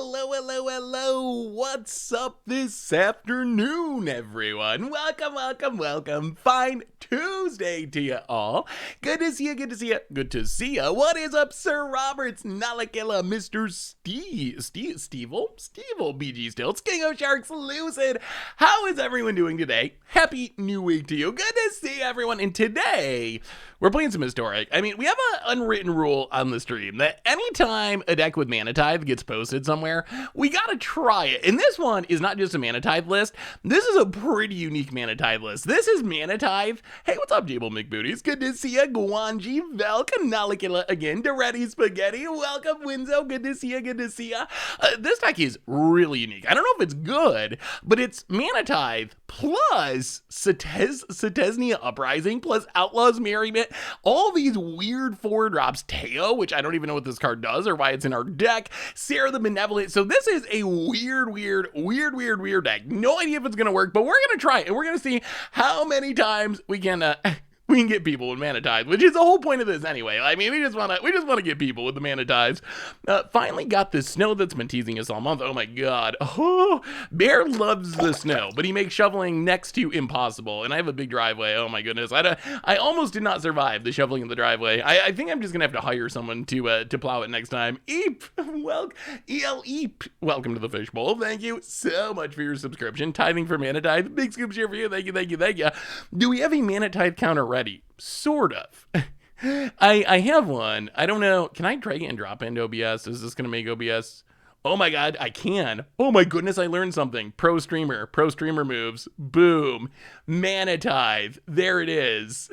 Hello. What's up this afternoon, everyone? Welcome. Fine Tuesday to you all. Good to see you. What is up, Sir Roberts, Nalakilla, Mr. Stevel, BG Stilts, Kingo Sharks, Lucid. How is everyone doing today? Happy New Week to you. Good to see everyone. And today, we're playing some Historic. I mean, we have an unwritten rule on the stream that anytime a deck with Mana Tithe gets posted somewhere, we gotta try it. And this one is not just a Mana Tithe list. This is a pretty unique Mana Tithe list. This is Mana Tithe. Hey, what's up, Jable McBooties? Good to see ya. Guanji, Vel, Canalicula again. Doretti Spaghetti. Welcome, Winzo. Good to see ya. This deck is really unique. I don't know if it's good, but it's Mana Tithe plus Selesnya Uprising plus Outlaw's Merriment. All these weird 4-drops. Teo, which I don't even know what this card does or why it's in our deck. Sarah the Benevolent. So this is a weird deck. No idea if it's gonna work, but we're gonna try it and we're gonna see how many times we can get people with Mana Tithe, which is the whole point of this anyway. I mean, we just want to get people with the Mana Tithes. Finally got the snow that's been teasing us all month. Oh my god. Oh, Bear loves the snow, but he makes shoveling next to impossible. And I have a big driveway. Oh my goodness. I almost did not survive the shoveling in the driveway. I think I'm just gonna have to hire someone to plow it next time. Eep, Eep, welcome to the Fishbowl. Thank you so much for your subscription. Tithing for Mana Tithe. Big scoop share for you. Thank you. Do we have a Mana Tithe counter ready? Sort of. I have one. I don't know. Can I drag it and drop into OBS? Is this going to make OBS? Oh my god, I can. Oh my goodness, I learned something. Pro streamer moves. Boom. Mana Tithe. There it is.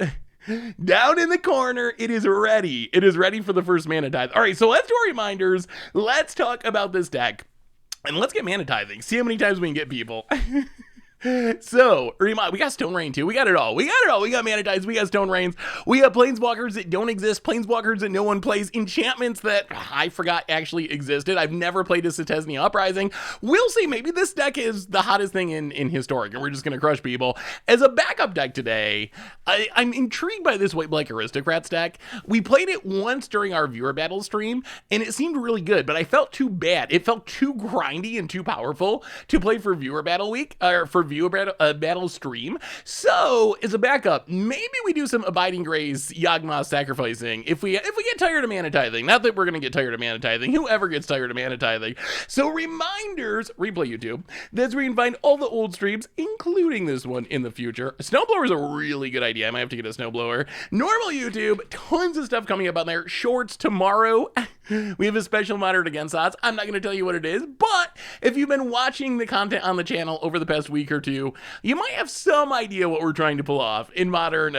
Down in the corner, it is ready. It is ready for the first Mana Tithe. All right, so let's do our reminders. Let's talk about this deck. And let's get Mana Tithing. See how many times we can get people. So, we got Stone Rain too. We got it all. We got Mana Tithes. We got Stone Rains. We got Planeswalkers that don't exist. Planeswalkers that no one plays. Enchantments that I forgot actually existed. I've never played a Selesnya Uprising. We'll see. Maybe this deck is the hottest thing in Historic, and we're just gonna crush people. As a backup deck today, I'm intrigued by this White Black Aristocrats deck. We played it once during our viewer battle stream, and it seemed really good, but I felt too bad. It felt too grindy and too powerful to play for viewer battle week, or for viewer battle stream. So as a backup, maybe we do some Abiding Grace Yawgmoth sacrificing if we get tired of Mana Tithing. Not that we're gonna get tired of Mana Tithing. Whoever gets tired of Mana Tithing. So reminders, replay YouTube. That's where you can find all the old streams, including this one in the future. A snowblower is a really good idea. I might have to get a snowblower. Normal YouTube, tons of stuff coming up on there. Shorts tomorrow. We have a special Modern Against Odds. I'm not going to tell you what it is, but if you've been watching the content on the channel over the past week or two, you might have some idea what we're trying to pull off in Modern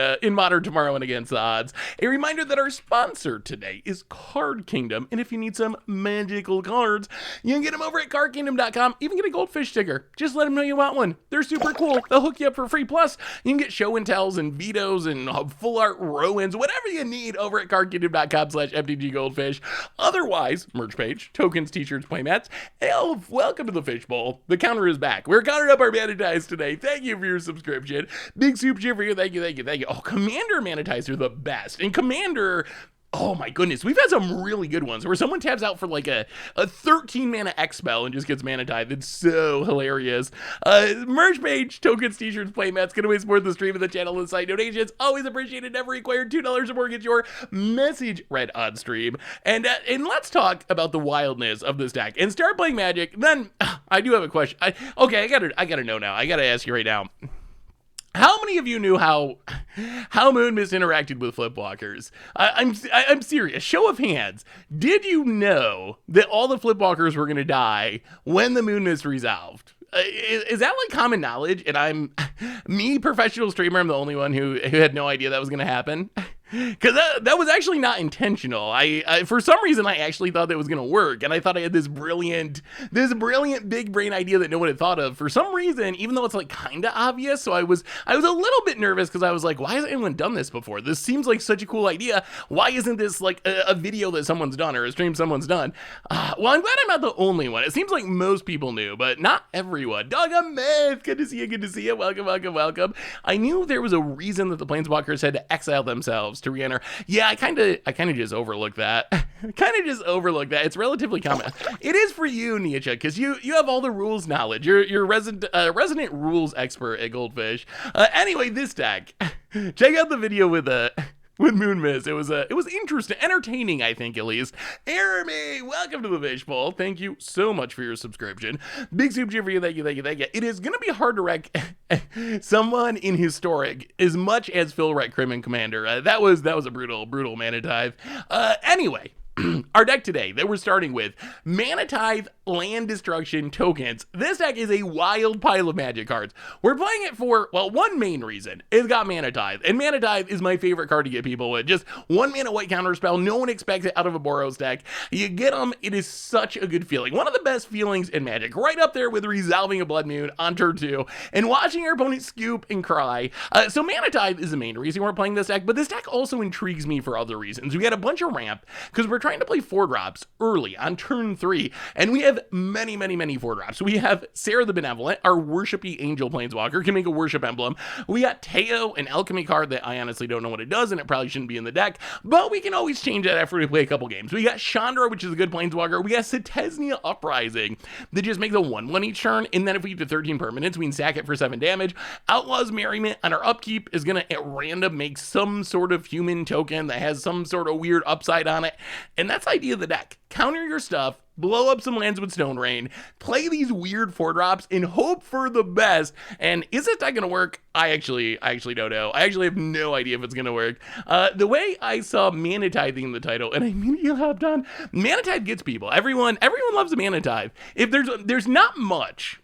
tomorrow and Against Odds. A reminder that our sponsor today is Card Kingdom, and if you need some magical cards, you can get them over at cardkingdom.com. Even get a goldfish sticker. Just let them know you want one. They're super cool. They'll hook you up for free. Plus, you can get show and tells and vetoes and full art Rowans, whatever you need over at cardkingdom.com/MTG Goldfish. Otherwise, merch page, tokens, t-shirts, playmats. Elf, welcome to the Fishbowl. The counter is back. We're counting up our Mana Tithes today. Thank you for your subscription. Big super cheer for you. Thank you. Oh, Commander Mana Tithes are the best. And Commander, oh my goodness, we've had some really good ones where someone taps out for like a 13 mana X spell and just gets Mana Tithe. It's so hilarious. Merch page, tokens, t-shirts, playmats, gonna always support the stream of the channel and site donations. Always appreciated, never required. $2 or more gets your message read on stream. And let's talk about the wildness of this deck and start playing Magic. Then I do have a question. I gotta know now. I gotta ask you right now. How many of you knew how Moonmist interacted with Flipwalkers? I'm serious. Show of hands. Did you know that all the Flipwalkers were going to die when the Moonmist resolved? Is that like common knowledge? And me, professional streamer, I'm the only one who had no idea that was going to happen. Because that was actually not intentional. I for some reason I actually thought that was gonna work, and I thought I had this brilliant big brain idea that no one had thought of. For some reason, even though it's like kind of obvious, so I was a little bit nervous because I was like, why hasn't anyone done this before? This seems like such a cool idea. Why isn't this like a video that someone's done or a stream someone's done? Well, I'm glad I'm not the only one. It seems like most people knew, but not everyone. Dog a myth. Good to see you. Welcome. I knew there was a reason that the Planeswalkers had to exile themselves themselves to re-enter. Yeah, I kind of just overlooked that. It's relatively common. It is for you, Nietzsche, because you have all the rules knowledge. You're resident rules expert at Goldfish. Anyway, this deck. Check out the video with Moonmist. It was interesting, entertaining, I think, at least. Jeremy, welcome to the Fishbowl. Thank you so much for your subscription. Big soup for you. Thank you. It is gonna be hard to wreck someone in Historic as much as Phil wrecked Crim and Commander. That was a brutal Mana Tithe. Anyway. Our deck today that we're starting with, Mana Tithe land destruction tokens. This deck is a wild pile of Magic cards. We're playing it for, well, one main reason. It's got Mana Tithe, and Mana Tithe is my favorite card to get people with. Just 1 mana white counterspell. No one expects it out of a Boros deck. You get them, it is such a good feeling. One of the best feelings in Magic, right up there with resolving a Blood Moon on turn 2 and watching your opponent scoop and cry. So Mana Tithe is the main reason we're playing this deck, but this deck also intrigues me for other reasons. We got a bunch of ramp because we're trying to play 4-drops early on turn 3, and we have many 4-drops. We have Sarah the Benevolent, our worshipy angel planeswalker, can make a worship emblem. We got Teo, an alchemy card that I honestly don't know what it does, and it probably shouldn't be in the deck, but we can always change that after we play a couple games. We got Chandra, which is a good planeswalker. We got Selesnya Uprising that just makes a 1/1 each turn, and then if we get to 13 permanents, we can sack it for 7 damage. Outlaw's Merriment on our upkeep is gonna at random make some sort of human token that has some sort of weird upside on it, and that's the idea of the deck. Counter your stuff, blow up some lands with Stone Rain, play these weird 4-drops, and hope for the best. And is this deck gonna work? I actually don't know. I actually have no idea if it's gonna work. The way I saw Mana Tithe in the title, and I immediately hopped on, Mana Tithe gets people. Everyone loves a Mana Tithe. If there's not much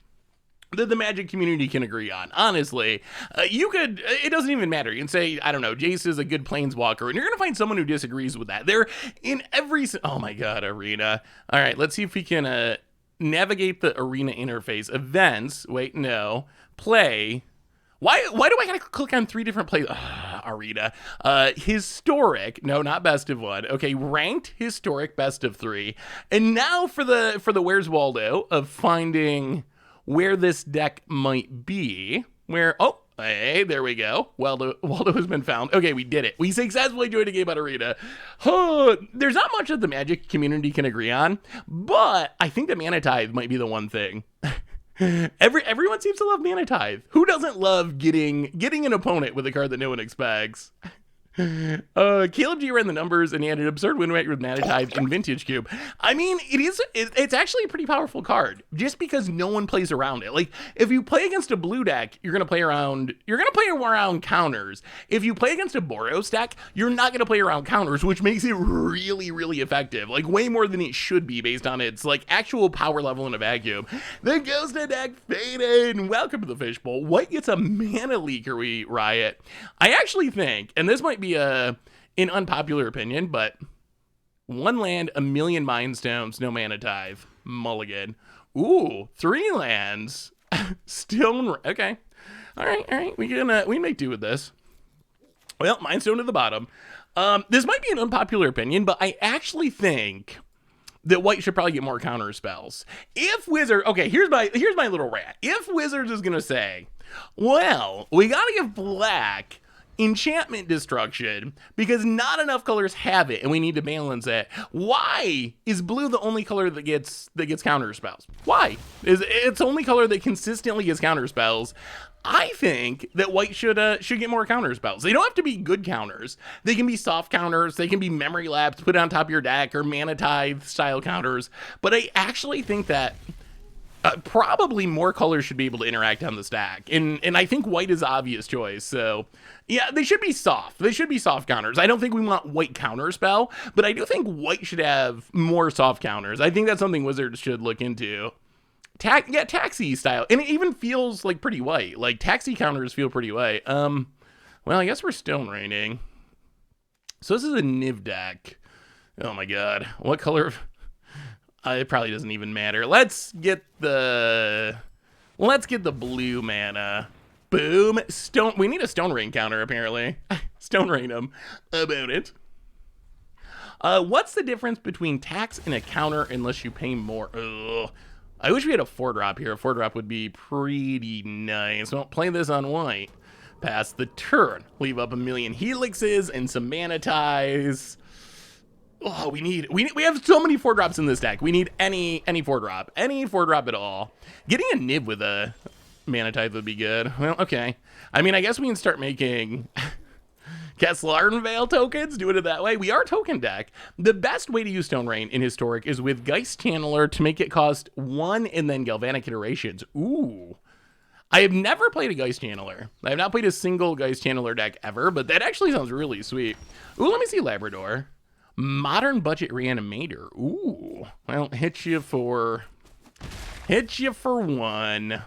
that the Magic community can agree on. Honestly, it doesn't even matter. You can say, I don't know, Jace is a good planeswalker, and you're going to find someone who disagrees with that. They're in every, oh my God, Arena. All right, let's see if we can navigate the Arena interface. Events, wait, no, play. Why do I gotta click on 3 different plays? Arena. Historic, no, not best of 1. Okay, ranked, historic, best of 3. And now for the Where's Waldo of finding where this deck might be, hey, there we go. Waldo has been found. Okay, we did it. We successfully joined a game on Arena. There's not much that the Magic community can agree on, but I think that Mana Tithe might be the one thing. Everyone seems to love Mana Tithe. Who doesn't love getting an opponent with a card that no one expects? Caleb G ran the numbers and he had an absurd win rate with Mana Tithe and Vintage Cube. I mean, it's actually a pretty powerful card just because no one plays around it. Like, if you play against a blue deck, you're gonna play around counters. If you play against a Boros deck, you're not gonna play around counters, which makes it really effective. Like, way more than it should be based on its like actual power level in a vacuum. The Ghost deck faded. Welcome to the Fishbowl. White gets a mana leaker, we riot. I actually think, and this might be an unpopular opinion, but 1 land, 1,000,000 milestones, no Mana Tithe, mulligan. Ooh, 3 lands, stone. Okay, all right, we make do with this. Well, Mindstone to the bottom. This might be an unpopular opinion, but I actually think that white should probably get more counter spells. If Wizard, okay, here's my little rant. If Wizards is gonna say, well, we gotta give black enchantment destruction because not enough colors have it and we need to balance it, why is blue the only color that gets counter spells? Why is it's the only color that consistently gets counter spells? I think that white should get more counter spells. They don't have to be good counters. They can be soft counters. They can be memory lapse, put it on top of your deck, or Mana Tithe style counters. But I actually think that probably more colors should be able to interact on the stack. And I think white is the obvious choice. So yeah, they should be soft. They should be soft counters. I don't think we want white counter spell, but I do think white should have more soft counters. I think that's something Wizards should look into. Taxi style. And it even feels like pretty white. Like taxi counters feel pretty white. Well, I guess we're stone raining. So this is a Niv deck. Oh my God. What color? It probably doesn't even matter. Let's get the blue mana. Boom. We need a stone rain counter, apparently. Stone rain them about it. What's the difference between tax and a counter unless you pay more? Ugh. I wish we had a 4-drop here. A 4-drop would be pretty nice. Don't play this on white. Pass the turn. Leave up 1,000,000 helixes and some Mana Tithes. Oh, we have so many 4-drops in this deck. We need any 4-drop. Any 4-drop at all. Getting a Nib with a Mana Tithe would be good. Well, okay. I mean, I guess we can start making Kessler Veil tokens, doing it that way. We are token deck. The best way to use Stone Rain in Historic is with Geist Channeler to make it cost 1 and then Galvanic Iterations. Ooh. I have never played a Geist Channeler. I have not played a single Geist Channeler deck ever, but that actually sounds really sweet. Ooh, let me see Labrador. Modern Budget Reanimator. Ooh. Well, hit you for 1.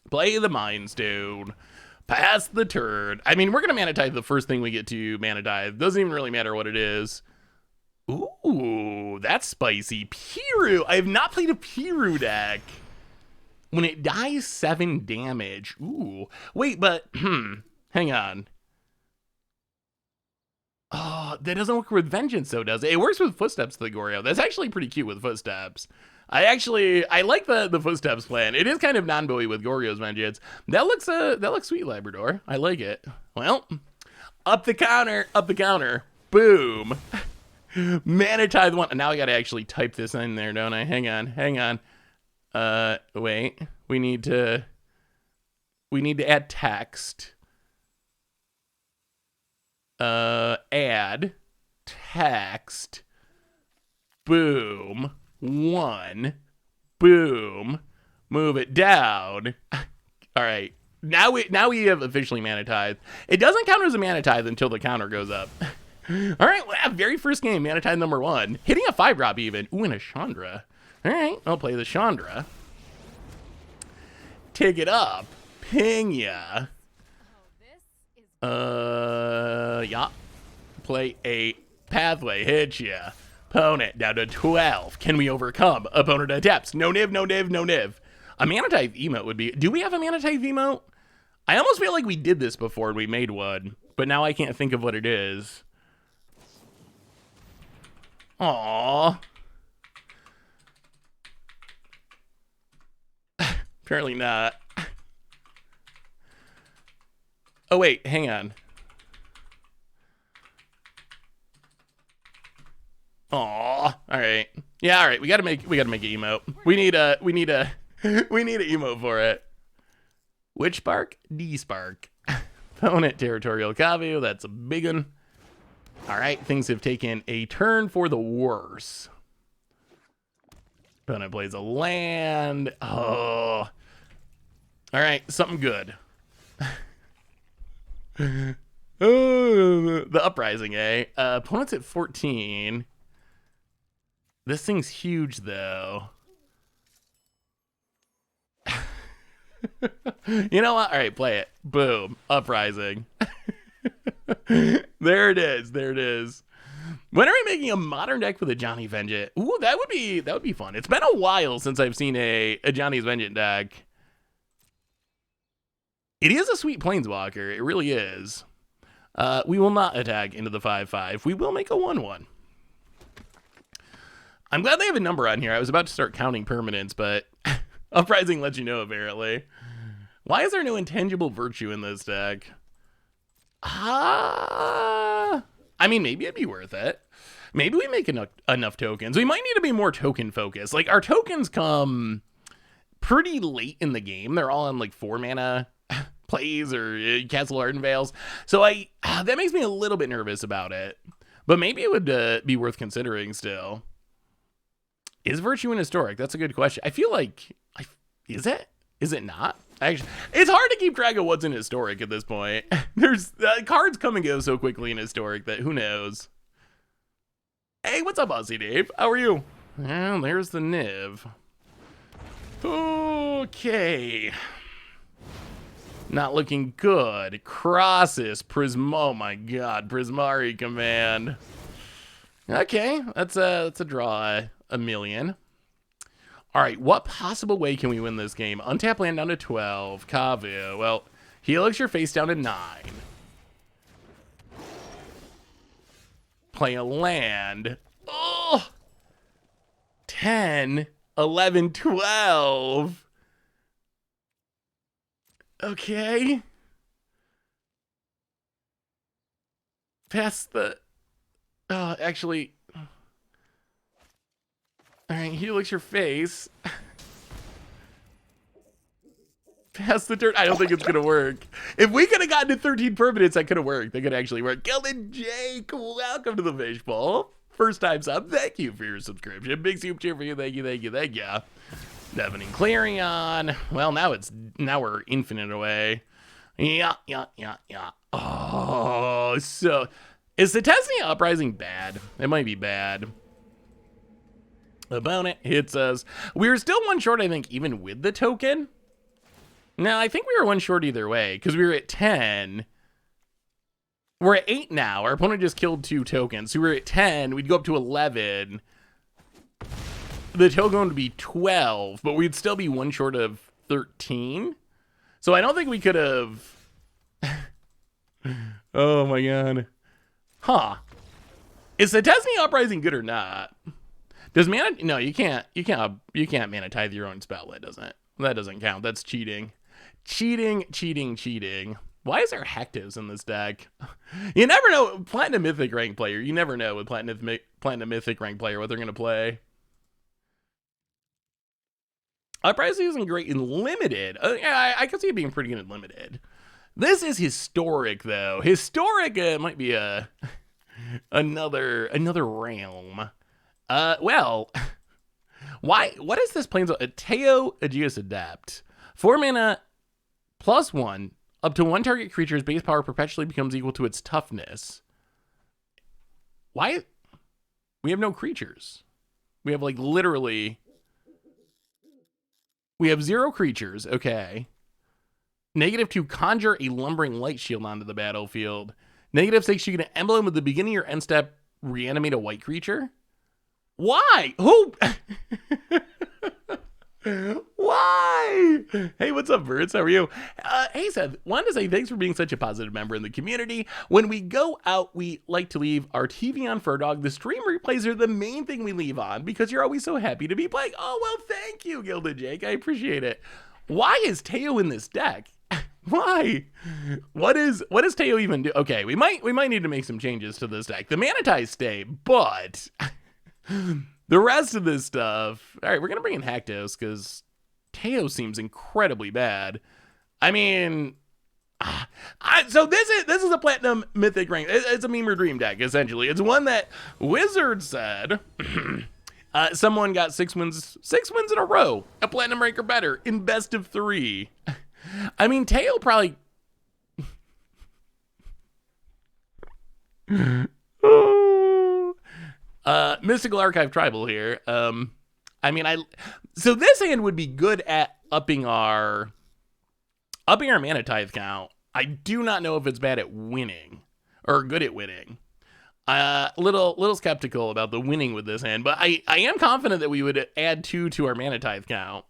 Play the Mind Stone. Pass the turn. I mean, we're going to Mana Tithe the first thing we get to Mana Tithe. Doesn't even really matter what it is. Ooh, that's spicy. Piru. I have not played a Piru deck. When it dies, 7 damage. Ooh. Wait, but, hang on. Oh, that doesn't work with Vengeance, though, does it? It works with Footsteps to the Goryo. That's actually pretty cute with Footsteps. I like the Footsteps plan. It is kind of non-bowy with Goryo's Vengeance. That looks sweet, Labrador. I like it. Well, up the counter. Boom. Mana Tithe 1. Now I gotta actually type this in there, don't I? Hang on. Wait. We need to add text. Add text. Boom. 1. Boom. Move it down. All right. Now we have officially Mana Tithe. It doesn't count as a Mana Tithe until the counter goes up. All right. Well, very first game, Mana Tithe number 1. Hitting a 5-drop even. Ooh, and a Chandra. All right. I'll play the Chandra. Take it up. Ping ya. Yeah. Play a Pathway. Hit ya. Opponent down to 12. Can we overcome? Opponent adapts. No Niv. A Mana Tithe emote would be... Do we have a Mana Tithe emote? I almost feel like we did this before we made one, but now I can't think of what it is. Aww. Apparently not. Oh, wait. Hang on. Aw, all right. Yeah, all right. We gotta make an emote. We need a emote for it. Which spark? D spark. Opponent territorial Kavu. That's a big one. All right. Things have taken a turn for the worse. Opponent plays a land. Oh. All right. Something good. The Uprising, eh? Opponent's at 14. This thing's huge, though. You know what? All right, play it. Boom. Uprising. There it is. When are we making a modern deck with a Johnny Vengeance? Ooh, that would be fun. It's been a while since I've seen a Johnny's Vengeance deck. It is a sweet Planeswalker. It really is. We will not attack into the 5/5. We will make a 1/1. I'm glad they have a number on here. I was about to start counting permanents, but Uprising lets you know, apparently. Why is there no intangible virtue in this deck? I mean, maybe it'd be worth it. Maybe we make enough tokens. We might need to be more token focused. Like, our tokens come pretty late in the game. They're all on, like, 4 mana plays or Castle Arden Veils. So that makes me a little bit nervous about it. But maybe it would be worth considering still. Is Virtue in Historic? That's a good question. I feel like, is it? Is it not? Actually, it's hard to keep track of what's in Historic at this point. There's cards come and go so quickly in Historic that who knows. Hey, what's up, Aussie Dave? How are you? Well, there's the Niv. Okay. Not looking good. Crosses, oh my god, Prismari Command. Okay, that's a draw. 1,000,000. All right, what possible way can we win this game? Untap land down to 12. Kavu. Well, Helix your face down to 9. Play a land. Oh! 10, 11, 12. Okay. Past the... actually... Alright, he licks your face. Past the turn. I don't think it's gonna work. If we could have gotten to 13 permanents, that could have worked. That could actually work. Gilded Jake, welcome to the fishbowl. First time sub. Thank you for your subscription. Big soup cheer for you. Thank you, thank you, thank you. Deafening Clarion. Well, now we're infinite away. Yeah. Oh, so is the Selesnya Uprising bad? It might be bad. Opponent hits us. We were still one short, I think, even with the token. No, I think we were one short either way, because we were at 10. We're at 8 now. Our opponent just killed 2 tokens. So we were at 10. We'd go up to 11. The token would be 12, but we'd still be one short of 13. So I don't think we could have... Oh my god. Huh. Is the Selesnya Uprising good or not? Does Mana... No, you can't Mana Tithe your own spell. That doesn't count. That's cheating. Cheating. Why is there Hectos in this deck? You never know. Platinum Mythic rank player. You never know with Platinum Mythic rank player what they're going to play. Uprising isn't great in limited. Yeah, I can see it being pretty good in limited. This is historic, though. Historic might be another realm. Well, what is this plains? Teo Aegeus Adept. 4 mana, +1, up to 1 target creature's base power perpetually becomes equal to its toughness. Why? We have no creatures. We have, like, literally... We have 0 creatures, okay. -2, conjure a lumbering light shield onto the battlefield. -6, you get an emblem at the beginning of your end step, reanimate a white creature. Why? Who? Why? Hey, what's up, Birds? How are you? Hey, Seth, wanted to say thanks for being such a positive member in the community. When we go out, we like to leave our TV on for our dog. The stream replays are the main thing we leave on because you're always so happy to be playing. Oh, well, thank you, Gilded Jake. I appreciate it. Why is Teo in this deck? Why? What does Teo even do? Okay, we might need to make some changes to this deck. The Mana Tithe stay, but the rest of this stuff. All right, we're gonna bring in Hectos because Teo seems incredibly bad. I mean, so this is a Platinum Mythic rank. It's a Meme or Dream deck essentially. It's one that Wizard said. Someone got 6 wins in a row, a Platinum rank or better in best of 3. I mean, Teo probably. Mystical Archive Tribal here. I mean, so this hand would be good at upping our Mana Tithe count. I do not know if it's bad at winning or good at winning. Little skeptical about the winning with this hand, but I am confident that we would add 2 to our Mana Tithe count.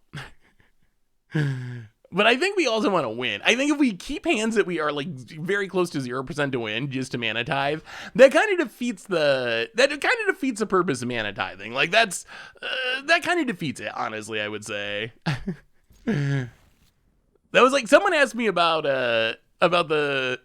But I think we also want to win. I think if we keep hands that we are like very close to 0% to win just to Mana Tithe, that kind of defeats the purpose of Mana Tithing. Like that kind of defeats it, honestly, I would say. That was like someone asked me about the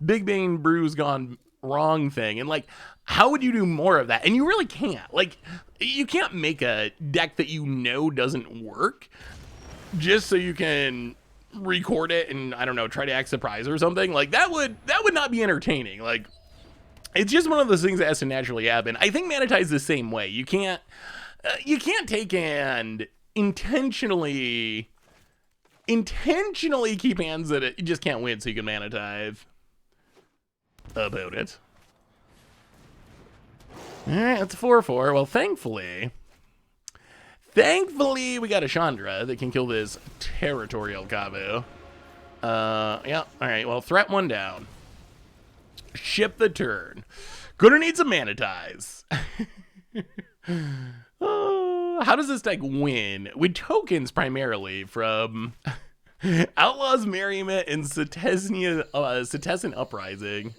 Big Bane Brews Gone Wrong thing, and like how would you do more of that? And you really can't. Like you can't make a deck that you know doesn't work just so you can record it and, I don't know, try to act surprised or something. Like that would not be entertaining. Like it's just one of those things that has to naturally happen. I think Mana Tithe is the same way. You can't take and intentionally keep hands that you just can't win so you can Mana Tithe. About it. All right, it's 4/4. Well, thankfully, we got a Chandra that can kill this territorial Kavu. Yeah, all right, well, threat 1 down. Ship the turn. Gonna need some Mana Tithes. How does this deck win? With tokens primarily from Outlaws Merriment and Setessan Uprising.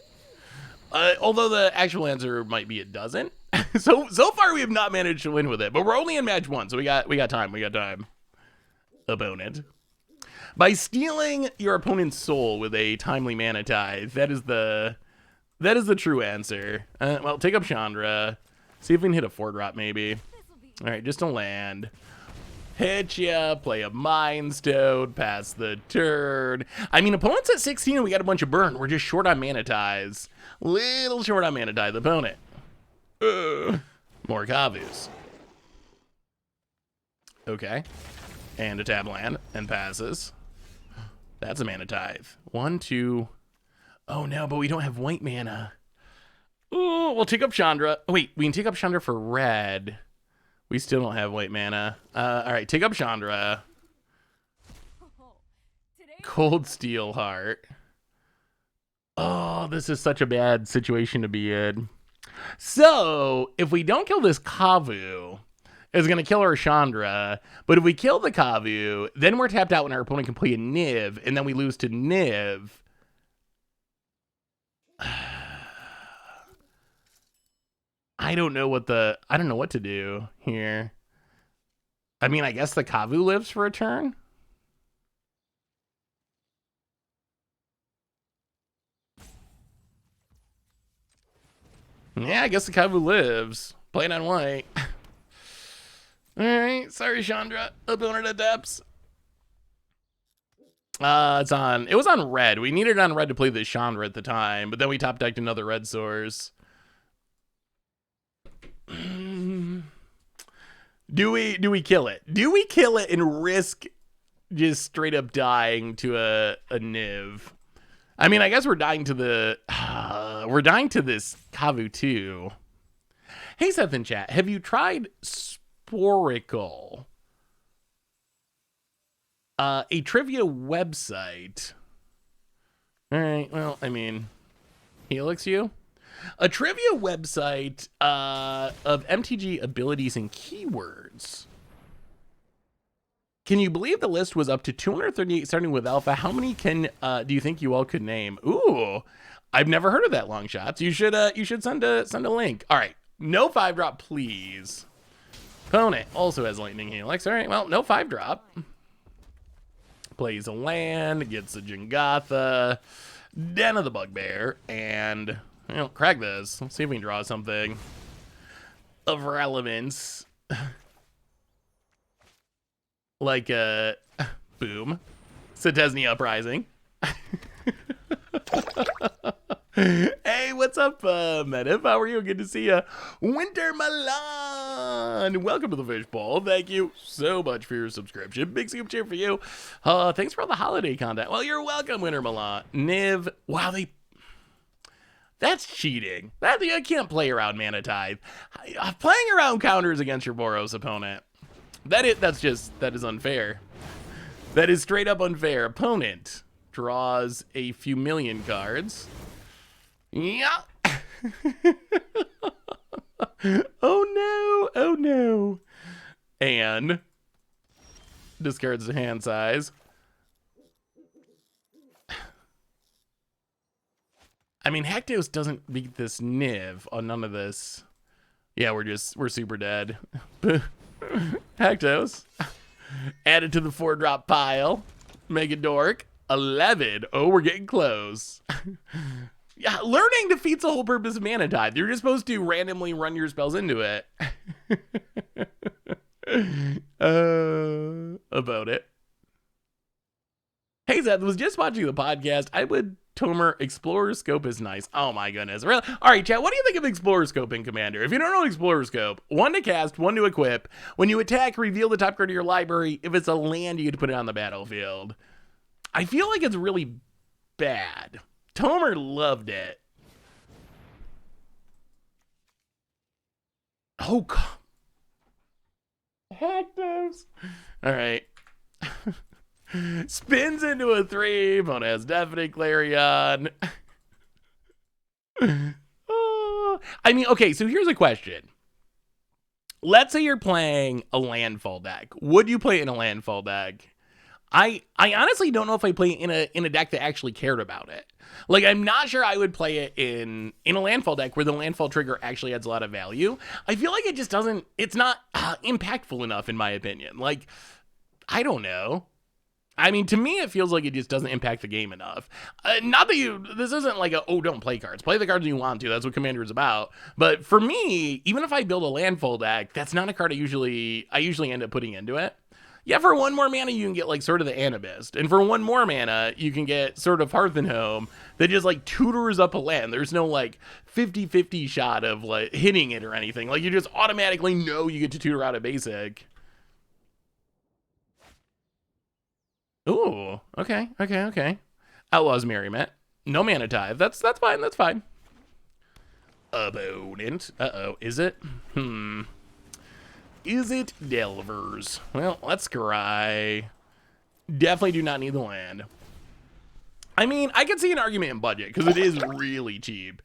Although the actual answer might be it doesn't. So far we have not managed to win with it, but we're only in match 1, so we got time. Opponent. By stealing your opponent's soul with a timely Mana Tithe, that is the That is the true answer. Well, take up Chandra. See if we can hit a 4-drop, maybe. All right, just a land. Hit ya, play a Mind Stone, pass the turn. I mean, opponent's at 16 and we got a bunch of burn. We're just short on Mana Tithes. Little short on Mana Tithe, opponent. More Kavus. Okay. And a tab land and passes. That's a Mana Tithe. 1, 2. Oh no, but we don't have white mana. Oh, we'll take up Chandra. Oh, wait, we can take up Chandra for red. We still don't have white mana. All right, take up Chandra. Cold Steel Heart. Oh, this is such a bad situation to be in. So, if we don't kill this Kavu, it's going to kill our Chandra. But if we kill the Kavu, then we're tapped out when our opponent can play a Niv, and then we lose to Niv. I don't know what to do here. I mean, I guess the Kavu lives for a turn. Yeah, I guess the Kavu lives. Playing on white. Alright, sorry Chandra. Opponent at depths. It was on red. We needed it on red to play the Chandra at the time, but then we top decked another red source. Do we kill it? Do we kill it and risk just straight up dying to a Niv? I mean, I guess we're dying to the we're dying to this Kavu too. Hey Seth in chat, have you tried Sporicle? A trivia website. All right, well, I mean, Helix you? A trivia website of MTG abilities and keywords. Can you believe the list was up to 238 starting with alpha? How many do you think you all could name? Ooh, I've never heard of that, long shots. You should send a link. All right, no 5-drop, please. Opponent also has lightning helix. All right, well, no 5-drop. Plays a land, gets a Jingatha, Den of the Bugbear, and crack this. Let's see if we can draw something of relevance. Like boom, Selesnya Uprising. Hey, what's up, Mediv? How are you? Good to see you. Winter Milan, welcome to the Fishbowl. Thank you so much for your subscription. Big scoop cheer for you. Thanks for all the holiday content. Well, you're welcome, Winter Milan. Niv, wow, that's cheating. You can't play around Mana Tithe. Playing around counters against your Boros opponent. That is unfair. That is straight up unfair. Opponent draws a few million cards. Yeah. Oh no. Oh no. And discards the hand size. I mean, Hectos doesn't beat this Niv on none of this. Yeah, we're super dead. Hectos. Added to the 4-drop pile. Make it dork. 11. Oh, we're getting close. Yeah, learning defeats the whole purpose of Mana Tithe. You're just supposed to randomly run your spells into it. About it. Hey, Seth, was just watching the podcast. I would Tomer, Explorer Scope is nice. Oh my goodness. Really? All right, chat, what do you think of Explorer Scope in Commander? If you don't know Explorer Scope, 1 to cast, 1 to equip. When you attack, reveal the top card of your library. If it's a land, you get to put it on the battlefield. I feel like it's really bad. Tomer loved it. Oh, God. Hectos. All right. Spins into a 3. Opponent has Deafening Clarion. Oh, I mean, okay, so here's a question. Let's say you're playing a landfall deck. Would you play it in a landfall deck? I honestly don't know if I play it in a deck that actually cared about it. Like, I'm not sure I would play it in a landfall deck where the landfall trigger actually adds a lot of value. I feel like it just doesn't, it's not impactful enough in my opinion. Like, I don't know. I mean, to me, it feels like it just doesn't impact the game enough. Not that this isn't like don't play cards. Play the cards you want to. That's what Commander is about. But for me, even if I build a landfall deck, that's not a card I usually end up putting into it. Yeah, for 1 more mana, you can get like Sword of the Anubis. And for 1 more mana, you can get Sword of Hearth and Home that just like tutors up a land. There's no like 50-50 shot of like hitting it or anything. Like you just automatically know you get to tutor out a basic. Ooh, okay. Outlaws Merriment. No Mana Tithe. That's fine. Opponent. Uh-oh, is it? Is it Delvers? Well, let's scry. Definitely do not need the land. I mean, I can see an argument in budget, because it is really cheap.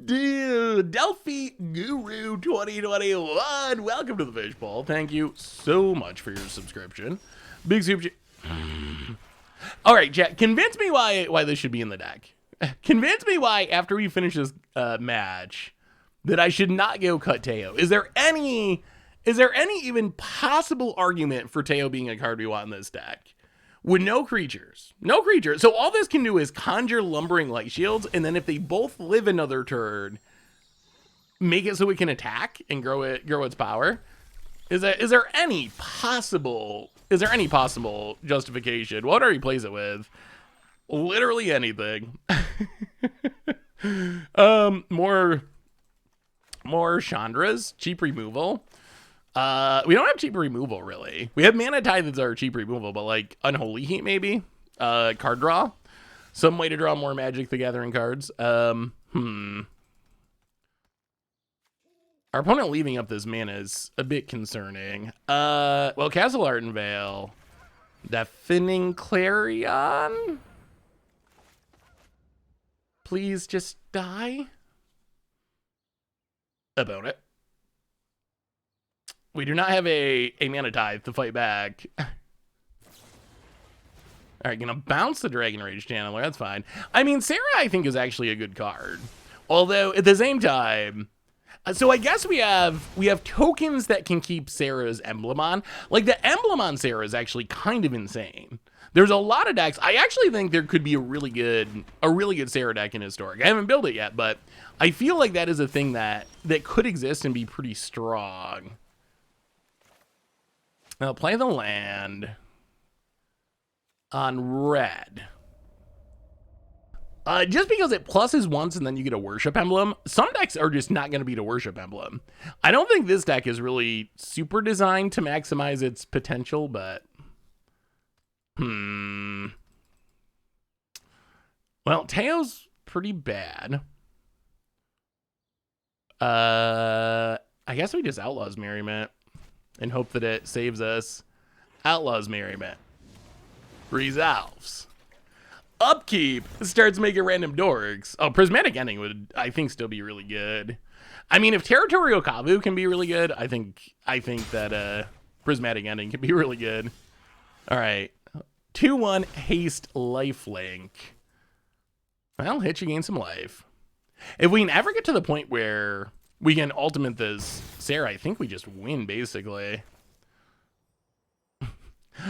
Dude, Delphi Guru 2021. Welcome to the Fishbowl. Thank you so much for your subscription. Big super All right, chat. Convince me why this should be in the deck. Convince me why, after we finish this match, that I should not go cut Teo. Is there any even possible argument for Teo being a card we want in this deck? With no creatures. So all this can do is conjure Lumbering Light Shields, and then if they both live another turn, make it so it can attack and grow its power. Is there any possible justification? What do we replace it with? Literally anything. More Chandras, cheap removal. We don't have cheap removal really. We have Mana Tithe that's our cheap removal, but like Unholy Heat maybe. Card draw. Some way to draw more Magic the Gathering cards. Our opponent leaving up this mana is a bit concerning. Well, Castle Ardenvale. Deafening Clarion? Please just die? Opponent. We do not have a Mana Tithe to fight back. All right, gonna bounce the Dragon Rage Channeler. That's fine. I mean, Sarah, I think, is actually a good card. Although, at the same time... So I guess we have tokens that can keep Sarah's emblem on. Like, the emblem on Sarah is actually kind of insane. There's a lot of decks. I actually think there could be a really good Sarah deck in Historic. I haven't built it yet, but I feel like that is a thing that could exist and be pretty strong. I'll play the land on red. Just because it pluses once and then you get a worship emblem, some decks are just not going to beat a worship emblem. I don't think this deck is really super designed to maximize its potential, but... Well, Teo's pretty bad. I guess we just Outlaws Merriment and hope that it saves us. Outlaws Merriment. Resolves. Upkeep starts making random dorks. Oh, Prismatic Ending would, I think, still be really good. I mean, if Territorial Kavu can be really good, I think that Prismatic Ending can be really good. All right. 2-1 Haste Lifelink. Well, hit you gain some life. If we can ever get to the point where we can ultimate this Sarah, I think we just win, basically.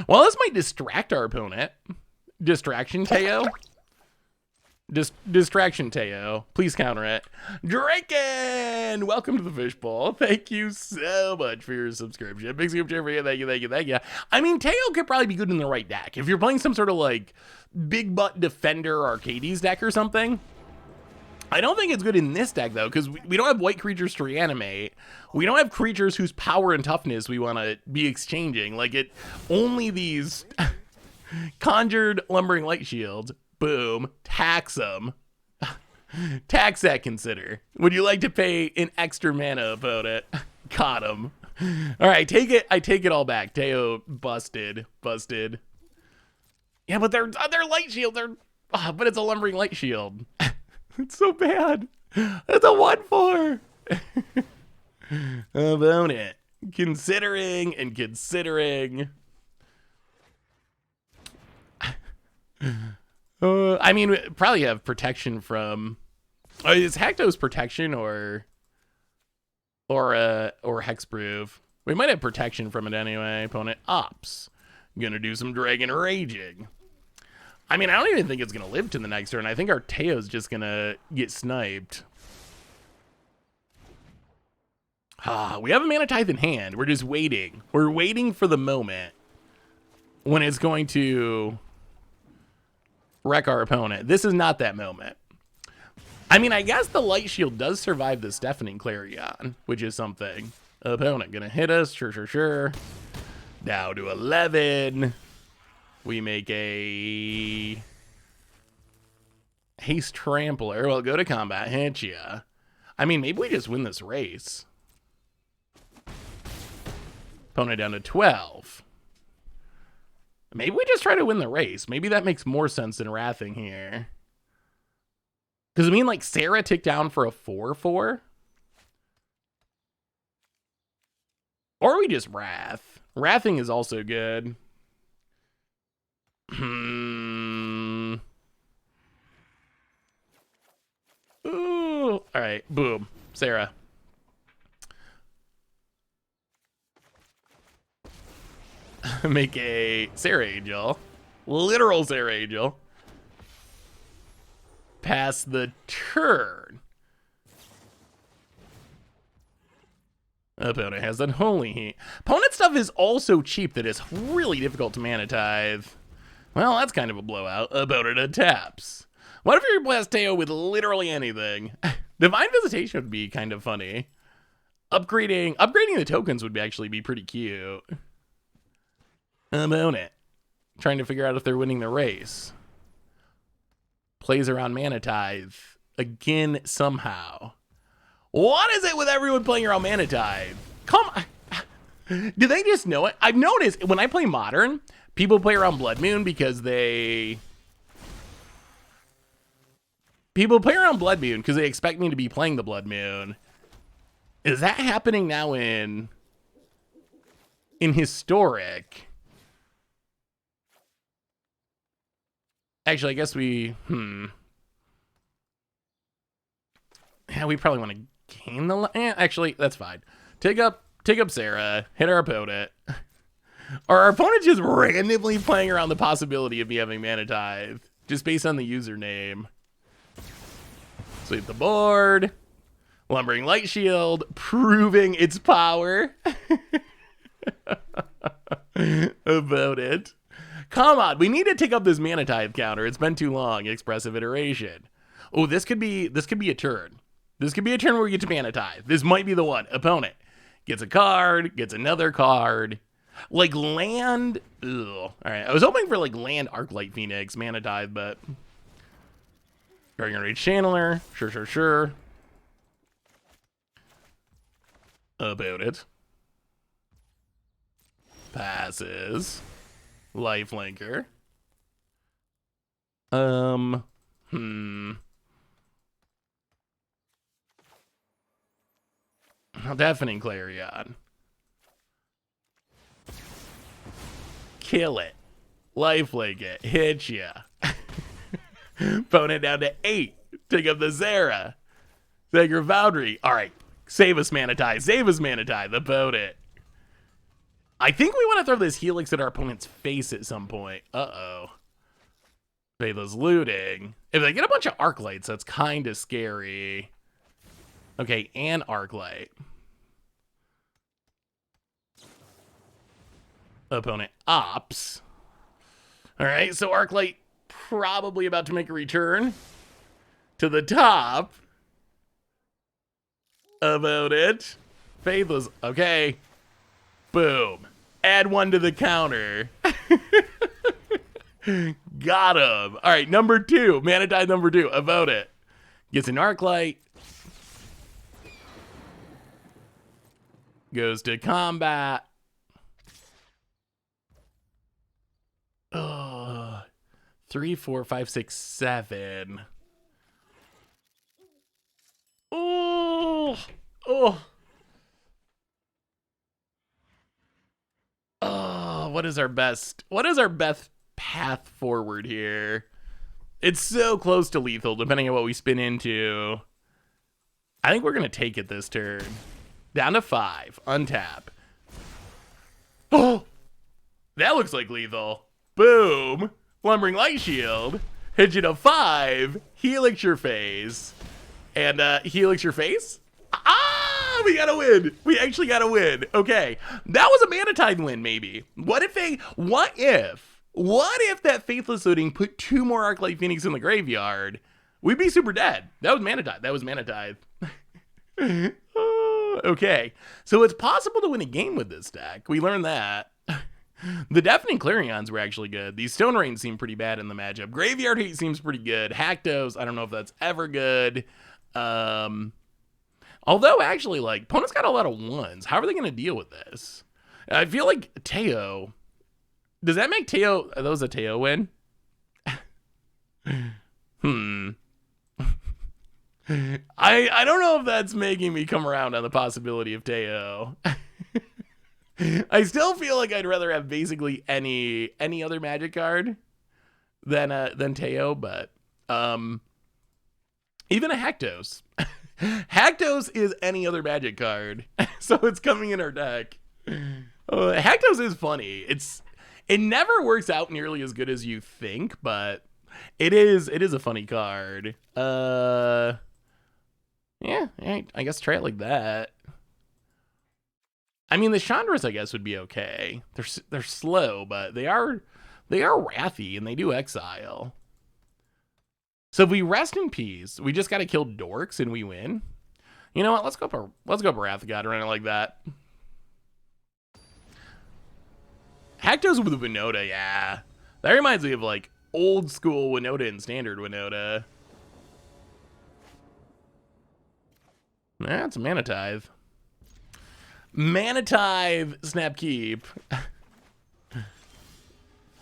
Well, this might distract our opponent. Distraction Teo. Distraction Teo. Please counter it. Draken! Welcome to the Fishbowl. Thank you so much for your subscription. Big subscription for you. Thank you. I mean, Teo could probably be good in the right deck. If you're playing some sort of like big butt defender Arcades deck or something. I don't think it's good in this deck though, because we don't have white creatures to reanimate. We don't have creatures whose power and toughness we want to be exchanging. Like only these conjured Lumbering Light Shields. Boom. Tax them. Tax that, consider. Would you like to pay an extra mana about it? Got him. All right, take it. I take it all back. Teo busted. Yeah, but they're light shield. But it's a Lumbering Light Shield. It's so bad. It's a 1/4. About it. Considering. I mean, we probably have protection from. Is Hectos protection or Hexproof? We might have protection from it anyway. Opponent ops. Gonna do some Dragon Raging. I mean, I don't even think it's gonna live to the next turn. I think our Teo's just gonna get sniped. We have a Mana Tithe in hand. We're just waiting. We're waiting for the moment when it's going to wreck our opponent. This is not that moment. I mean, I guess the Light Shield does survive the Deafening Clarion, which is something. Opponent gonna hit us, sure. Down to 11. We make a Haste Trampler. Well, go to combat, hit ya. I mean, maybe we just win this race. Opponent down to 12. Maybe we just try to win the race. Maybe that makes more sense than wrathing here. Because I mean, like, Sarah ticked down for a 4/4. Or we just wrath. Wrathing is also good. Ooh. All right, boom. Sarah. Make a Sarah Angel. Literal Sarah Angel. Pass the turn. Opponent has Unholy Heat. Opponent stuff is also cheap that is really difficult to Mana Tithe. Well, that's kind of a blowout. Opponent taps. What if you blast Teo with literally anything? Divine Visitation would be kind of funny. Upgrading the tokens would actually be pretty cute. Opponent trying to figure out if they're winning the race. Plays around Mana Tithe again somehow. What is it with everyone playing around Mana Tithe? Come on. Do they just know it? I've noticed when I play Modern, people play around Blood Moon because they expect me to be playing the Blood Moon. Is that happening now in Historic? Actually, I guess we yeah, we probably want to gain the actually, that's fine. Take up Sarah, hit our opponent. Or our opponent just randomly playing around the possibility of me having Mana Tithe, just based on the username. Sweep the board. Lumbering Light Shield, proving its power. About it. Come on, we need to take up this Mana Tithe counter. It's been too long. Expressive Iteration. Oh, this could be a turn. This could be a turn where we get to Mana Tithe. This might be the one. Opponent gets a card, gets another card. Like land. Ugh. All right, I was hoping for like land Arclight Phoenix, Mana Tithe, but Dragon Rage Channeler. Sure. About it. Passes. Lifelinker. Deafening Clarion. Kill it. Lifelink it. Hit ya. Opponent down to 8. Take up the Zera. Sacred Foundry. All right. Save us, Mana Tithe. Save us, Mana Tithe. Opponent. I think we want to throw this Helix at our opponent's face at some point. Uh-oh. Faithless Looting. If they get a bunch of Arclights, that's kind of scary. Okay, and Arclight. Opponent ops. All right, so Arclight probably about to make a return to the top. About it. Faithless. Okay. Boom. Add one to the counter. Got him. All right, number 2. Mana Tithe number 2. About it. Gets an Arclight. Goes to combat. Oh, 3, 4, 5, 6, 7. Oh. What is our best path forward here? It's so close to lethal, depending on what we spin into. I think we're going to take it this turn. Down to 5. Untap. Oh! That looks like lethal. Boom. Lumbering Light Shield. Hit you to 5. Helix your face. And Helix your face? Ah, we gotta win. We actually gotta win. Okay. That was a Mana Tithe win, maybe. What if that Faithless Looting put 2 more Arclight Phoenix in the graveyard? We'd be super dead. That was Mana Tithe. That was Mana Tithe. Okay. So it's possible to win a game with this deck. We learned that. The Deafening Clarions were actually good. These Stone Rains seem pretty bad in the matchup. Graveyard Hate seems pretty good. Haktos, I don't know if that's ever good. Although, actually, like, opponents got a lot of 1s. How are they going to deal with this? I feel like Teo... Does that make Teo... Are those a Teo win? I don't know if that's making me come around on the possibility of Teo. I still feel like I'd rather have basically any other Magic card than Teo, but even a Haktos. Haktos is any other Magic card, so it's coming in our deck. Haktos is funny. It never works out nearly as good as you think, but it is a funny card. Yeah, I guess try it like that. I mean, the Chandras, I guess, would be okay. They're slow, but they are wrathy, and they do exile. So if we rest in peace, we just got to kill dorks and we win. You know what? Let's go up Wrath of God, run it like that. Haktos with Winota, yeah. That reminds me of like old school Winota and standard Winota. That's Mana Tithe. Mana Tithe, Snap Keep.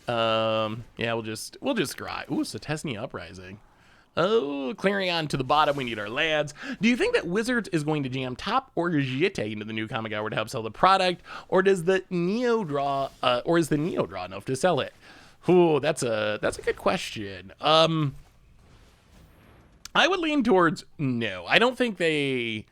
Yeah, we'll just scry. Ooh, Selesnya Uprising. Oh, Clarion to the bottom. We need our lands. Do you think that Wizards is going to jam Top or Jitte into the new comic hour to help sell the product, or does the Neo draw, or is the Neo draw enough to sell it? Ooh, that's a good question. I would lean towards no. I don't think they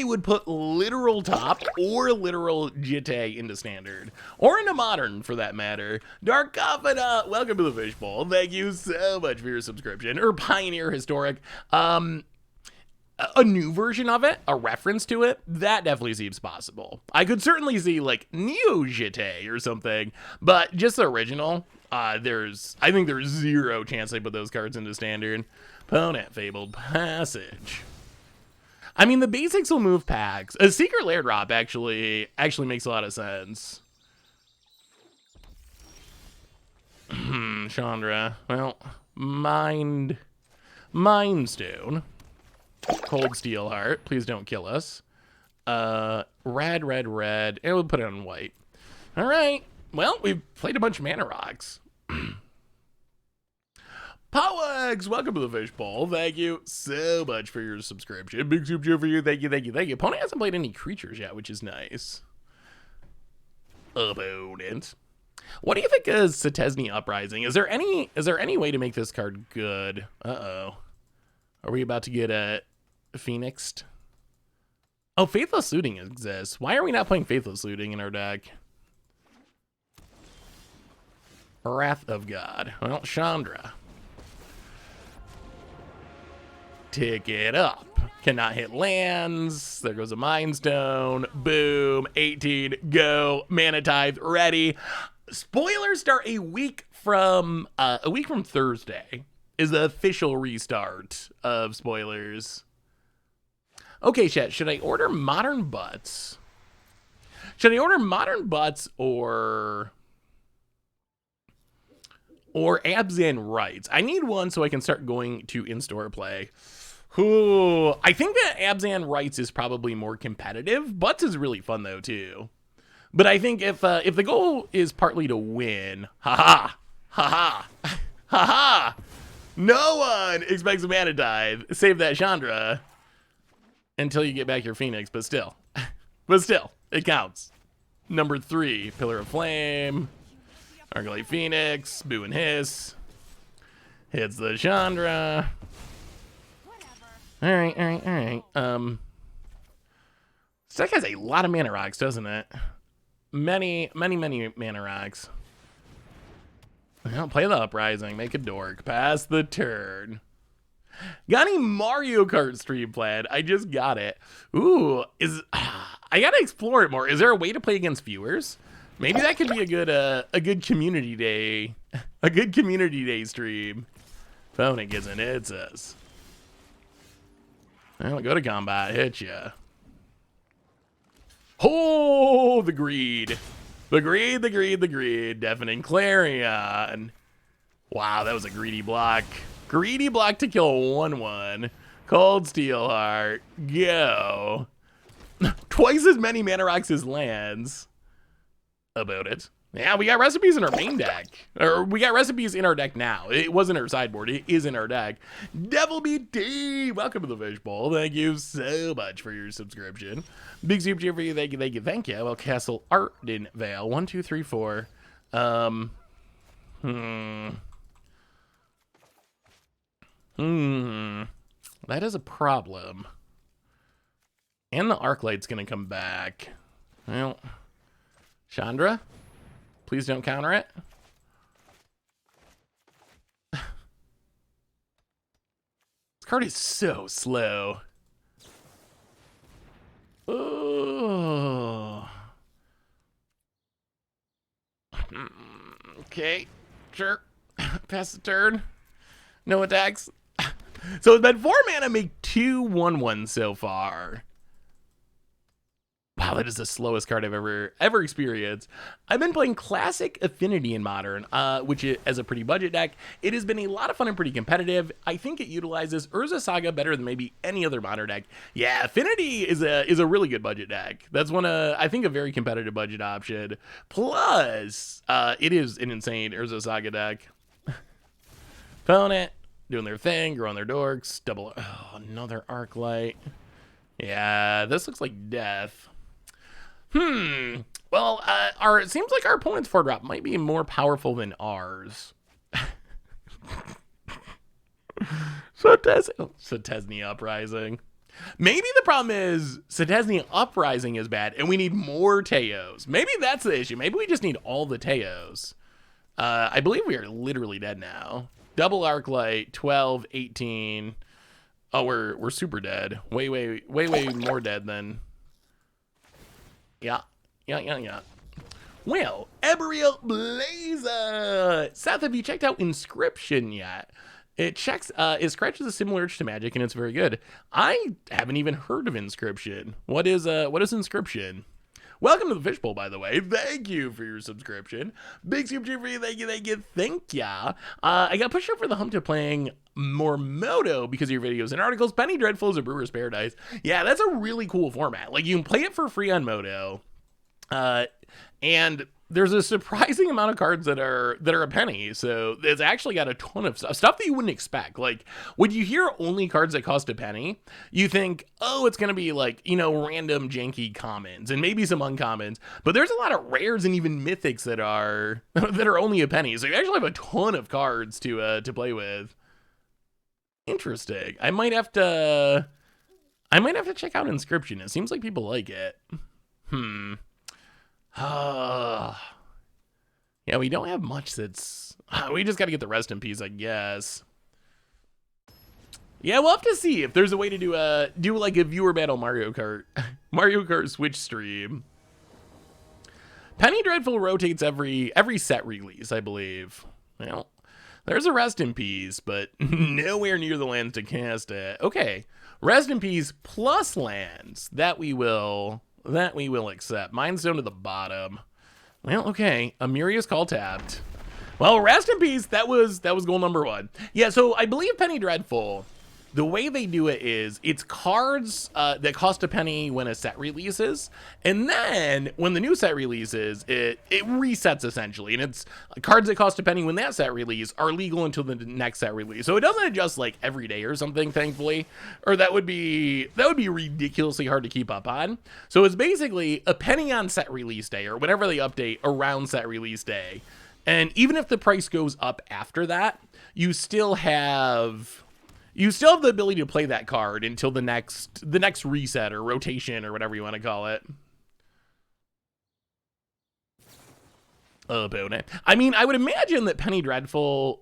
would put literal Top or literal Jitte into standard, or into modern for that matter. Dark Confidant, welcome to the Fishbowl. Thank you so much for your subscription. Or Pioneer Historic, a new version of it, a reference to it, that definitely seems possible. I could certainly see like Neo Jitte or something, but just the original, I think there's zero chance they put those cards into standard. Opponent Fabled Passage. I mean, the basics will move packs. A Secret Lair drop actually makes a lot of sense. Chandra. Well, Mind Stone. Cold Steelheart. Please don't kill us. Red. And we'll put it on white. All right. Well, we've played a bunch of Mana Rocks. Powex, welcome to the Fishbowl. Thank you so much for your subscription. Big soup for you. Thank you. Opponent hasn't played any creatures yet, which is nice. Opponent. What do you think is Selesnya Uprising? Is there any way to make this card good? Uh-oh. Are we about to get phoenixed? Oh, Faithless Looting exists. Why are we not playing Faithless Looting in our deck? Wrath of God. Well, Chandra. Tick it up. Cannot hit lands. There goes a Mind Stone. Boom. 18. Go. Mana Tithe ready. Spoilers start a week from Thursday. Is the official restart of spoilers. Okay, chat. Should I order Modern Butts? Should I order Modern Butts or Abzan Rights? I need one so I can start going to in-store play. Ooh, I think that Abzan Rights is probably more competitive. Butts is really fun though too. But I think if the goal is partly to win, no one expects a Mana Tithe. Save that Chandra until you get back your Phoenix, but still, it counts. Number 3, Pillar of Flame, Arclight Phoenix, Boo and Hiss, hits the Chandra. All right. This deck has a lot of Mana Rocks, doesn't it? many mana rocks. Well, play the Uprising, make a dork, pass the turn. Got any Mario Kart stream planned? I just got it. Ooh, I gotta explore it more. Is there a way to play against viewers? Maybe that could be a good community day, a good community day stream. Opponent gets an hits us. Well, go to combat, hit ya. Oh, the greed. The greed. Deafening Clarion. Wow, that was a greedy block. Greedy block to kill 1/1. Cold Steel Heart. Go. Twice as many mana rocks as lands. About it. Yeah, we got recipes in our main deck. Or we got recipes in our deck now. It wasn't our sideboard. It is in our deck. Devil BT, welcome to the Fishbowl. Thank you so much for your subscription. Big super cheer for you. Thank you. Well, Castle Arden Vale. 1, 2, 3, 4. That is a problem. And the Arclight's gonna come back. Well, Chandra, please don't counter it. This card is so slow. Oh. Okay, sure. Pass the turn. No attacks. So it's been 4 mana, make 2 1/1 so far. Wow, that is the slowest card I've ever experienced. I've been playing Classic Affinity in Modern, which is as a pretty budget deck. It has been a lot of fun and pretty competitive. I think it utilizes Urza Saga better than maybe any other Modern deck. Yeah, Affinity is a really good budget deck. That's I think a very competitive budget option. Plus, it is an insane Urza Saga deck. Opponent doing their thing, growing their dorks. Another Arclight. Yeah, this looks like death. Well, it seems like our opponent's 4-drop might be more powerful than ours. Selesnya Uprising. Maybe the problem is Selesnya Uprising is bad and we need more Teos. Maybe that's the issue. Maybe we just need all the Teos. I believe we are literally dead now. Double Arclight, 12, 18. Oh, we're super dead. Way more dead than. Yeah. Well, Ebriel Blazer. Seth, have you checked out Inscription yet? It scratches a similar itch to Magic, and it's very good. I haven't even heard of Inscription. What is Inscription? Welcome to the Fishbowl, by the way. Thank you for your subscription. Big super cheer for you. Thank ya. I got pushed over the hump to playing more Moto because of your videos and articles. Penny Dreadful is a Brewer's Paradise. Yeah, that's a really cool format. Like, you can play it for free on Moto. And there's a surprising amount of cards that are a penny. So it's actually got a ton of stuff that you wouldn't expect. Like, when you hear only cards that cost a penny, you think, oh, it's going to be like, random janky commons and maybe some uncommons. But there's a lot of rares and even mythics that are only a penny. So you actually have a ton of cards to play with. Interesting. I might have to check out Inscription. It seems like people like it. Yeah, we don't have much that's. We just got to get the rest in peace, I guess. Yeah, we'll have to see if there's a way to do like a viewer battle Mario Kart Switch stream. Penny Dreadful rotates every set release, I believe. Well, there's a rest in peace, but nowhere near the lands to cast it. Okay, rest in peace plus lands that we will accept. Mindstone to the bottom. Well, okay. Amiria's Call tapped. Well, rest in peace. That was goal number 1. Yeah, so I believe Penny Dreadful, the way they do it is it's cards that cost a penny when a set releases, and then when the new set releases, it resets essentially, and it's cards that cost a penny when that set release are legal until the next set release. So it doesn't adjust like every day or something, thankfully, or that would be ridiculously hard to keep up on. So it's basically a penny on set release day or whenever they update around set release day, and even if the price goes up after that, you still have the ability to play that card until the next reset or rotation or whatever you want to call it. opponent. I mean, I would imagine that Penny Dreadful,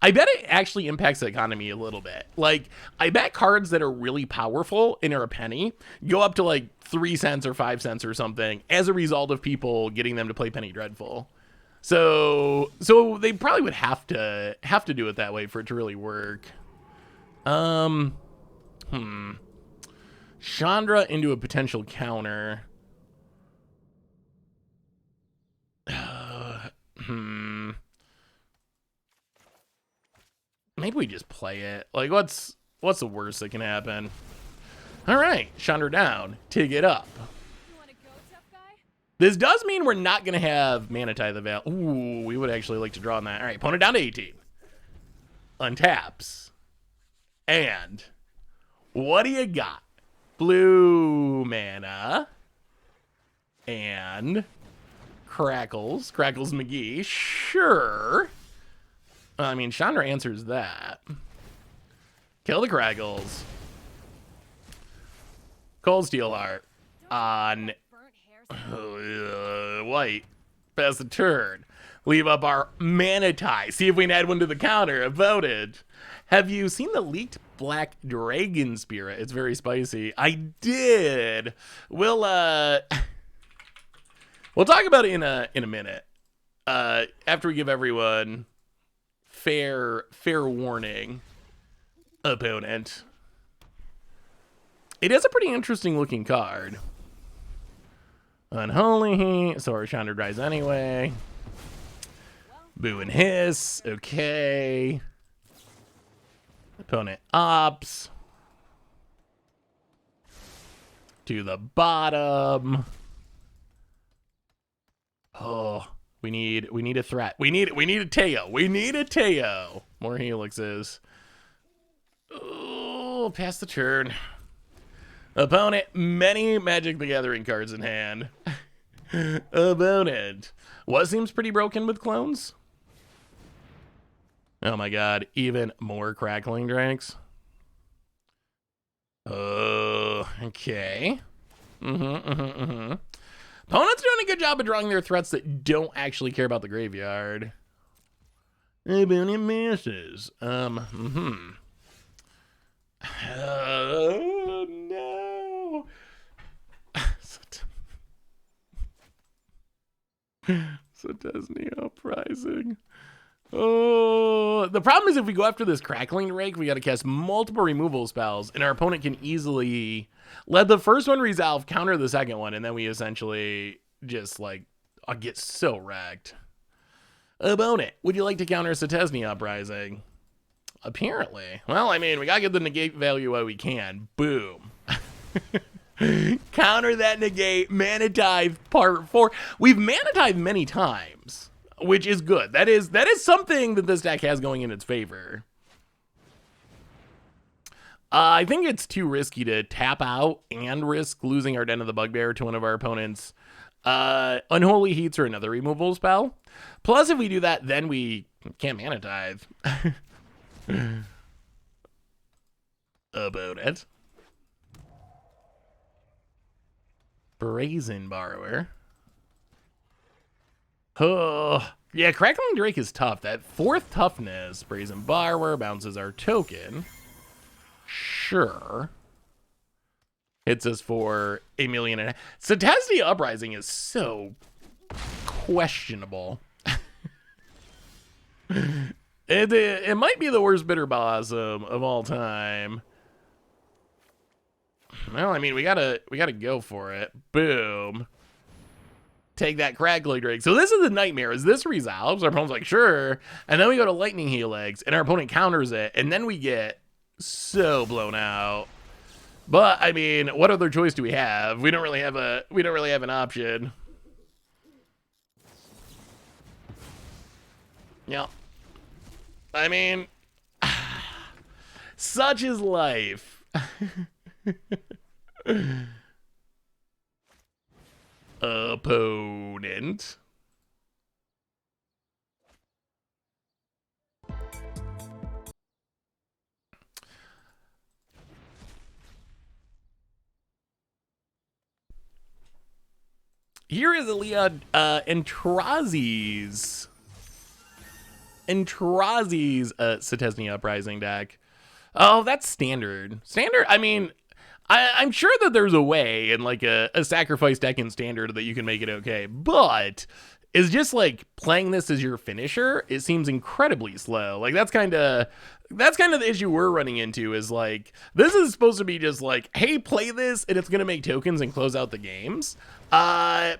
I bet it actually impacts the economy a little bit. Like, I bet cards that are really powerful and are a penny go up to like 3 cents or 5 cents or something as a result of people getting them to play Penny Dreadful. So they probably would have to do it that way for it to really work. Chandra into a potential counter. Maybe we just play it. Like, what's the worst that can happen? All right, Chandra down. Tig it up. You wanna go, tough guy? This does mean we're not going to have Mana Tithe available. Ooh, we would actually like to draw on that. All right, opponent down to 18. Untaps. And what do you got? Blue mana. And Crackles. Crackles McGee. Sure. I mean, Chandra answers that. Kill the Crackles. Cold Steelheart. On white. Pass the turn. Leave up our Mana Tithe. See if we can add one to the counter. Voted. Have you seen the leaked Black Dragon Spirit? It's very spicy. I did. We'll talk about it in a minute. After we give everyone fair warning, opponent. It is a pretty interesting looking card. Unholy, so our Chandra dies anyway. Boo and hiss, okay. Opponent ops. To the bottom. Oh, we need a threat. We need a Teo. We need a Teo. More helixes. Oh, pass the turn. Opponent, many Magic the Gathering cards in hand. Opponent. What seems pretty broken with clones? Oh my god, even more Crackling Drakes. Oh, okay. Opponent's doing a good job of drawing their threats that don't actually care about the graveyard. Opponent misses. Oh no. Selesnya Uprising. Oh, the problem is if we go after this Crackling Drake, we got to cast multiple removal spells, and our opponent can easily let the first one resolve, counter the second one, and then we essentially just like get so wrecked. Opponent, would you like to counter Selesnya Uprising? Apparently. Well, I mean, we gotta get the negate value while we can. Boom. Counter that negate. Mana Tithe part 4. We've Mana Tithe many times, which is good. That is something that this deck has going in its favor. I think it's too risky to tap out and risk losing our Den of the Bugbear to one of our opponents. Unholy Heats are another removal spell. Plus, if we do that, then we can't Mana Tithe. About it. Brazen Borrower. Oh, yeah, Crackling Drake is tough. That 4th toughness, Brazen Borrower bounces our token. Sure. Hits us for 1.5 million. Selesnya Uprising is so questionable. It might be the worst Bitter Blossom of all time. Well, I mean, we gotta go for it. Boom. Take that Crackling Drake. So this is the nightmare. As this resolves, our opponent's like, sure. And then we go to Lightning Helix, and our opponent counters it, and then we get so blown out. But I mean, what other choice do we have? We don't really have an option. Yeah. I mean, such is life. Opponent. Here is Aaliyah Entrazi's Selesnya Uprising deck. Oh, that's standard. Standard, I mean, I'm sure that there's a way in like a sacrifice deck in standard that you can make it okay, but it's just like playing this as your finisher, it seems incredibly slow. Like that's kind of the issue we're running into is like, this is supposed to be just like, hey, play this and it's going to make tokens and close out the games. But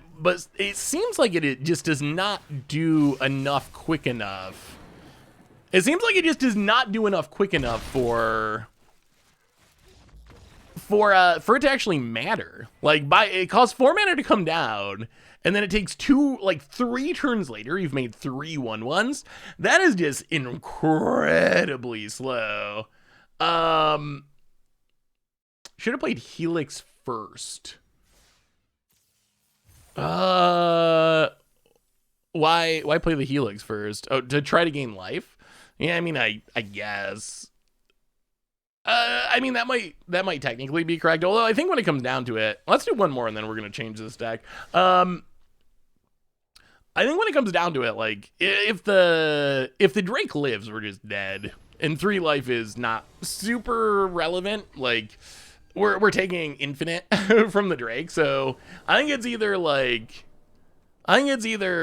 it seems like it just does not do enough quick enough. It seems like it just does not do enough quick enough for it to actually matter. Like it costs 4 mana to come down, and then it takes 3 turns later, you've made 3 1/1s. That is just incredibly slow. Should have played Helix first. Why play the Helix first? Oh, to try to gain life? Yeah, I mean, I guess. I mean, that might technically be correct. Although I think when it comes down to it, let's do one more and then we're gonna change this deck. I think when it comes down to it, like if the Drake lives, we're just dead, and 3 life is not super relevant. Like we're taking infinite from the Drake, so I think it's either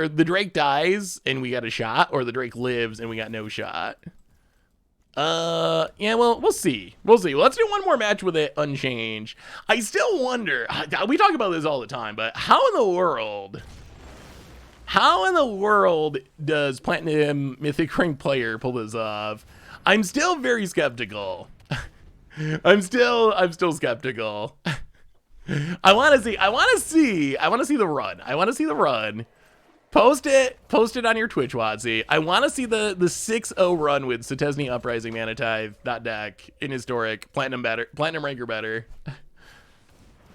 the Drake dies and we got a shot, or the Drake lives and we got no shot. Yeah, well, we'll see. Let's do one more match with it unchanged. I still wonder, we talk about this all the time, but how in the world does Platinum Mythic Ring player pull this off? I'm still very skeptical. I'm still skeptical. I want to see the run. Post it on your Twitch, Watsy. I want to see the 6-0 run with Selesnya Uprising Mana Tithe, that deck in Historic, Platinum Ranker better.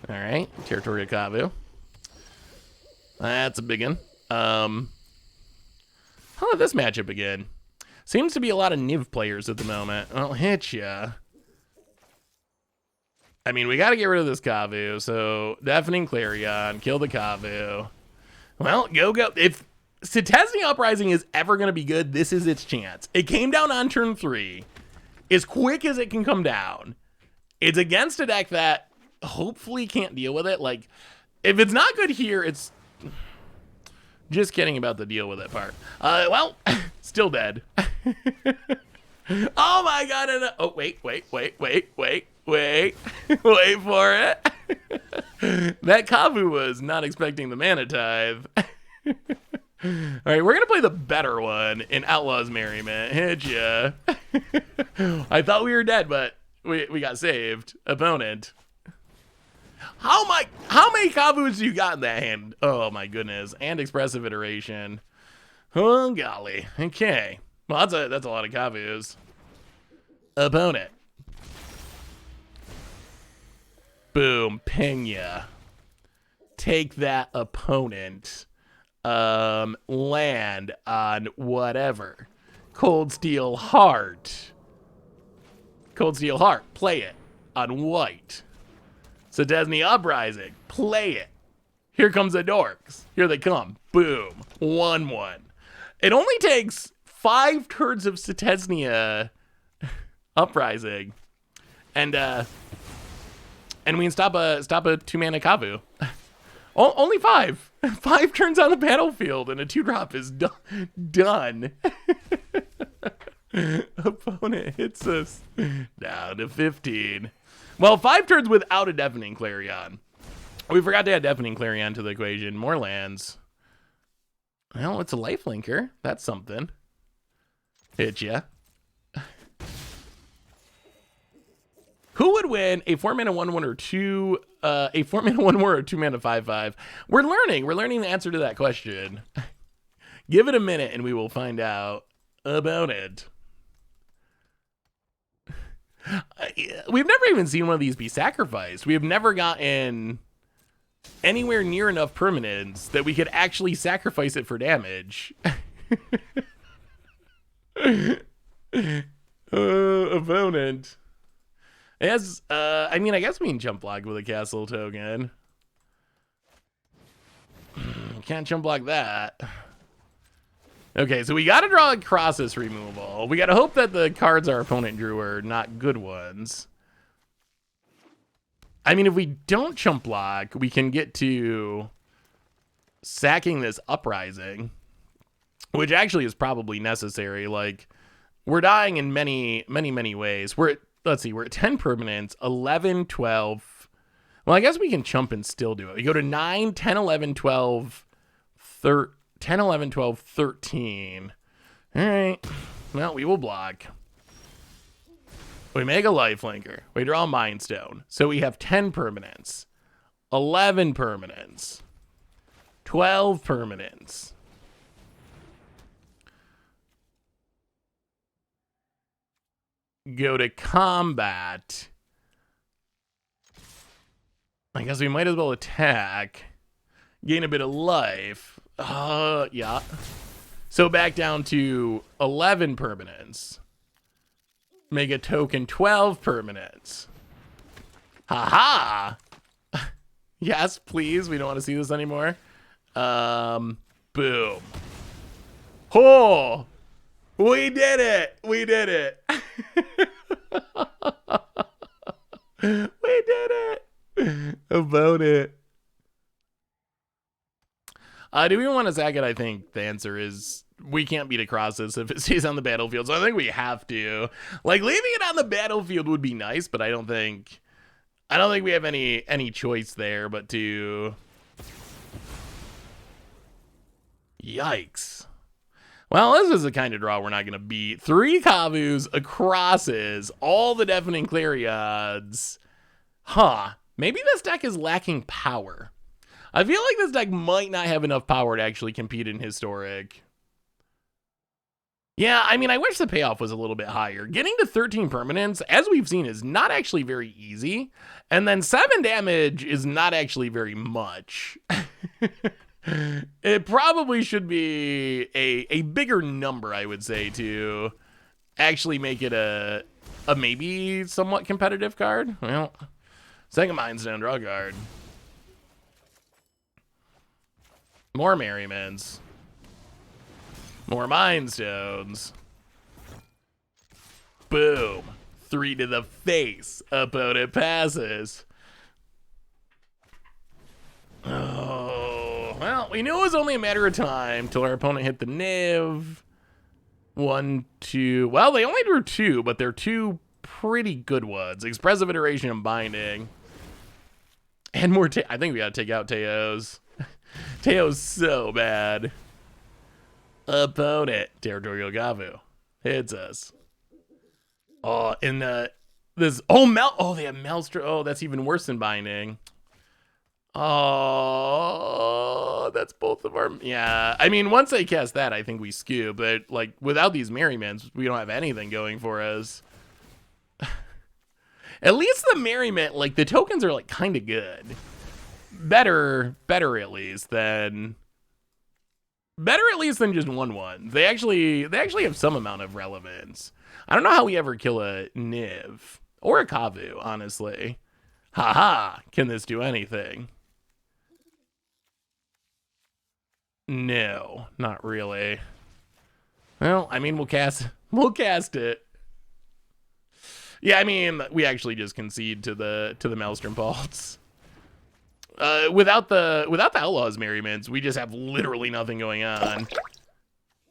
All right, Territory Kavu. That's a big one. How about this matchup again? Seems to be a lot of Niv players at the moment. I'll hit ya. I mean, we got to get rid of this Kavu, so Deafening Clarion, kill the Kavu. Well, go. If Selesnya Uprising is ever going to be good, this is its chance. It came down on turn 3, as quick as it can come down. It's against a deck that hopefully can't deal with it. Like, if it's not good here, it's... Just kidding about the deal with it part. Well, still dead. Oh my god, oh, wait. Wait for it. That Kavu was not expecting the Mana Tithe. All right, we're gonna play the better one in Outlaw's Merriment. Hit ya. I thought we were dead, but we got saved. Opponent. How many Kavus do you got in that hand? Oh my goodness. And Expressive Iteration. Oh golly. Okay. Well, that's a lot of Kavus. Opponent. Boom. Ping ya. Take that, opponent. Land on whatever. Cold Steel Heart. Play it on white. Selesnya Uprising. Play it. Here comes the dorks. Here they come. Boom. 1/1. It only takes 5 turns of Selesnya Uprising, and we can stop a 2-mana Kavu. Only 5. 5 turns on the battlefield, and a 2-drop is done. Opponent hits us down to 15. Well, 5 turns without a Deafening Clarion. We forgot to add Deafening Clarion to the equation. More lands. Well, it's a lifelinker. That's something. Hit ya. Who would win a 4-mana 1/1 or 2? A 4-mana 1/1 or 2-mana 5/5? We're learning the answer to that question. Give it a minute, and we will find out about it. We've never even seen one of these be sacrificed. We have never gotten anywhere near enough permanence that we could actually sacrifice it for damage. Opponent. As I mean, I guess we can jump block with a castle token. can't jump block that. Okay, so we got to draw a Crosses removal. We got to hope that the cards our opponent drew are not good ones. I mean, if we don't jump block, we can get to sacking this Uprising, which actually is probably necessary. Like, we're dying in many ways. Let's see, we're at 10 permanents, 11, 12. Well, I guess we can chump and still do it. We go to 9, 10, 11, 12, 13. 10, 11, 12, 13. All right. Well, we will block. We make a lifelinker. We draw a Mind Stone. So we have 10 permanents, 11 permanents, 12 permanents. Go to combat. I guess we might as well attack. Gain a bit of life. Yeah. So back down to 11 permanents. Make a token 12 permanents. Haha. Yes, please. We don't want to see this anymore. Boom. Oh, we did it. We did it. We did it. About it. Do we want to sack it? I think the answer is we can't beat across this if it stays on the battlefield. So I think we have to. Like, leaving it on the battlefield would be nice, but I don't think we have any choice there but to. Yikes. Well, this is the kind of draw we're not going to beat. 3 Kavus, a Crosses, all the Deafening Clarions. Huh. Maybe this deck is lacking power. I feel like this deck might not have enough power to actually compete in Historic. Yeah, I mean, I wish the payoff was a little bit higher. Getting to 13 permanents, as we've seen, is not actually very easy. And then 7 damage is not actually very much. It probably should be a bigger number, I would say, to actually make it a maybe somewhat competitive card. Well, second Mind Stone, draw a card. More Merrymans. More Mind Stones. Boom. 3 to the face. Opponent passes. Oh, well, we knew it was only a matter of time till our opponent hit the Niv. 1, 2. Well, they only drew 2, but they're 2 pretty good ones. Expressive Iteration and Binding. And more. I think we gotta take out Teos. Teo's so bad. Opponent. Territorial Gavu. Hits us. Oh, and this. Oh, they have Maelstrom. Oh, that's even worse than Binding. Oh, that's both of our. Yeah, I mean, once they cast that, I think we skew. But like, without these Merrymans, we don't have anything going for us. At least the Merryman, like the tokens are like kind of good. Better at least than just 1/1. They actually have some amount of relevance. I don't know how we ever kill a Niv or a Kavu, honestly. Haha, can this do anything? No, not really. Well, I mean, we'll cast it. Yeah, I mean, we actually just concede to the Maelstrom Pulse. Without the Outlaws Merrymans, we just have literally nothing going on.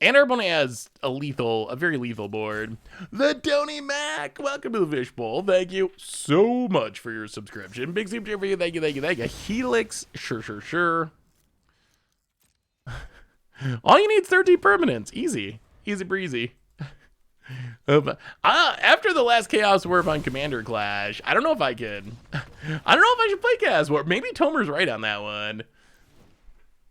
And our opponent has a very lethal board. The Tony Mac, welcome to the Fishbowl. Thank you so much for your subscription. Big super chat for you. Thank you. Helix, sure. All you need is 13 permanents. Easy breezy. After the last Chaos Warp on Commander Clash, I don't know if I should play Chaos Warp. Maybe Tomer's right on that one.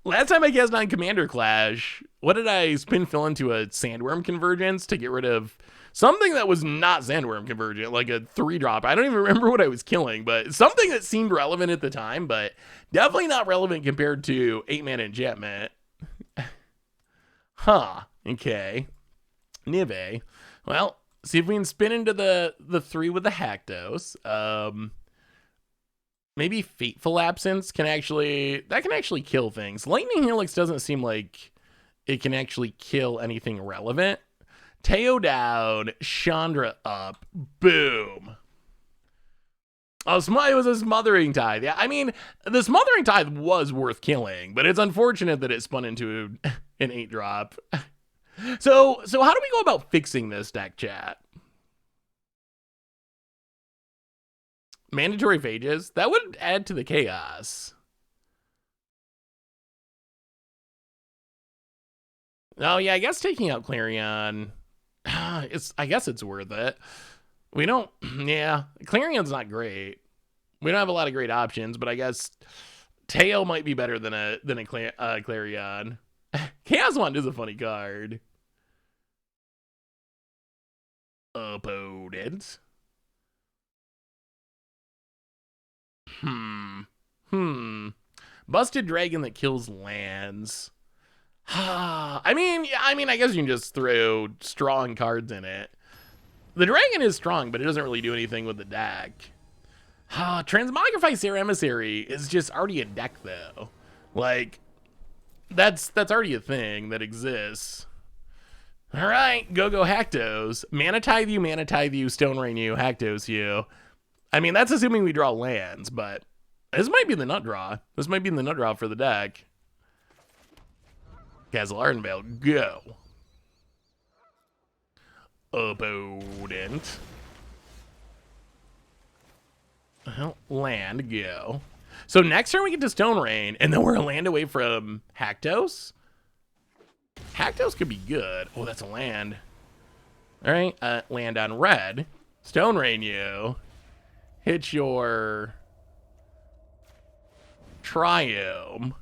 Last time I cast on Commander Clash, what did I spin fill into a Sandworm Convergence to get rid of something that was not Sandworm Convergent, like a 3-drop. I don't even remember what I was killing, but something that seemed relevant at the time, but definitely not relevant compared to 8-mana enchantment. Huh. Okay. Nive. Well, see if we can spin into the 3 with the Haktos. Maybe Fateful Absence can actually kill things. Lightning Helix doesn't seem like it can actually kill anything relevant. Teo down, Chandra up, boom. Oh, it was a Smothering Tithe. Yeah, I mean, the Smothering Tithe was worth killing, but it's unfortunate that it spun into an 8-drop. So how do we go about fixing this deck, chat? Mandatory Phages? That would add to the chaos. Oh, yeah, I guess taking out Clarion, I guess it's worth it. We don't, yeah, Clarion's not great. We don't have a lot of great options, but I guess Tail might be better than a Clarion. Chaos Wand is a funny card. Opponent. Busted Dragon that kills lands. I mean, I guess you can just throw strong cards in it. The dragon is strong, but it doesn't really do anything with the deck. Transmogrify Seer Emissary is just already a deck, though. Like, that's already a thing that exists. All right, go Haktos. Mana Tithe you, Stone Rain you, Haktos you. I mean, that's assuming we draw lands, but this might be the nut draw. This might be the nut draw for the deck. Castle Ardenvale, go. Opponent. Well, land, go. So next turn we get to Stone Rain, and then we're a land away from Haktos. Haktos could be good. Oh, that's a land. All right, land on red. Stone Rain you. Hit your Triome.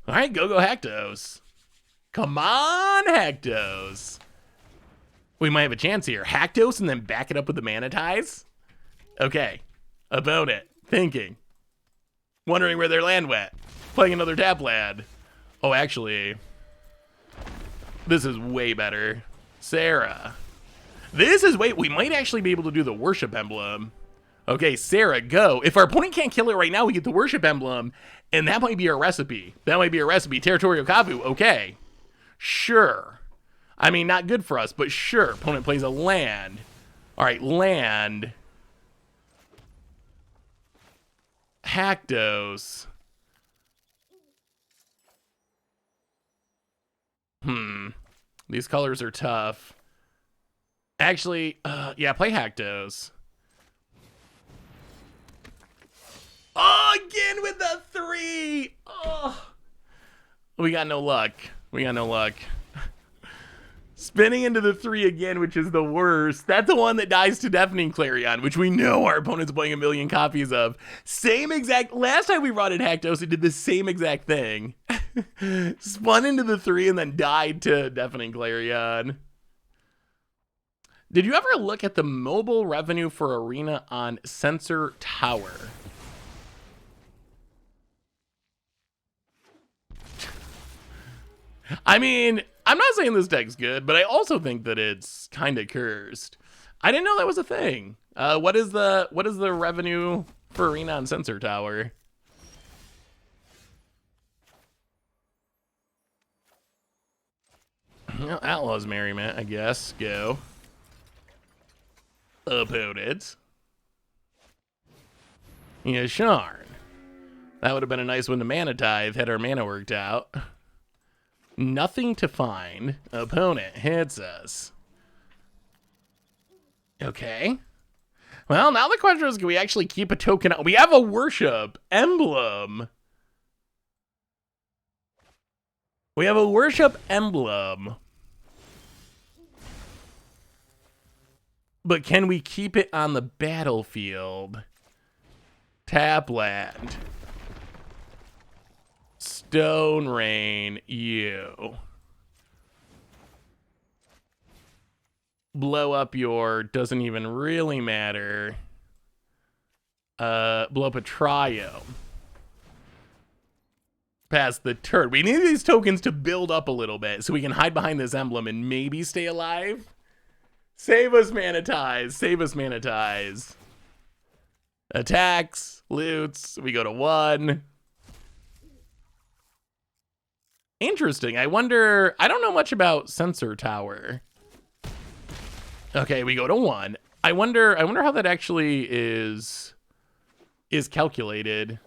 All right, go Haktos. Come on, Haktos. We might have a chance here. Haktos and then back it up with the Mana Tithe. Okay, about it. Thinking. Wondering where their land went. Playing another tap land. Oh, actually, this is way better. Sarah. This is we might actually be able to do the Worship Emblem. Okay, Sarah, go. If our opponent can't kill it right now, we get the Worship Emblem, and that might be our recipe. Territorial Kavu, okay. Sure. I mean, not good for us, but sure. Opponent plays a land. All right, land. Haktos. These colors are tough. Actually, yeah, play Haktos. Oh, again with the 3. Oh, we got no luck. Spinning into the 3 again, which is the worst. That's the one that dies to Deafening Clarion, which we know our opponent's playing a million copies of. Same exact, last time we rotted Haktos, it did the same exact thing. Spun into the 3 and then died to Deafening Clarion. Did you ever look at the mobile revenue for Arena on Sensor Tower? I mean, I'm not saying this deck's good, but I also think that it's kind of cursed. I didn't know that was a thing. What is the revenue for Arena on Sensor Tower? Well, Outlaw's Merriment, I guess. Go. Opponent. Yeah, Sharn. That would have been a nice one to Mana Tithe had our mana worked out. Nothing to find. Opponent hits us. Okay. Well, now the question is, can we actually keep a token out? We have a Worship Emblem. We have a Worship Emblem. But can we keep it on the battlefield? Tap land. Stone Rain you. Blow up your doesn't even really matter. Blow up a Triome. Pass the turn. We need these tokens to build up a little bit so we can hide behind this emblem and maybe stay alive. Save us, Mana Tithe. Save us, Mana Tithe. Attacks, loots, we go to 1. Interesting. I wonder, I don't know much about Sensor Tower. Okay, we go to 1. I wonder how that actually is calculated.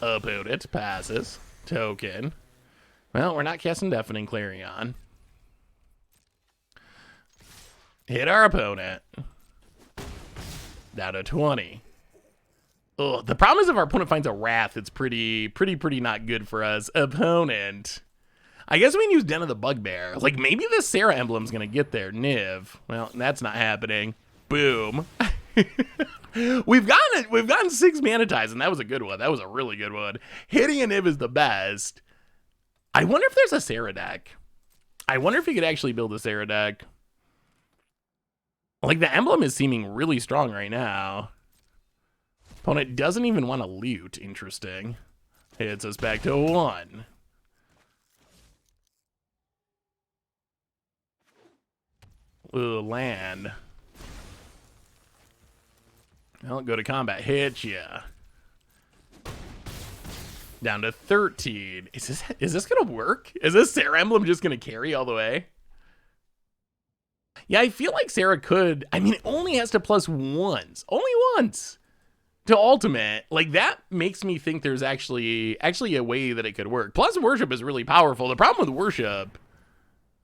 Opponent passes. Token. Well, we're not casting Deafening Clarion. Hit our opponent. Down to 20. Ugh, the problem is if our opponent finds a Wrath, it's pretty not good for us. Opponent. I guess we can use Den of the Bugbear. Like, maybe this Sarah emblem's gonna get there. Niv. Well, that's not happening. Boom. We've gotten 6 Mana Tithes, and that was a good one. That was a really good one. Hitting a Niv is the best. I wonder if there's a Sarah deck. I wonder if you could actually build a Sarah deck. Like, the emblem is seeming really strong right now. Opponent doesn't even want to loot. Interesting. Hits us back to 1. Ooh, land. Well, go to combat. Hit ya. Down to 13. Is this gonna work? Is this Sarah emblem just gonna carry all the way? Yeah, I feel like Sarah could. I mean, it only has to plus once. Only once. To ultimate. Like, that makes me think there's actually a way that it could work. Plus, worship is really powerful. The problem with worship...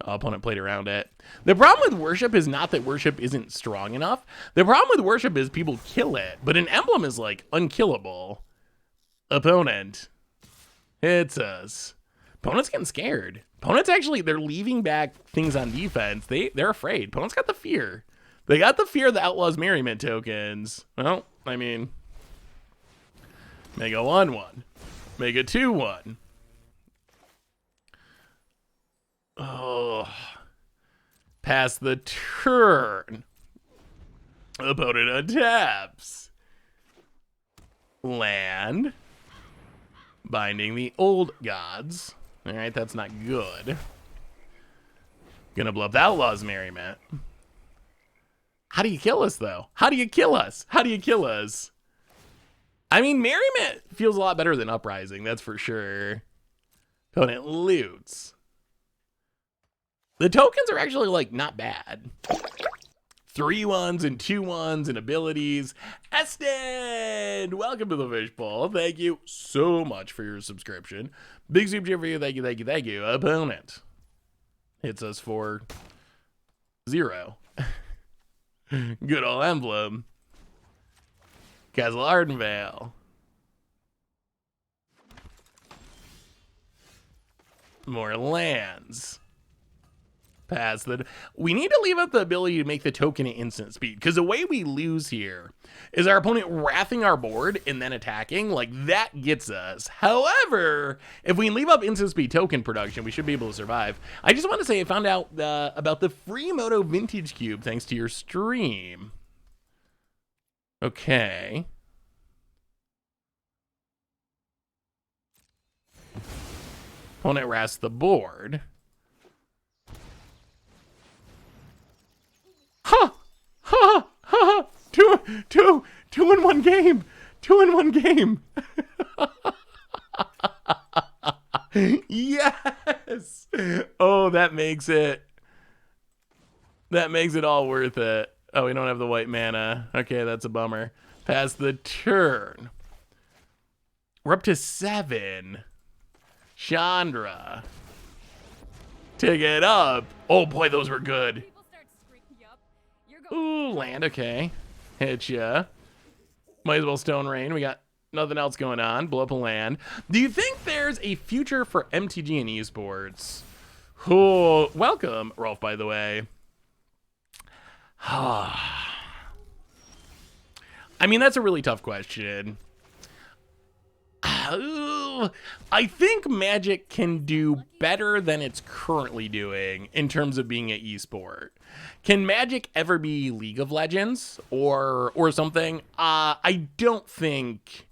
Oh, opponent played around it. The problem with worship is not that worship isn't strong enough. The problem with worship is people kill it. But an emblem is, like, unkillable. Opponent hits us. Opponent's getting scared. Opponent's actually, they're leaving back things on defense. They're afraid. Opponent's got the fear. They got the fear of the Outlaw's Merriment tokens. Well, I mean... Make a 1-1. Make a 2-1. Oh. Pass the turn. Opponent untaps. Land. Binding the Old Gods. Alright, that's not good. Gonna blow up the Outlaw's Merriment. How do you kill us, though? How do you kill us? How do you kill us? I mean, Merriment feels a lot better than Uprising, that's for sure. Opponent loots. The tokens are actually, like, not bad. 3 1s and 2 1s and abilities. Eston, welcome to the Fishbowl. Thank you so much for your subscription. Big super chat for you. Thank you, thank you, thank you. Opponent hits us for 0. Good old emblem. Castle Ardenvale. More lands. Pass the... We need to leave up the ability to make the token at instant speed, because the way we lose here is our opponent wrathing our board and then attacking. Like, that gets us. However, if we leave up instant speed token production, we should be able to survive. I just want to say I found out about the free Moto Vintage Cube thanks to your stream. Okay. Opponent wraths the board. Ha! Ha! Ha! 2 in 1 game. 2 in 1 game. Yes. Oh, that makes it all worth it. Oh, we don't have the white mana. Okay, that's a bummer. Pass the turn. We're up to 7. Chandra. Take it up. Oh boy, those were good. Ooh, land, okay. Hit ya. Might as well Stone Rain. We got nothing else going on. Blow up a land. Do you think there's a future for MTG and esports? Oh, welcome, Rolf, by the way. I mean, that's a really tough question. I think Magic can do better than it's currently doing in terms of being an esport. Can Magic ever be League of Legends or something? I don't think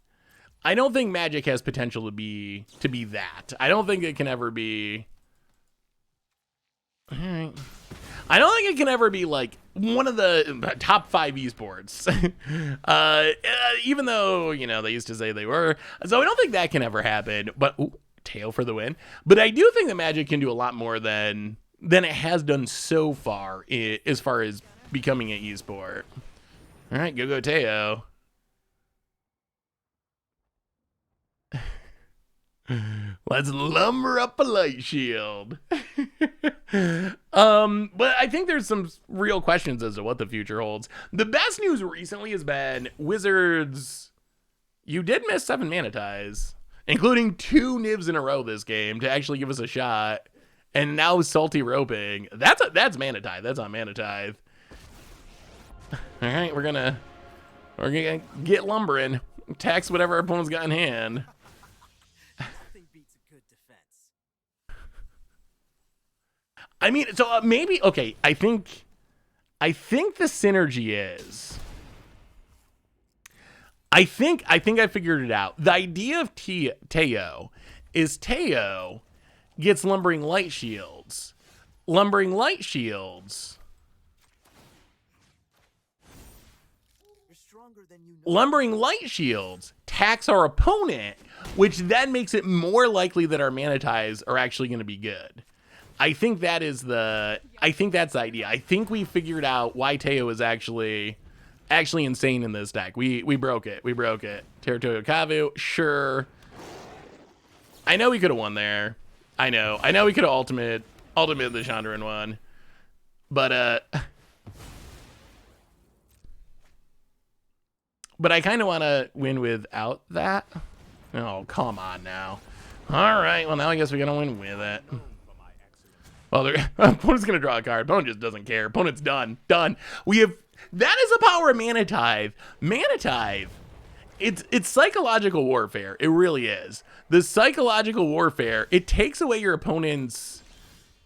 Magic has potential to be that. I don't think it can ever be. All right. I don't think it can ever be like one of the top 5 esports. Even though, you know, they used to say they were. So I don't think that can ever happen. But, ooh, Tail for the win. But I do think that Magic can do a lot more than it has done so far as far as becoming an esport. All right, go Teo. Let's lumber up a light shield. But I think there's some real questions as to what the future holds. The best news recently has been Wizards. You did miss 7 Mana Tithes, including 2 Nivs in a row this game to actually give us a shot. And now Salty Roping. That's Mana Tithe. That's on Mana Tithe. All right, we're gonna get lumbering. Tax whatever our opponent's got in hand. I mean, so maybe, okay, I think the synergy is, I think I figured it out. The idea of Teo is Teo gets Lumbering Light Shields. Lumbering Light Shields. Lumbering Light Shields tax our opponent, which then makes it more likely that our Mana Tithes are actually going to be good. I think that's the idea. I think we figured out why Teo is actually insane in this deck. We broke it. Territorial Kavu, sure. I know we could have won there. I know we could have ultimate the Chandran one. But I kind of want to win without that. Oh, come on now. All right, well now I guess we're going to win with it. Well, opponent's going to draw a card. Opponent just doesn't care. Opponent's done. That is the power of Mana Tithe. Mana Tithe, it's psychological warfare. It really is. The psychological warfare, it takes away your opponent's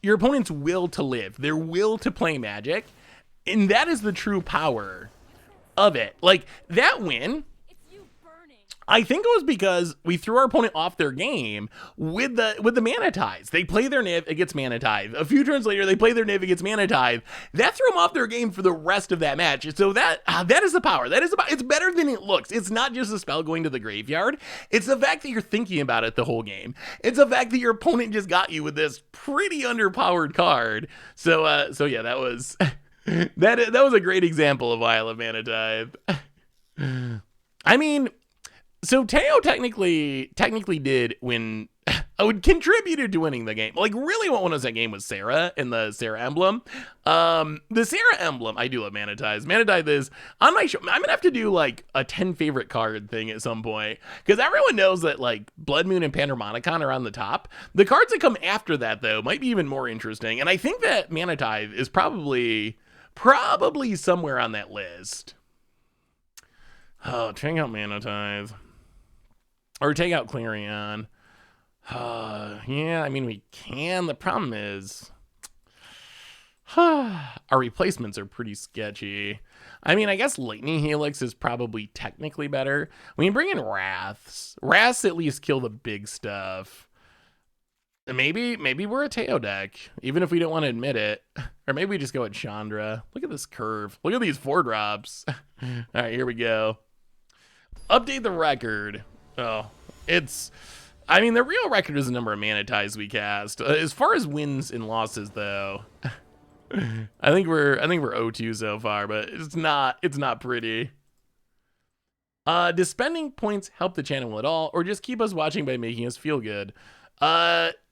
will to live, their will to play Magic. And that is the true power of it. Like, that win, I think it was because we threw our opponent off their game with the Mana Tithes. They play their Niv, it gets Mana Tithe. A few turns later, they play their Niv, it gets Mana Tithe. That threw them off their game for the rest of that match. So that is the power. It's better than it looks. It's not just a spell going to the graveyard. It's the fact that you're thinking about it the whole game. It's the fact that your opponent just got you with this pretty underpowered card. So yeah, that was that was a great example of why I love Mana Tithe. I mean, so Teo technically did win. Contributed to winning the game. Like, really what won us that game was Sarah and the Sarah emblem. The Sarah emblem, I do love Mana Tithe. Mana Tithe is on my show. I'm gonna have to do like a 10 favorite card thing at some point, because everyone knows that like Blood Moon and Pandermonicon are on the top. The cards that come after that though might be even more interesting, and I think that Mana Tithe is probably somewhere on that list. Oh, check out Mana Tithe. Or take out Clarion. Yeah, I mean, we can. The problem is our replacements are pretty sketchy. I mean, I guess Lightning Helix is probably technically better. We can bring in Wraths. Wraths at least kill the big stuff. Maybe we're a Teo deck, even if we don't want to admit it. Or maybe we just go at Chandra. Look at this curve. Look at these 4-drops. All right, here we go. Update the record. Oh, I mean, the real record is the number of Mana Tithes we cast. As far as wins and losses, though, I think we're 0-2 so far, but it's not pretty. Does spending points help the channel at all, or just keep us watching by making us feel good?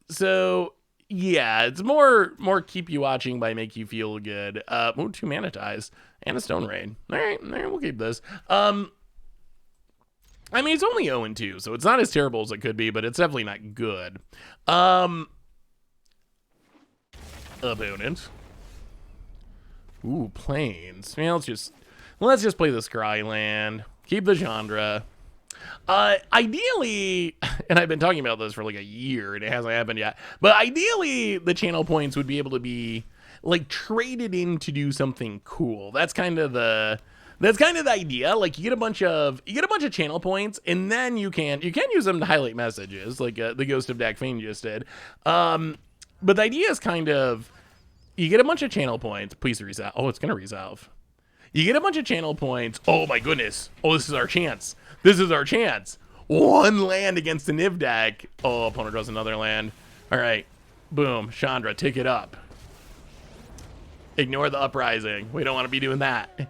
So yeah, it's more keep you watching by make you feel good. 2 Mana Tithes and a Stone Rain. All right, we'll keep this. I mean, it's only 0-2, so it's not as terrible as it could be, but it's definitely not good. Opponent. Ooh, Plains. Yeah, let's just play the Scry land. Keep the Chandra. Ideally, and I've been talking about this for like a year, and it hasn't happened yet, but ideally, the channel points would be able to be like traded in to do something cool. That's kind of the idea. Like, you get a bunch of channel points, and then you can use them to highlight messages, like the Ghost of Dak Fane just did. But the idea is kind of, You get a bunch of channel points. Please resolve. Oh, it's gonna resolve. You get a bunch of channel points. Oh my goodness. Oh, this is our chance. This is our chance. One land against the Niv deck. Oh, opponent draws another land. All right. Boom. Chandra, take it up. Ignore the Uprising. We don't want to be doing that.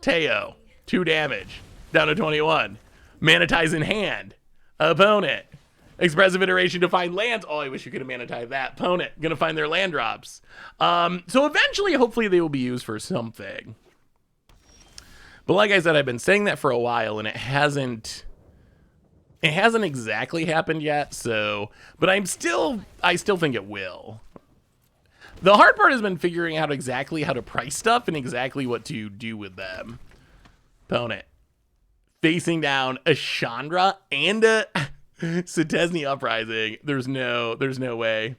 Teo, 2 damage. Down to 21. Mana Tithe in hand. Opponent. Expressive iteration to find lands. Oh, I wish you could have Mana Tithe that. Opponent. Gonna find their land drops. So eventually, hopefully, they will be used for something. But like I said, I've been saying that for a while, and it hasn't exactly happened yet. So, but I still think it will. The hard part has been figuring out exactly how to price stuff and exactly what to do with them. Opponent facing down a Chandra and a Selesnya Uprising. There's no way.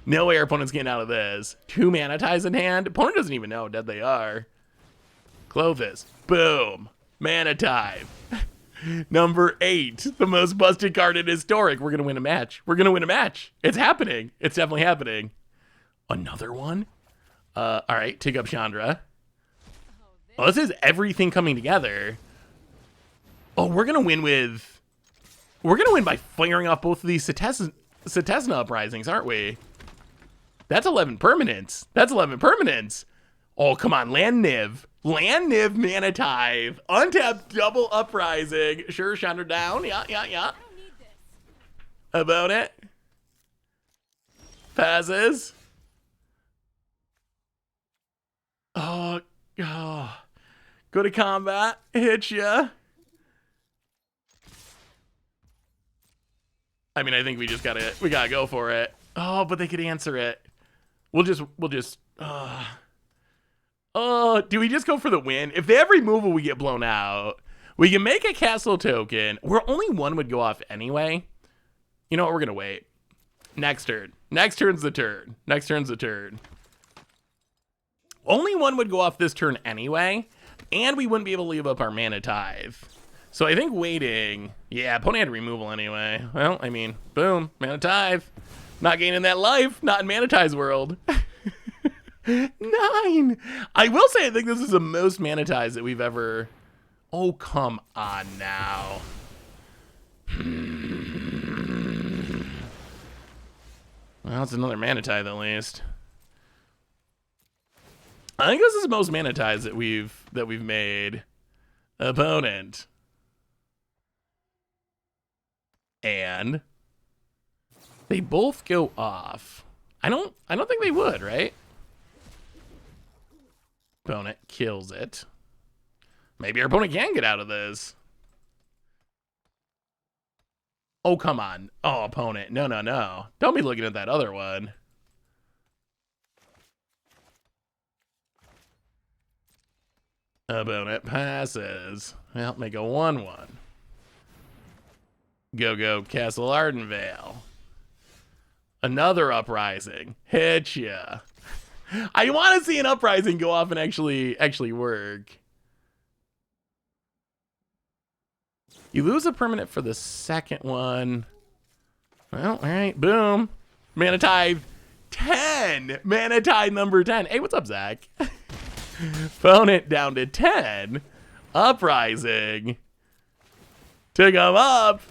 No way our opponent's getting out of this. 2 Mana Tithes in hand. Opponent doesn't even know how dead they are. Clovis. Boom. Mana Tithe. Number 8. The most busted card in Historic. We're going to win a match. It's happening. It's definitely happening. Another one? All right. Take up Chandra. Oh, this is everything coming together. Oh, we're going to win by firing off both of these Selesnya Uprisings, aren't we? That's 11 permanents. Oh, come on. Land Niv, Mana Tithe. Untapped double Uprising. Sure, Chandra down. Yeah. I don't need this. About it. Passes. Oh. Go to combat. Hit ya. I mean, I think we gotta go for it. Oh, but they could answer it. We'll just, do we just go for the win? If they have removal, we get blown out. We can make a castle token, where only one would go off anyway. You know what, we're gonna wait. Next turn. Next turn's the turn. Only one would go off this turn anyway, and we wouldn't be able to leave up our Mana Tithe. So I think waiting, yeah, opponent had removal anyway. Well, I mean, boom, Mana Tithe. Not gaining that life, not in Mana Tithe's world. 9. I will say I think this is the most Mana Tithes that we've ever... Oh, come on now. Well, it's another Mana Tithe at least. I think this is the most Mana Tithes that we've made. Opponent. And they both go off. I don't think they would, right? Opponent kills it. Maybe our opponent can get out of this. Oh, come on. Oh, opponent. No. Don't be looking at that other one. Opponent passes. Well, make a 1/1. Go, Castle Ardenvale. Another Uprising. Hit ya. I want to see an Uprising go off and actually work. You lose a permanent for the second one. Well, all right, boom. Mana Tithe 10. Mana Tithe number 10. Hey, what's up, Zach? Opponent down to 10. Uprising. Took him up.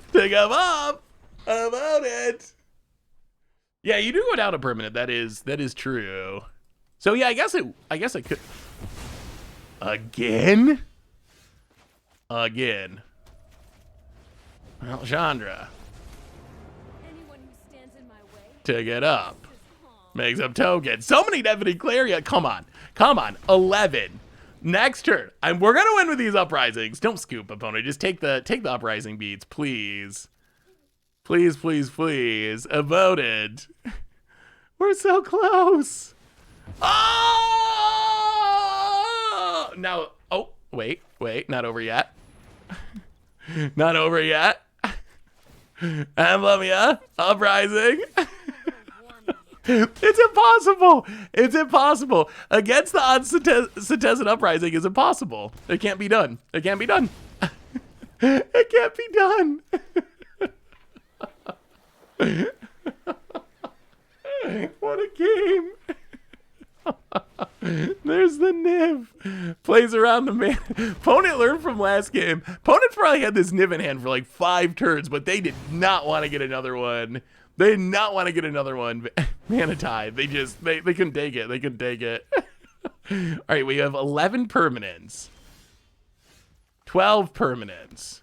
Opponent. Yeah, you do go down a permanent. That is true. So yeah, I guess it could. Again. Well, Chandra. Anyone who stands in my way. Took it up. Makes up token. So many deafening Claria. Come on. 11. Next turn. We're gonna win with these Uprisings. Don't scoop, opponent. Just take the Uprising beats, please. Please. Opponent. We're so close. Oh! Now. Oh, wait. Not over yet. Emblemia. Uprising. It's impossible. Against the odds, Selesnya Uprising is impossible. It can't be done. It can't be done. What a game. There's the Niv. Plays around the man. Opponent learned from last game. Opponents probably had this Niv in hand for like 5 turns, but they did not want to get another one. They did not want to get another one. Mana Tithe. They couldn't take it. They couldn't take it. All right, we have 11 permanents. 12 permanents.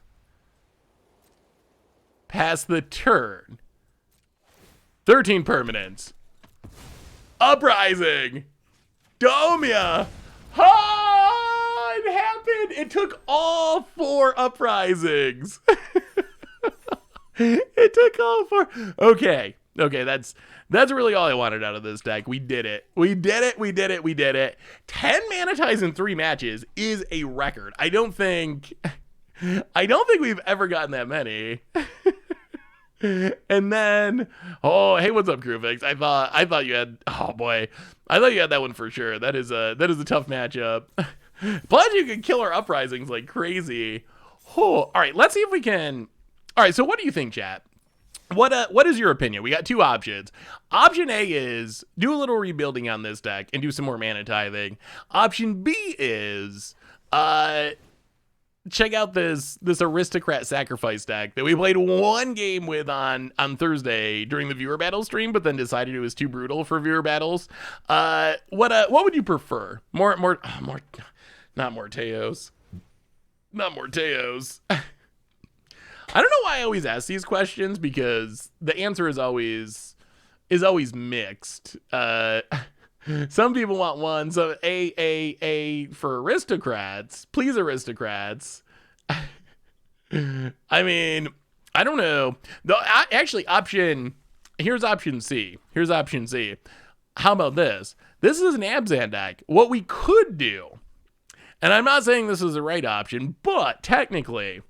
Pass the turn. 13 permanents. Uprising. Domia. Oh, it happened. It took all 4 uprisings. It took all 4. Okay, that's really all I wanted out of this deck. We did it. We did it. 10 Mana Tithes in 3 matches is a record. I don't think we've ever gotten that many. And then, oh, hey, what's up, Groovix? I thought you had, oh boy, I thought you had that one for sure. That is a tough matchup. Plus, you can kill our uprisings like crazy. Oh, all right, let's see if we can. All right, so what do you think, chat? What is your opinion? We got 2 options. Option A is do a little rebuilding on this deck and do some more Mana Tithing. Option B is check out this Aristocrat Sacrifice deck that we played 1 game with on Thursday during the viewer battle stream, but then decided it was too brutal for viewer battles. What would you prefer? Not Morteos. I don't know why I always ask these questions, because the answer is always mixed. Some people want one, so A for aristocrats. Please, aristocrats. I mean, I don't know. Actually, here's option C. How about this? This is an Abzan deck. What we could do, and I'm not saying this is the right option, but technically,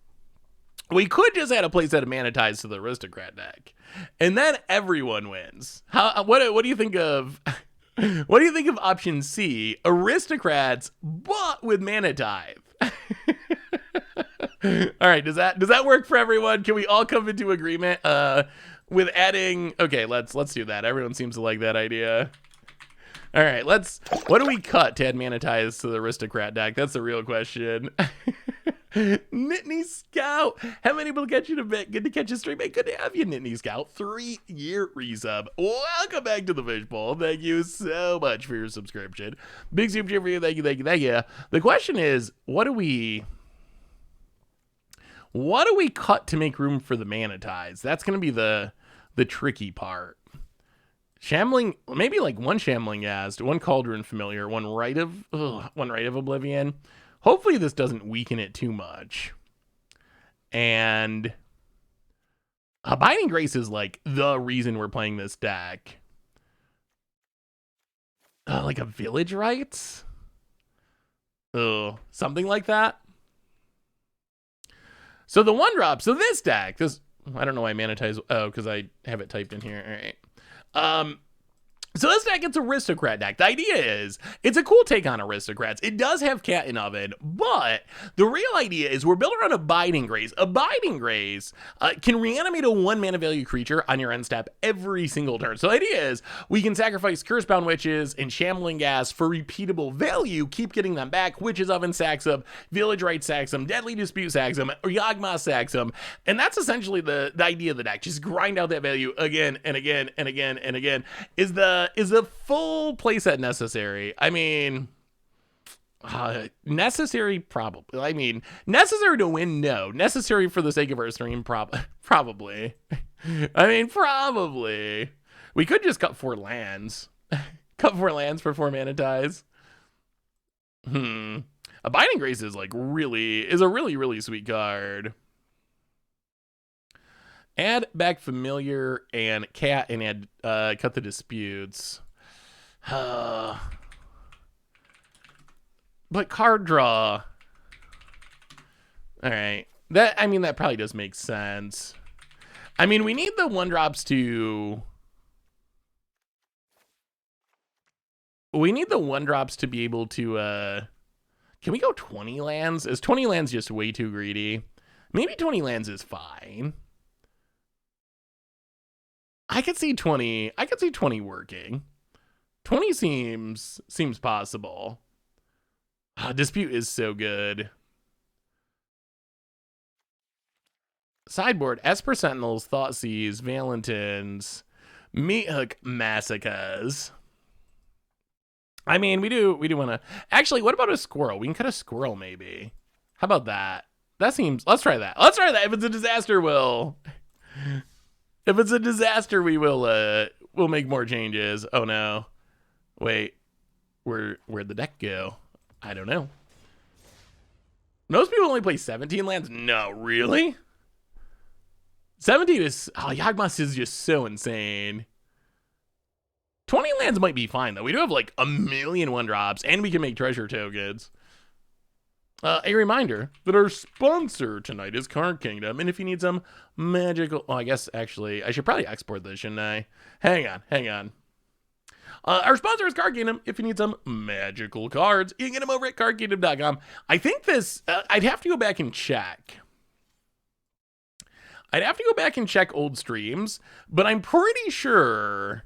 we could just add a playset of Mana Tithes to the Aristocrat deck, and then everyone wins. What do you think of? What do you think of option C? Aristocrats, but with Mana Tithe. All right, does that work for everyone? Can we all come into agreement with adding? Okay, let's do that. Everyone seems to like that idea. All right, what do we cut to add Mana Tithes to the Aristocrat deck? That's the real question. Nittany Scout, how many people catch you in a bit? Good to catch you stream. Hey, good to have you, Nittany Scout. 3-year resub. Welcome back to the Fishbowl. Thank you so much for your subscription. Big super cheer for you. Thank you. The question is, what do we cut to make room for the Mana Tithes? That's going to be the tricky part. Shambling, maybe like 1 Shambling Ghast, 1 Cauldron Familiar, 1 Rite of Oblivion. Hopefully this doesn't weaken it too much. And Abiding Grace is like the reason we're playing this deck. Like a Village Rites? Something like that. So the 1-drop, so this deck, I don't know why Mana Tithe, because I have it typed in here. All right. So this deck, it's Aristocrat deck. The idea is, it's a cool take on Aristocrats. It does have Cat in Oven, but the real idea is we're building around Abiding Grace. Abiding Grace can reanimate a 1 mana value creature on your end step every single turn. So the idea is, we can sacrifice Cursebound Witches and Shambling Ghast for repeatable value, keep getting them back. Witch's Oven sacks them, Village Rite sacks them, Deadly Dispute sacks them, or Yawgmoth sacks them. And that's essentially the idea of the deck. Just grind out that value again and again and again and again. Is the full playset necessary? I mean, necessary probably. I mean, necessary to win, no. Necessary for the sake of our stream, probably. I mean, probably. We could just cut 4 lands. Cut 4 lands for 4 Mana Tithes. Abiding Grace is like a really sweet card. Add back Familiar and Cat and add cut the disputes. But card draw. All right. That probably does make sense. I mean, we need the 1-drops to be able to can we go 20 lands? Is 20 lands just way too greedy? Maybe 20 lands is fine. I could see 20 working. 20 seems possible. Dispute is so good. Sideboard, Esper Sentinels, Thoughtseize, Valentines, Meat Hook Massacres. I mean, we do want to. Actually, what about a squirrel? We can cut a squirrel, maybe. How about that? That seems. Let's try that. Let's try that. If it's a disaster, If it's a disaster, we'll make more changes. Oh no, wait, where'd the deck go? I don't know. Most people only play 17 lands. No, really? 17 is. Oh, Yawgmoth is just so insane. 20 lands might be fine, though. We do have like a million 1-drops, and we can make treasure tokens. A reminder that our sponsor tonight is Card Kingdom, and if you need some magical... Oh, I guess, actually, I should probably export this, shouldn't I? Hang on. Our sponsor is Card Kingdom. If you need some magical cards, you can get them over at cardkingdom.com. I think this... I'd have to go back and check. Old streams, but I'm pretty sure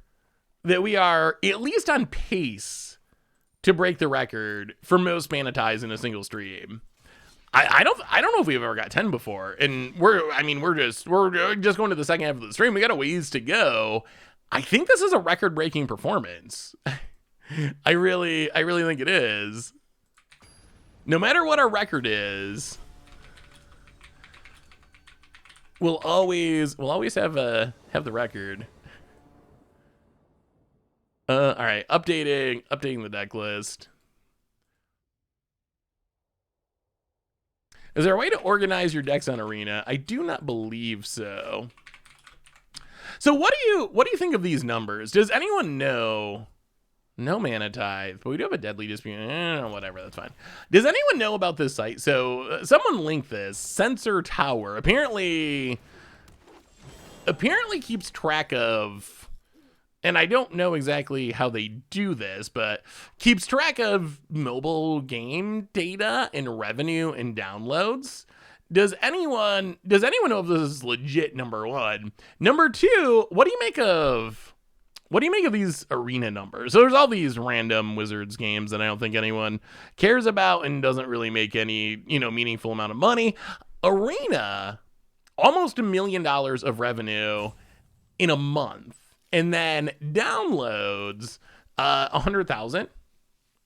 that we are at least on pace to break the record for most Mana Tithes in a single stream. I don't know if we've ever got 10 before, and we're just going to the second half of the stream. We got a ways to go. I think this is a record-breaking performance. I really think it is. No matter what our record is, we'll always have the record. All right, updating the deck list. Is there a way to organize your decks on Arena? I do not believe so. So what do you think of these numbers? Does anyone know? No Mana Tithe, but we do have a Deadly Dispute. Whatever, that's fine. Does anyone know about this site? So someone linked this. Sensor Tower apparently keeps track of. And I don't know exactly how they do this, but keeps track of mobile game data and revenue and downloads. Does anyone know if this is legit? Number one. Number two, what do you make of these Arena numbers? So there's all these random Wizards games that I don't think anyone cares about and doesn't really make any, meaningful amount of money. Arena, almost $1 million of revenue in a month. And then downloads, 100,000.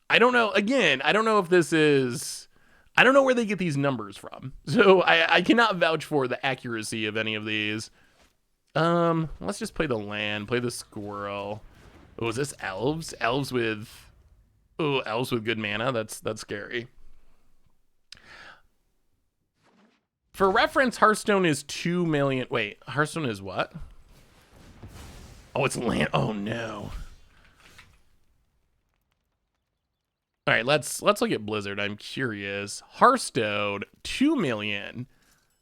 I don't know. Again, I don't know if this is... I don't know where they get these numbers from. So I cannot vouch for the accuracy of any of these. Let's just play the land, play the squirrel. Oh, is this elves? Elves with good mana. That's scary. For reference, Hearthstone is 2 million. Wait, Hearthstone is what? Oh, it's land. Oh no. All right, let's look at Blizzard. I'm curious. Hearthstone, 2 million,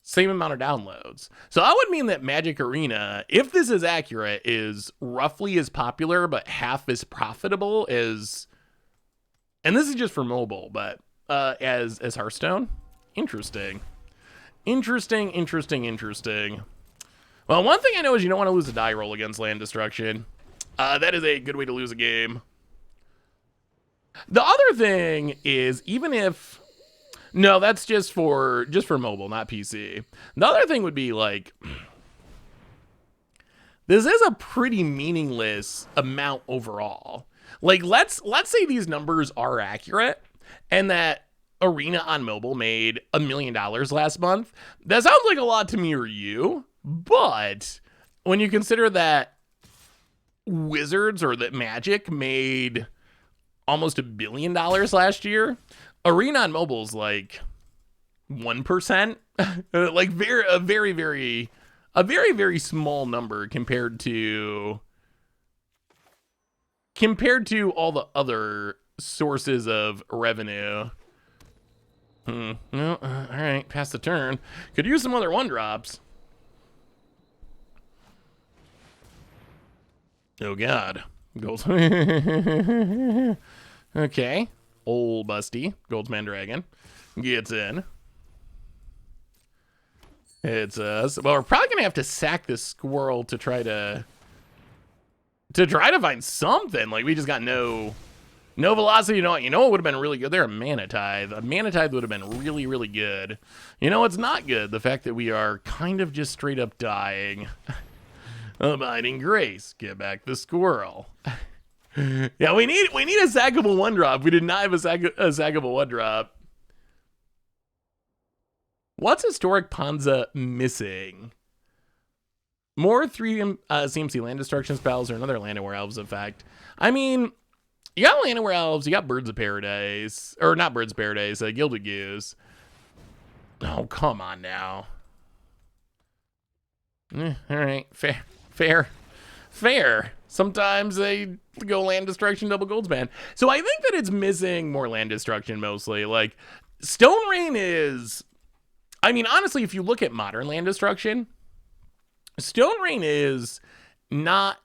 same amount of downloads. So that would mean that Magic Arena, if this is accurate, is roughly as popular but half as profitable as, and this is just for mobile, but as Hearthstone. Interesting. Well, one thing I know is you don't want to lose a die roll against land destruction. That is a good way to lose a game. The other thing is, even if... No, that's just for mobile, not PC. The other thing would be, like... This is a pretty meaningless amount overall. Like, let's say these numbers are accurate, and that Arena on mobile made $1 million last month. That sounds like a lot to me or you. But when you consider that Wizards or that Magic made almost $1 billion last year, Arena on mobile is like 1%, like a very small number compared to all the other sources of revenue. No, all right, pass the turn. Could use some other 1-drops. Oh God, Gold. Okay, old busty Goldsman Dragon gets in. It's well, we're probably gonna have to sack this squirrel to try to to try to find something. Like, we just got no velocity. You know what would have been really good there? A Mana Tithe. A Mana Tithe would have been really, really good. You know what's not good? The fact that we are kind of just straight up dying. Abiding Grace. Get back the squirrel. Yeah, we need a sackable 1-drop. We did not have a sackable 1-drop. What's Historic Panza missing? More 3 CMC land destruction spells or another Land and Werewolves effect. I mean, you got Land and Werewolves, you got Birds of Paradise. Or not Birds of Paradise, Gilded Goose. Oh, come on now. All right, fair. Sometimes they go land destruction, double goldspan. So I think that it's missing more land destruction mostly. Like, Stone Rain is... I mean, honestly, if you look at modern land destruction, Stone Rain is not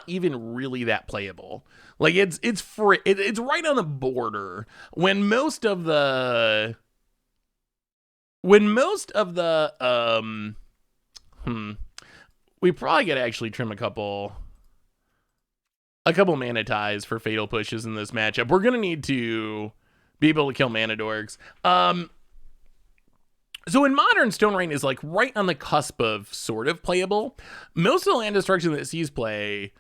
even really that playable. Like, it's right on the border. When most of the we probably gotta actually trim a couple Mana Ties for fatal pushes in this matchup. We're gonna need to be able to kill Mana Dorks. So in modern, Stone Rain is like right on the cusp of sort of playable. Most of the land destruction that sees play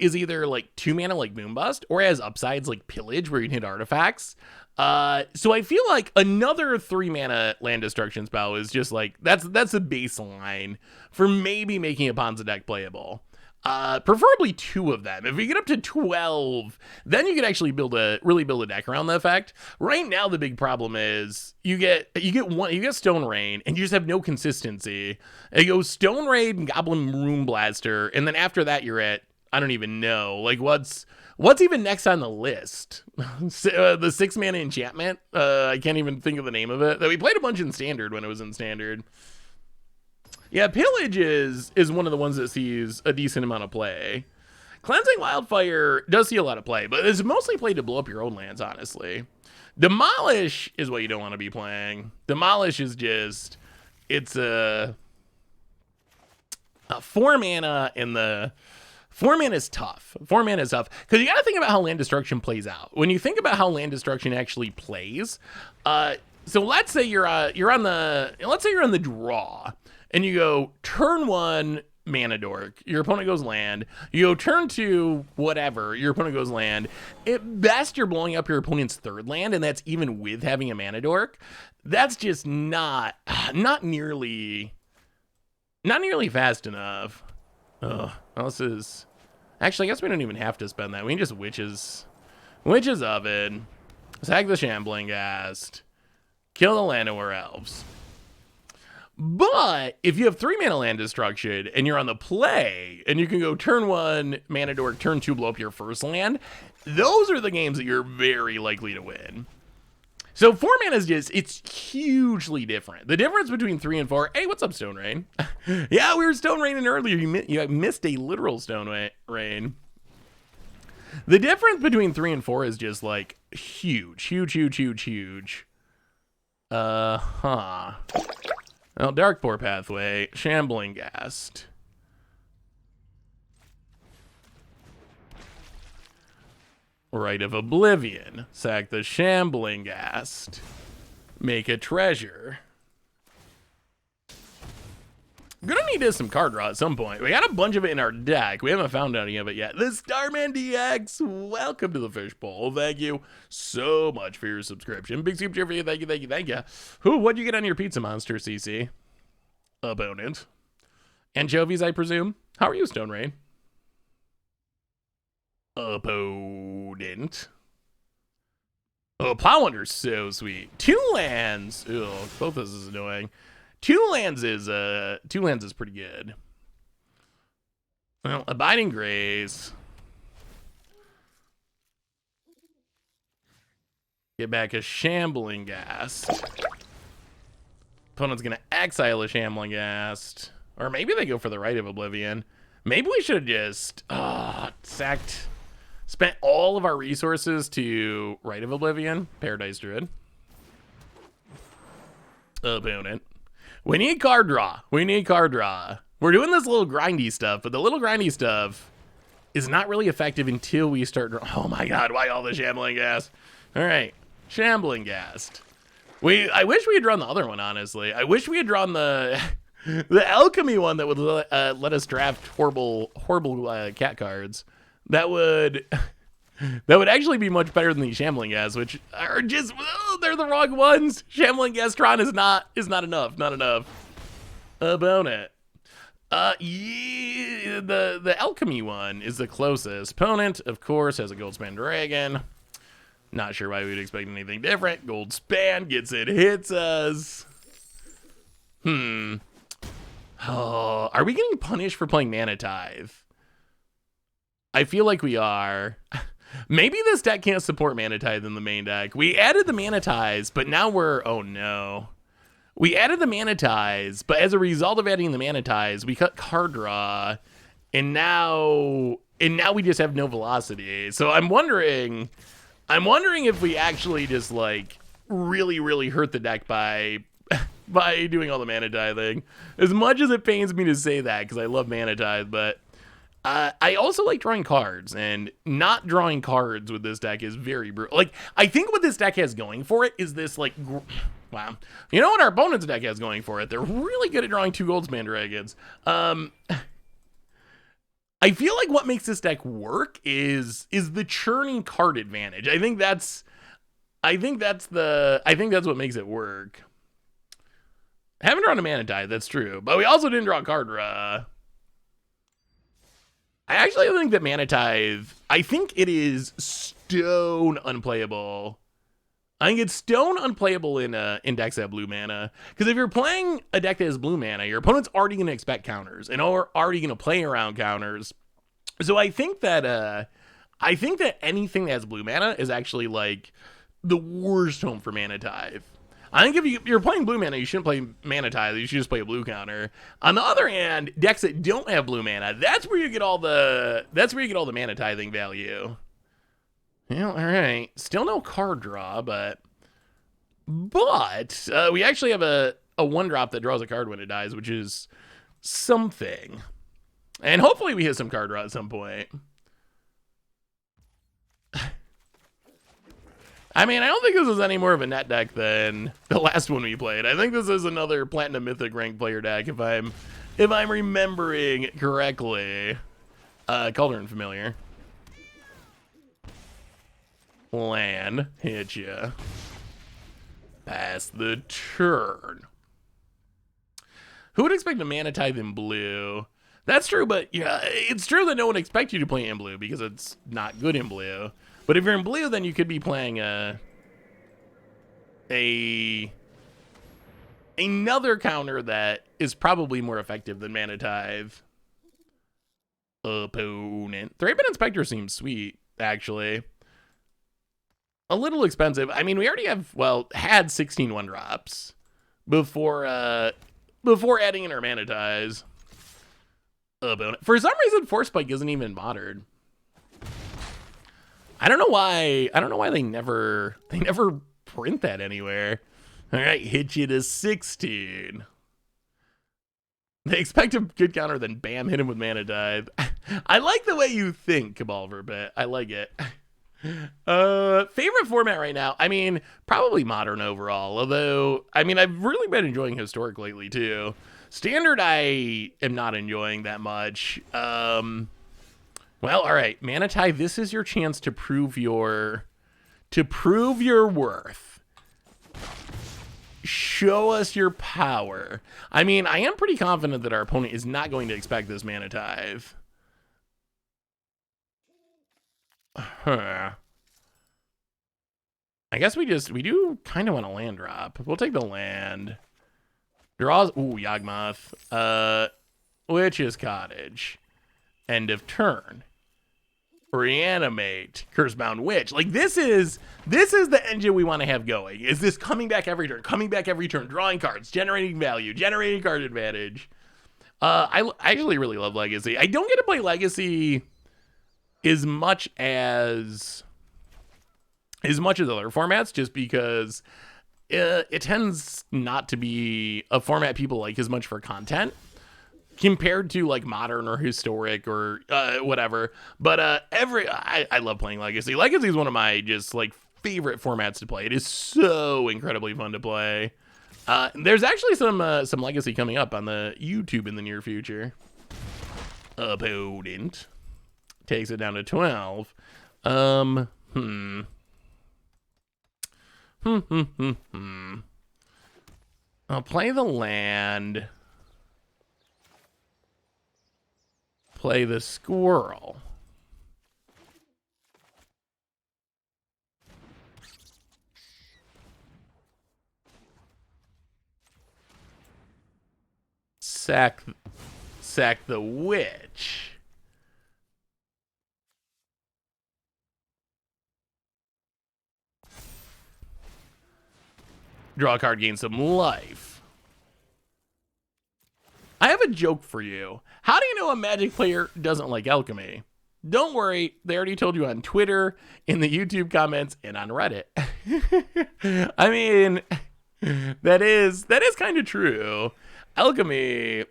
is either like 2 mana like Moonbust or has upsides like Pillage where you can hit artifacts. So I feel like another 3 mana land destruction spell is just like that's a baseline for maybe making a Ponza deck playable. Preferably 2 of them. If we get up to 12, then you could actually really build a deck around the effect. Right now, the big problem is you get Stone Rain, and you just have no consistency. It goes Stone Raid and Goblin Rune Blaster, and then after that, you're at I don't even know. Like what's even next on the list? The 6 mana enchantment. I can't even think of the name of it. That we played a bunch in Standard when it was in Standard. Yeah, Pillage is one of the ones that sees a decent amount of play. Cleansing Wildfire does see a lot of play, but it's mostly played to blow up your own lands, honestly. Demolish is what you don't want to be playing. Demolish is just, it's a 4 mana in the... 4 mana is tough. 4 mana is tough because you got to think about how land destruction plays out. When you think about how land destruction actually plays, so let's say you're on the draw. And you go turn 1 Mana Dork, your opponent goes land. You go turn 2 whatever, your opponent goes land. At best, you're blowing up your opponent's 3rd land, and that's even with having a Mana Dork. That's just not nearly fast enough. Well, this is actually, I guess we don't even have to spend that. We can just Witch's Oven, sack the Shambling Ghast, kill the Land and Werewolves. But if you have 3 mana land destruction and you're on the play and you can go turn 1 Mana Dork, turn 2 blow up your first land, those are the games that you're very likely to win. So 4 mana is just, it's hugely different. The difference between 3 and 4, hey, what's up, Stone Rain? Yeah, we were Stone Raining earlier. You missed a literal Stone Rain. The difference between 3 and 4 is just like huge. Well, Darkpour Pathway, Shambling Ghast. Rite of Oblivion, sack the Shambling Ghast. Make a treasure. We're gonna need some card draw at some point. We got a bunch of it in our deck. We haven't found any of it yet. The Starman DX, welcome to the Fishbowl. Thank you so much for your subscription. Big super cheer for you. Thank you. What'd you get on your pizza monster, CC? Opponent. Anchovies, I presume. How are you, Stone Rain? Opponent. Oh, Plowhunter's so sweet. 2 lands. Ugh, both of this is annoying. 2 lands is pretty good. Well, Abiding Grace. Get back a Shambling Ghast. Opponent's gonna exile a Shambling Ghast. Or maybe they go for the Rite of Oblivion. Maybe we should have just spent all of our resources to Rite of Oblivion. Paradise Druid. Opponent. We need card draw. We're doing this little grindy stuff, but the little grindy stuff is not really effective until we start. Oh my god, why all the Shambling Ghast? All right, Shambling Ghast. I wish we had drawn the other one, honestly. I wish we had drawn the alchemy one that would let us draft horrible cat cards. That would actually be much better than these Shambling Ghast, which are just they're the wrong ones. Shambling Ghastron is not enough. Not enough about it. Yeah, the alchemy one is the closest. Opponent, of course, has a Goldspan Dragon. Not sure why we'd expect anything different. Goldspan gets it, hits us. Oh, are we getting punished for playing Mana Tithe? I feel like we are. Maybe this deck can't support Mana Tithe in the main deck. We added the Mana Tithes, but now we're... Oh, no. We added the Mana Tithes, but as a result of adding the Mana Tithes, we cut card draw, and now we just have no velocity. So I'm wondering if we actually just, like, really hurt the deck by doing all the Mana Tithing. As much as it pains me to say that, because I love Mana Tithe, but... I also like drawing cards, and not drawing cards with this deck is very brutal. Like, I think what this deck has going for it is this, like, wow. You know what our opponent's deck has going for it? They're really good at drawing 2 Goldspan Dragons. I feel like what makes this deck work is the churning card advantage. I think that's what makes it work. I haven't drawn a Mana Tithe, that's true, but we also didn't draw a card draw. I actually think that Mana Tithe, I think it is stone unplayable. I think it's stone unplayable in decks that have blue mana. Because if you're playing a deck that has blue mana, your opponent's already going to expect counters and are already going to play around counters. So I think that anything that has blue mana is actually like the worst home for Mana Tithe. I think if you're playing blue mana, you shouldn't play Mana Tithe. You should just play a blue counter. On the other hand, decks that don't have blue mana, that's where you get all the Mana Tithing value. Well, all right. Still no card draw, but we actually have a 1-drop that draws a card when it dies, which is something. And hopefully we hit some card draw at some point. I mean, I don't think this is any more of a net deck than the last one we played. I think this is another Platinum Mythic rank player deck, if I'm remembering correctly. Cauldron Familiar. Land, hit ya. Pass the turn. Who would expect a Mana Tithe in blue? That's true, but yeah, it's true that no one expects you to play in blue because it's not good in blue. But if you're in blue, then you could be playing another counter that is probably more effective than Mana Tithe. Opponent. Thraben Inspector seems sweet, actually. A little expensive. I mean, we already had 16 1-drops before adding in our Mana Tithes. Opponent. For some reason, Force Spike isn't even modern. I don't know why they never print that anywhere. All right, hit you to 16. They expect a good counter, then bam, hit him with Mana Tithe. I like the way you think, Cabal Verbit. I like it. Favorite format right now? I mean, probably Modern overall. Although, I mean, I've really been enjoying Historic lately too. Standard, I am not enjoying that much. Well, all right, Mana Tithe, this is your chance to prove your worth. Show us your power. I mean, I am pretty confident that our opponent is not going to expect this Mana Tithe. Huh. I guess we do kind of want a land drop. We'll take the land. Draws, ooh, Yawgmoth. Witch's Cottage. End of turn. Reanimate. Cursebound Witch. Like, this is the engine we want to have going. Is this coming back every turn, drawing cards, generating value, generating card advantage. I actually really love Legacy. I don't get to play Legacy as much as other formats, just because it tends not to be a format people like as much for content. compared to like modern or historic or whatever. But I love playing Legacy. Legacy is one of my just like favorite formats to play. It is so incredibly fun to play. There's actually some Legacy coming up on the YouTube in the near future. Opponent takes it down to 12. I'll play the land. Play the squirrel. Sack the witch. Draw a card, gain some life. I have a joke for you. How do you know a Magic player doesn't like alchemy? Don't worry, they already told you on Twitter, in the YouTube comments, and on Reddit. I mean, that is kind of true. Alchemy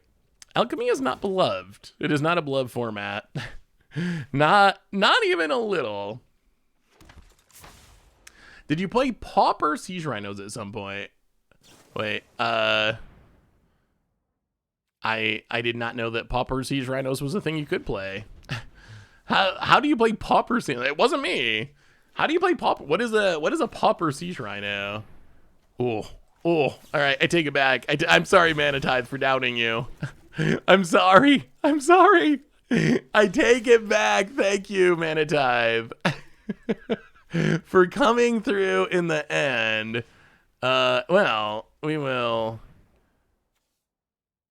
is not beloved. It is not a beloved format. Not even a little. Did you play Pauper Siege Rhinos at some point? Wait, I did not know that Pauper Siege Rhinos was a thing you could play. How do you play Pauper Siege? It wasn't me. How do you play Pauper? What is a Pauper Siege Rhino? Oh, all right, I take it back. I'm sorry, Mana Tithe, for doubting you. I'm sorry. I take it back. Thank you, Mana Tithe. For coming through in the end. Well, we will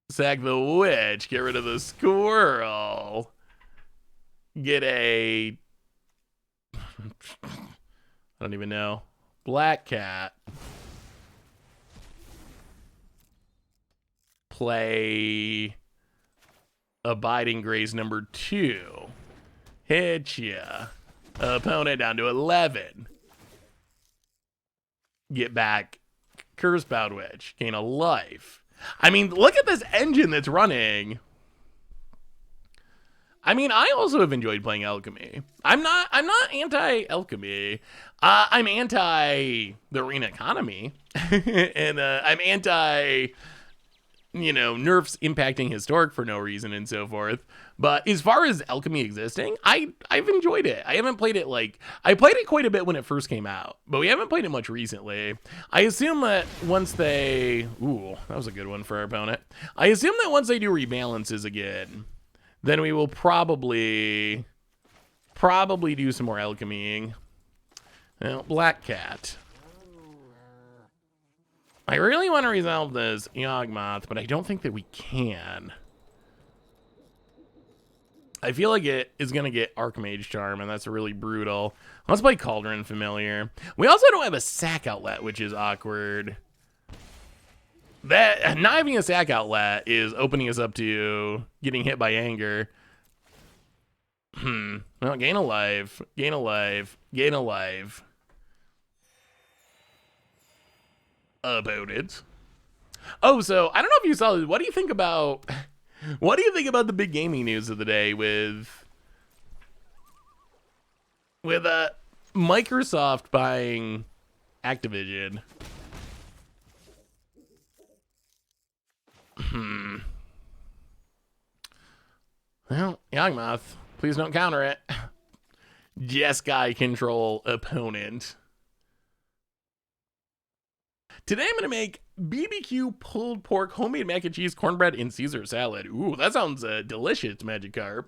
sack the witch, get rid of the squirrel, get a I don't even know, black cat, play Abiding Grace number 2, hit ya. Opponent down to 11. Get back Cursebound Witch. Gain a life. I mean, look at this engine that's running. I mean, I also have enjoyed playing Alchemy. I'm not anti-Alchemy. I'm anti the arena economy. And I'm anti, nerfs impacting Historic for no reason and so forth. But as far as Alchemy existing, I've enjoyed it. I haven't played it I played it quite a bit when it first came out, but we haven't played it much recently. I assume that once they, that was a good one for our opponent. I assume that once they do rebalances again, then we will probably do some more alchemying. Well, Black Cat. I really want to resolve this Yawgmoth, but I don't think that we can. I feel like it is going to get Archmage Charm, and that's really brutal. Let's play Cauldron Familiar. We also don't have a sack outlet, which is awkward. That not having a sack outlet is opening us up to getting hit by anger. Well, gain a life. Opponent. Oh, so I don't know if you saw this. What do you think about the big gaming news of the day with Microsoft buying Activision? Well, Yawgmoth, please don't counter it. Jeskai control opponent. Today I'm going to make BBQ pulled pork, homemade mac and cheese, cornbread, and Caesar salad. Ooh, that sounds delicious, Magikarp.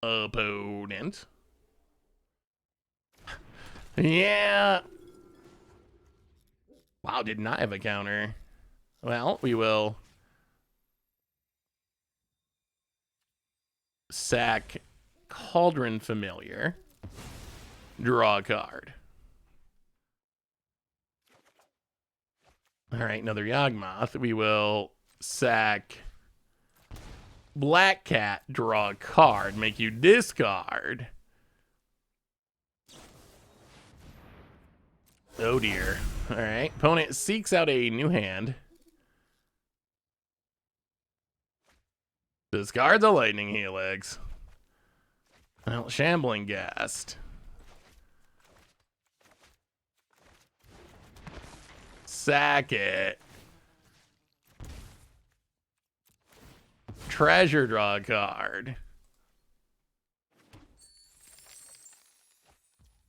Opponent. Yeah. Wow, did not have a counter. Well, we will sack Cauldron Familiar. Draw a card. All right, another Yawgmoth. We will sack Black Cat, draw a card, make you discard. Oh dear. All right, opponent seeks out a new hand. Discards a lightning helix. Well, shambling ghast. Sack it. Treasure, draw a card.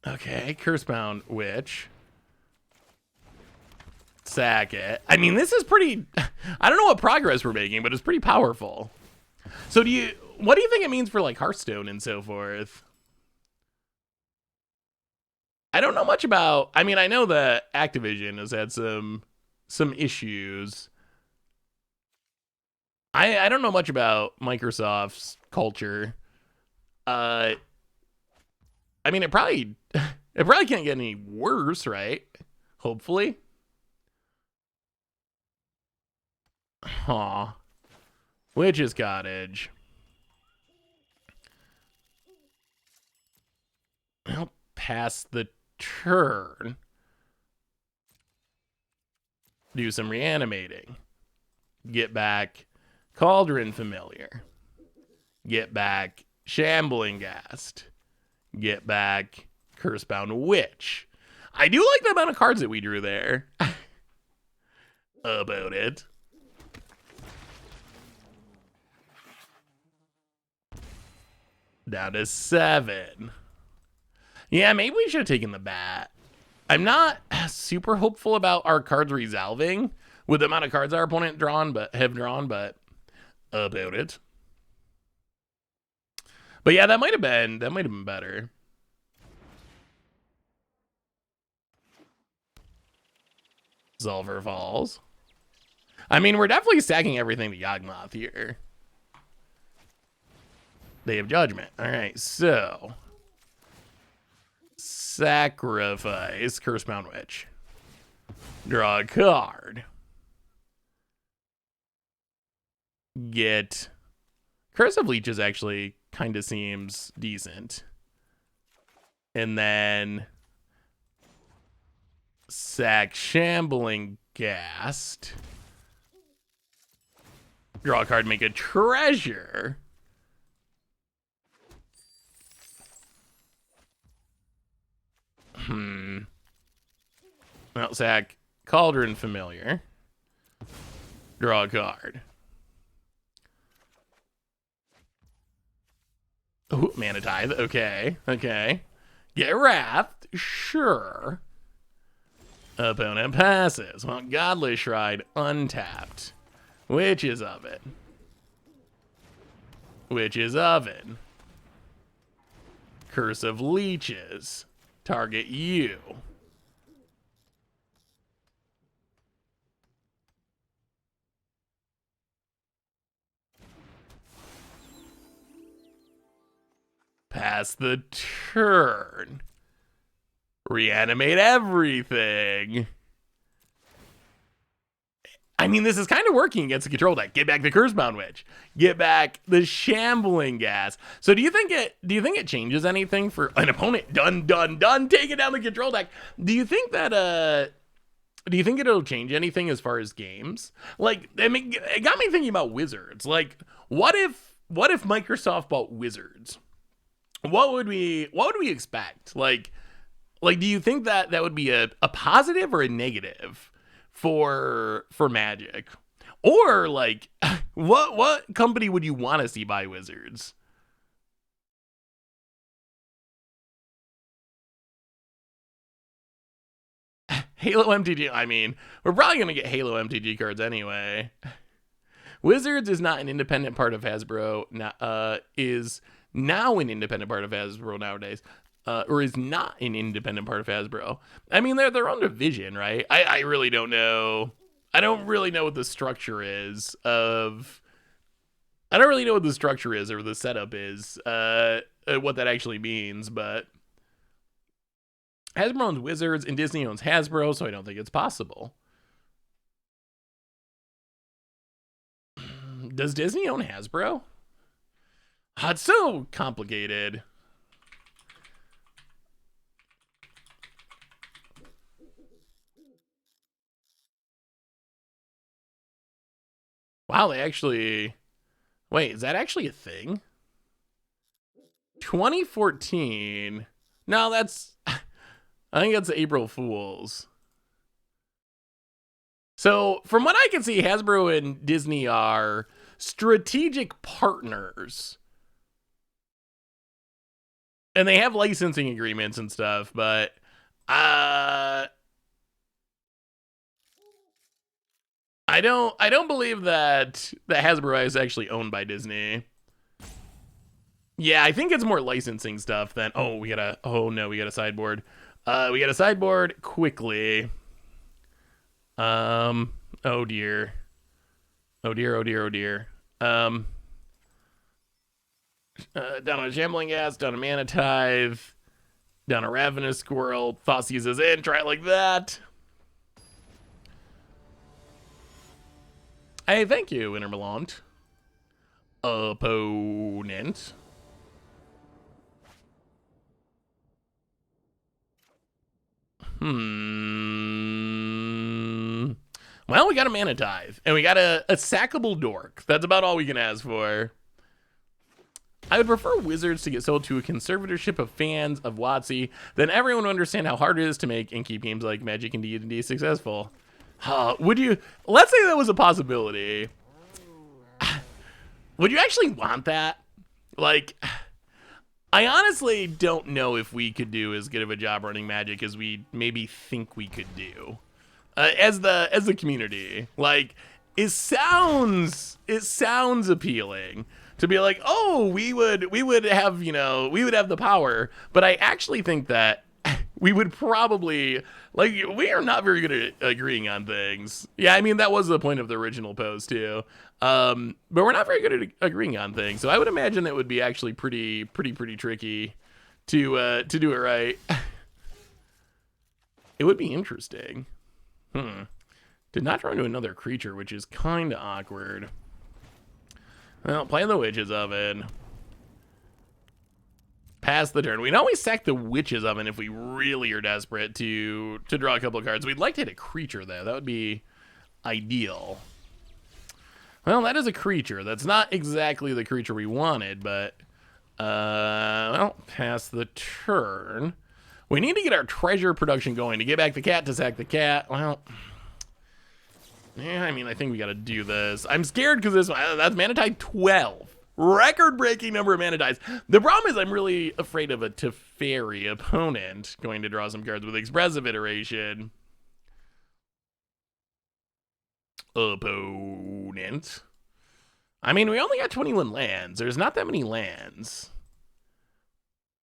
Okay, Cursebound Witch. Sack it. I mean, this is pretty... I don't know what progress we're making, but it's pretty powerful. So what do you think it means for like Hearthstone and so forth? I don't know much about... I mean, I know that Activision has had some issues. I don't know much about Microsoft's culture. I mean, it probably can't get any worse, right? Hopefully. Aw. Witch's Cottage. I'll pass the turn. Do some reanimating. Get back Cauldron Familiar. Get back Shambling Ghast. Get back Cursebound Witch. I do like the amount of cards that we drew there. About it. Down to 7. Yeah, maybe we should have taken the bat. I'm not super hopeful about our cards resolving with the amount of cards our opponent have drawn, but about it. But yeah, that might have been better. Zulver Falls. I mean, we're definitely stacking everything to Yawgmoth here. Day of Judgment. All right, so sacrifice Cursebound Witch. Draw a card. Get Cursive Leeches actually kind of seems decent. And then sack Shambling Ghast. Draw a card, make a treasure. Well, sack Cauldron Familiar. Draw a card. Ooh, Mana Tithe. Okay. Get Wrath. Sure. Opponent passes. Well, Godless Shrine untapped. Witch's Oven. Curse of Leeches. Target you. Pass the turn. Reanimate everything. I mean, this is kind of working against the control deck. Get back the Cursebound Witch. Get back the Shambling Ghast. So do you think it changes anything for an opponent? Done. Taking down the control deck. Do you think it'll change anything as far as games? Like, I mean, it got me thinking about Wizards. Like, what if Microsoft bought Wizards? What would we expect? Like, do you think that would be a positive or a negative for Magic? Or like, what company would you want to see buy Wizards? Halo MTG. I mean, we're probably gonna get Halo MTG cards anyway. Wizards is not an independent part of Hasbro. Is now an independent part of Hasbro nowadays. Or is not an independent part of Hasbro. I mean, they're their own division, right? I really don't know. I don't really know what the structure is or the setup is, what that actually means, but Hasbro owns Wizards and Disney owns Hasbro, so I don't think it's possible. Does Disney own Hasbro? It's so complicated. Wow, Wait, is that actually a thing? 2014. No, that's... I think that's April Fool's. So, from what I can see, Hasbro and Disney are strategic partners. And they have licensing agreements and stuff, but... I don't believe that Hasbro is actually owned by Disney. Yeah, I think it's more licensing stuff than... Oh, we got a sideboard. We got a sideboard quickly. Oh dear. Oh dear. Down on a Shambling Gas, down a Mana Tithe, down a Ravenous Squirrel. Thoughtseize is in, try it like that. Hey, thank you, Intermelant. Opponent. Well, we got a Mana Tithe, and we got a sackable dork. That's about all we can ask for. I would prefer Wizards to get sold to a conservatorship of fans of WotC, then everyone would understand how hard it is to make and keep games like Magic and D&D successful. Would you... Let's say that was a possibility. Would you actually want that? Like... I honestly don't know if we could do as good of a job running Magic as we maybe think we could do, as the community. Like, it sounds appealing to be like, oh, we would have the power, but I actually think that we would probably, like, we are not very good at agreeing on things. Yeah, I mean, that was the point of the original post too. But we're not very good at agreeing on things, so I would imagine it would be actually pretty tricky to do it right. It would be interesting. Did not draw into another creature, which is kind of awkward. Well, play the Witch's Oven. Pass the turn. We can always sack the Witch's Oven if we really are desperate to draw a couple of cards. We'd like to hit a creature, though. That would be ideal. Well, that is a creature. That's not exactly the creature we wanted, but... well, pass the turn. We need to get our treasure production going to get back the cat to sack the cat. Well... Yeah, I mean, I think we gotta do this. I'm scared because that's Mana Tithe 12. Record-breaking number of Mana Tithes. The problem is I'm really afraid of a Teferi opponent going to draw some cards with Expressive Iteration. Opponent. I mean, we only got 21 lands. There's not that many lands.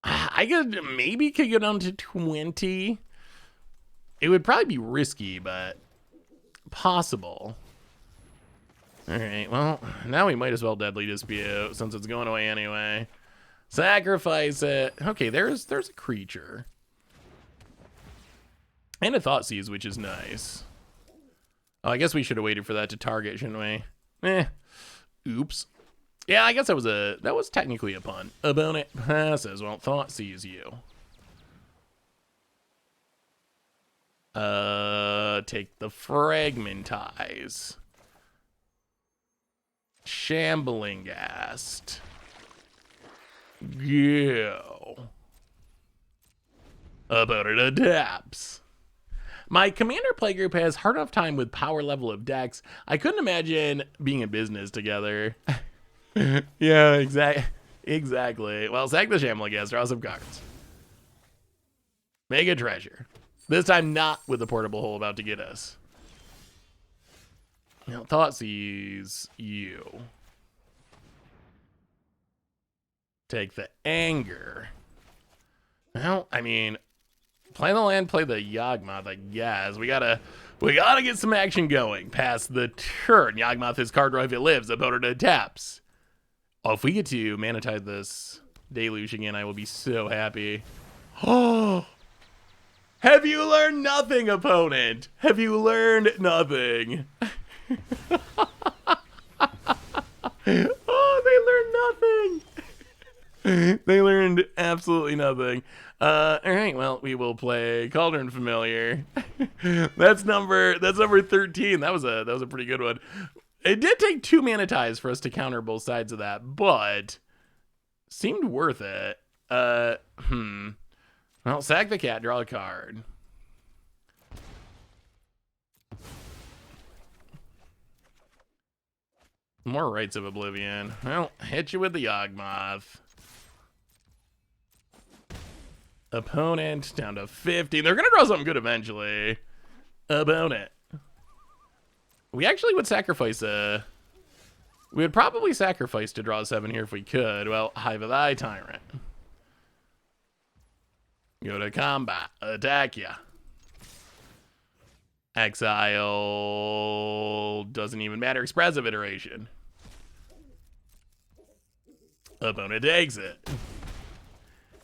I could maybe go down to 20. It would probably be risky, but possible. All right, well, now we might as well Deadly Dispute since it's going away anyway. Sacrifice it. Okay, there's a creature. And a Thoughtseize, which is nice. Oh, I guess we should have waited for that to target, shouldn't we? Oops. Yeah, I guess that was technically a pun. Opponent passes. Well, Thoughtseize you. Take the Fragmentize. Shambling Ghast. Go. Opponent adapts. My commander playgroup has hard enough time with power level of decks. I couldn't imagine being in business together. Yeah, exactly. Well, sack the Shambling Ghast, draw some cards. Make a treasure. This time not with the portable hole about to get us. Now, Thoughtseize you. Take the Anger. Well, I mean, play the land, play the Yawgmoth, I guess. We gotta get some action going. Pass the turn. Yawgmoth is card draw if it lives. Opponent taps. Oh, if we get to Mana Tithe this Deluge again, I will be so happy. Oh! Have you learned nothing, opponent? Have you learned nothing? Oh, they learned nothing. They learned absolutely nothing. All right, well, we will play Cauldron Familiar. That's number 13. That was a pretty good one. It did take 2 Mana Tithes for us to counter both sides of that, but seemed worth it. Well, sack the cat, draw a card. More Rites of Oblivion. Well, hit you with the Yawgmoth. Opponent down to 50. They're gonna draw something good eventually. Opponent. We actually would sacrifice a... We would probably sacrifice to draw 7 here if we could. Well, Hive of the Eye Tyrant. Go to combat. Attack ya. Exile. Doesn't even matter. Expressive iteration. Opponent takes it.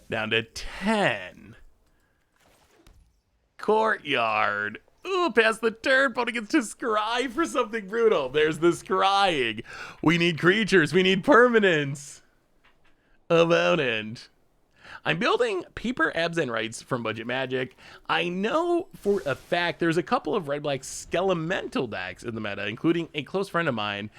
Down to 10. Courtyard. Ooh, past the turn, opponent gets to scry for something brutal. There's the scrying. We need creatures. We need permanents. Opponent. I'm building Paper Absent Rights from Budget Magic. I know for a fact there's a couple of red-black Skelemental decks in the meta, including a close friend of mine.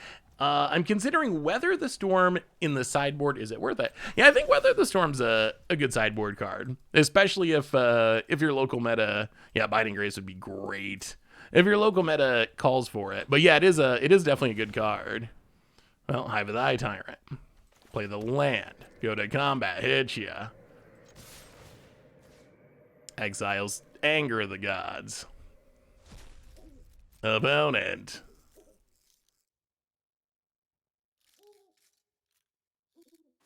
I'm considering Weather the Storm in the sideboard. Is it worth it? Yeah, I think Weather the Storm's a good sideboard card, especially if your local meta, yeah, Binding Grace would be great if your local meta calls for it. But yeah, it is definitely a good card. Well, Hive of the Eye Tyrant. Play the land. Go to combat. Hit ya. Exiles Anger of the Gods. Opponent.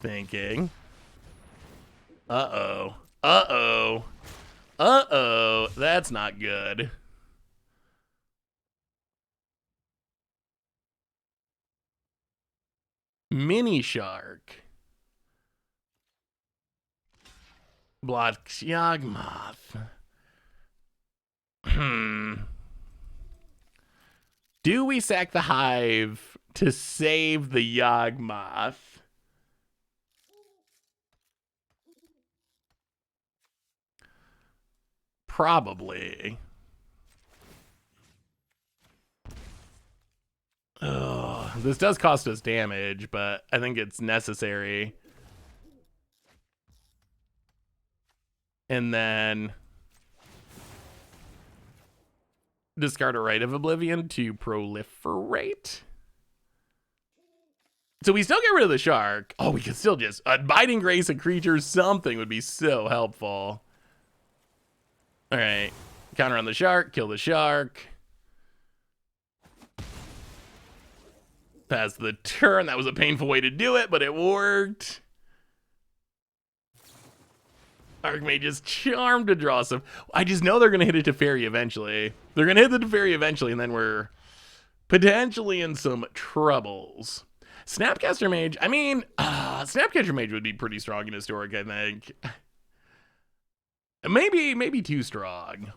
Thinking. Uh-oh. Uh-oh. Uh-oh. That's not good. Mini Shark. Blocks Yawgmoth. Do we sack the Hive to save the Yawgmoth? Probably. Oh, this does cost us damage, but I think it's necessary. And then discard a Rite of Oblivion to proliferate. So we still get rid of the shark. Oh, we could still just Binding Grace a creature. Something would be so helpful. All right, counter on the shark, kill the shark. Pass the turn. That was a painful way to do it, but it worked. Archmage is charmed to draw some. I just know they're going to hit a Teferi eventually. They're going to hit the Teferi eventually, and then we're potentially in some troubles. Snapcaster Mage. I mean, Snapcaster Mage would be pretty strong in Historic, I think. Maybe too strong.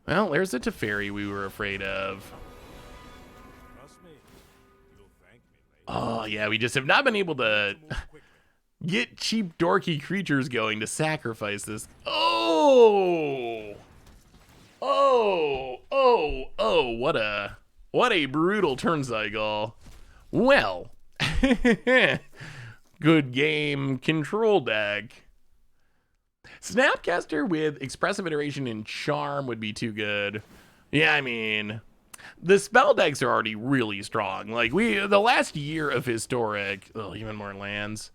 Well, there's the Teferi we were afraid of. Oh, yeah, we just have not been able to get cheap, dorky creatures going to sacrifice this. Oh! Oh! Oh! Oh! What a brutal turn cycle. Well, good game control deck. Snapcaster with Expressive Iteration and Charm would be too good. Yeah, I mean, the spell decks are already really strong. Like, the last year of Historic, even more lands.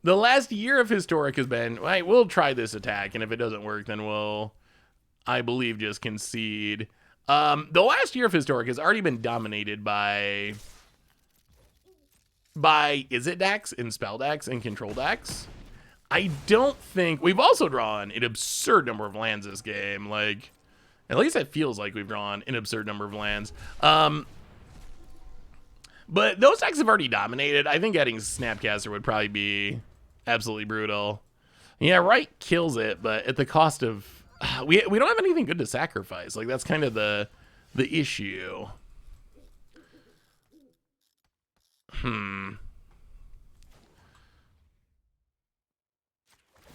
The last year of Historic has been, right, we'll try this attack, and if it doesn't work, then we'll, I believe, just concede. The last year of Historic has already been dominated by Izzet decks and spell decks and control decks. I don't think we've also drawn an absurd number of lands this game. Like, at least it feels like we've drawn an absurd number of lands. But those decks have already dominated. I think adding Snapcaster would probably be absolutely brutal. Yeah, right kills it, but at the cost of we don't have anything good to sacrifice. Like, that's kind of the issue.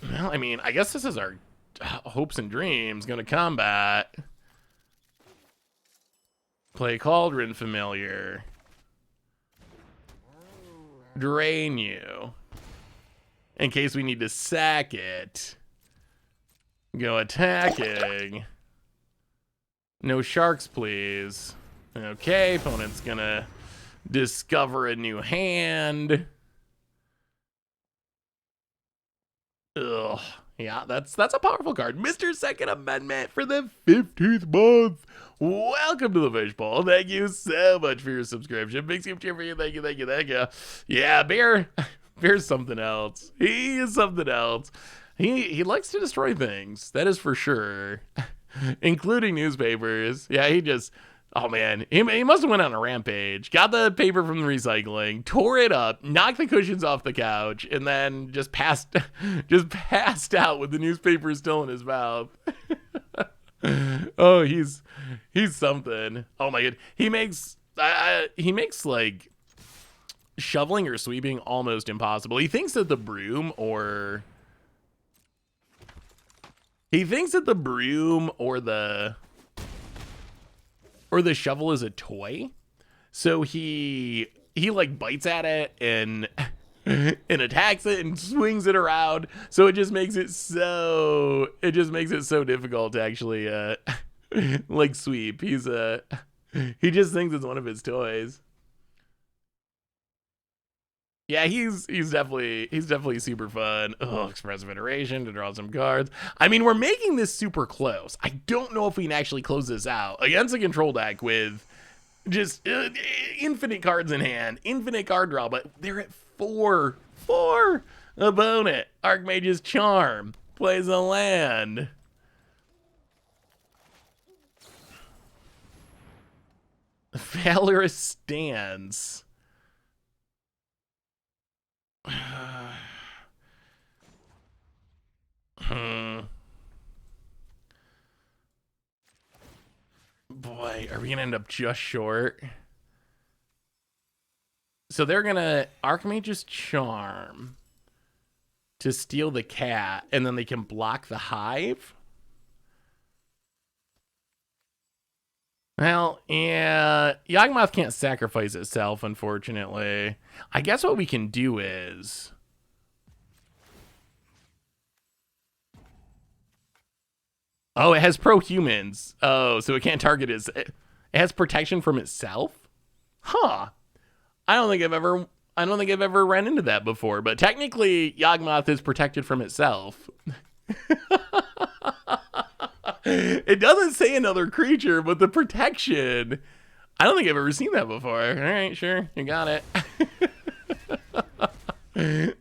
Well, I mean, I guess this is our hopes and dreams. Going to combat. Play Cauldron Familiar. Drain you. In case we need to sack it. Go attacking. No sharks, please. Okay, opponent's gonna discover a new hand. Ugh. Yeah, that's a powerful card. Mr. Second Amendment for the 15th month. Welcome to the Fishbowl. Thank you so much for your subscription. Big super cheer for you. Thank you, thank you, thank you. Yeah, Bear's something else. He is something else. He likes to destroy things. That is for sure. Including newspapers. Yeah, he just... Oh man, he must have went on a rampage. Got the paper from the recycling, tore it up, knocked the cushions off the couch, and then just passed out with the newspaper still in his mouth. Oh, he's something. Oh my god, he makes like shoveling or sweeping almost impossible. He thinks that the broom or the shovel is a toy, so he like bites at it and attacks it and swings it around, so it just makes it so difficult to actually like sweep. He just thinks it's one of his toys. Yeah, he's definitely super fun. Oh, expressive iteration to draw some cards. I mean, we're making this super close. I don't know if we can actually close this out against a control deck with just infinite cards in hand, infinite card draw, but they're at 4. Opponent, Archmage's Charm, plays a land. Valorous Stance. Boy, are we gonna end up just short? So they're gonna Archmage's Charm to steal the cat, and then they can block the hive. Well, yeah, Yawgmoth can't sacrifice itself, unfortunately. I guess what we can do is... Oh, it has pro-humans. Oh, so it can't target it has protection from itself? Huh. I don't think I've ever ran into that before, but technically Yawgmoth is protected from itself. It doesn't say another creature, but the protection. I don't think I've ever seen that before. All right, sure, you got it.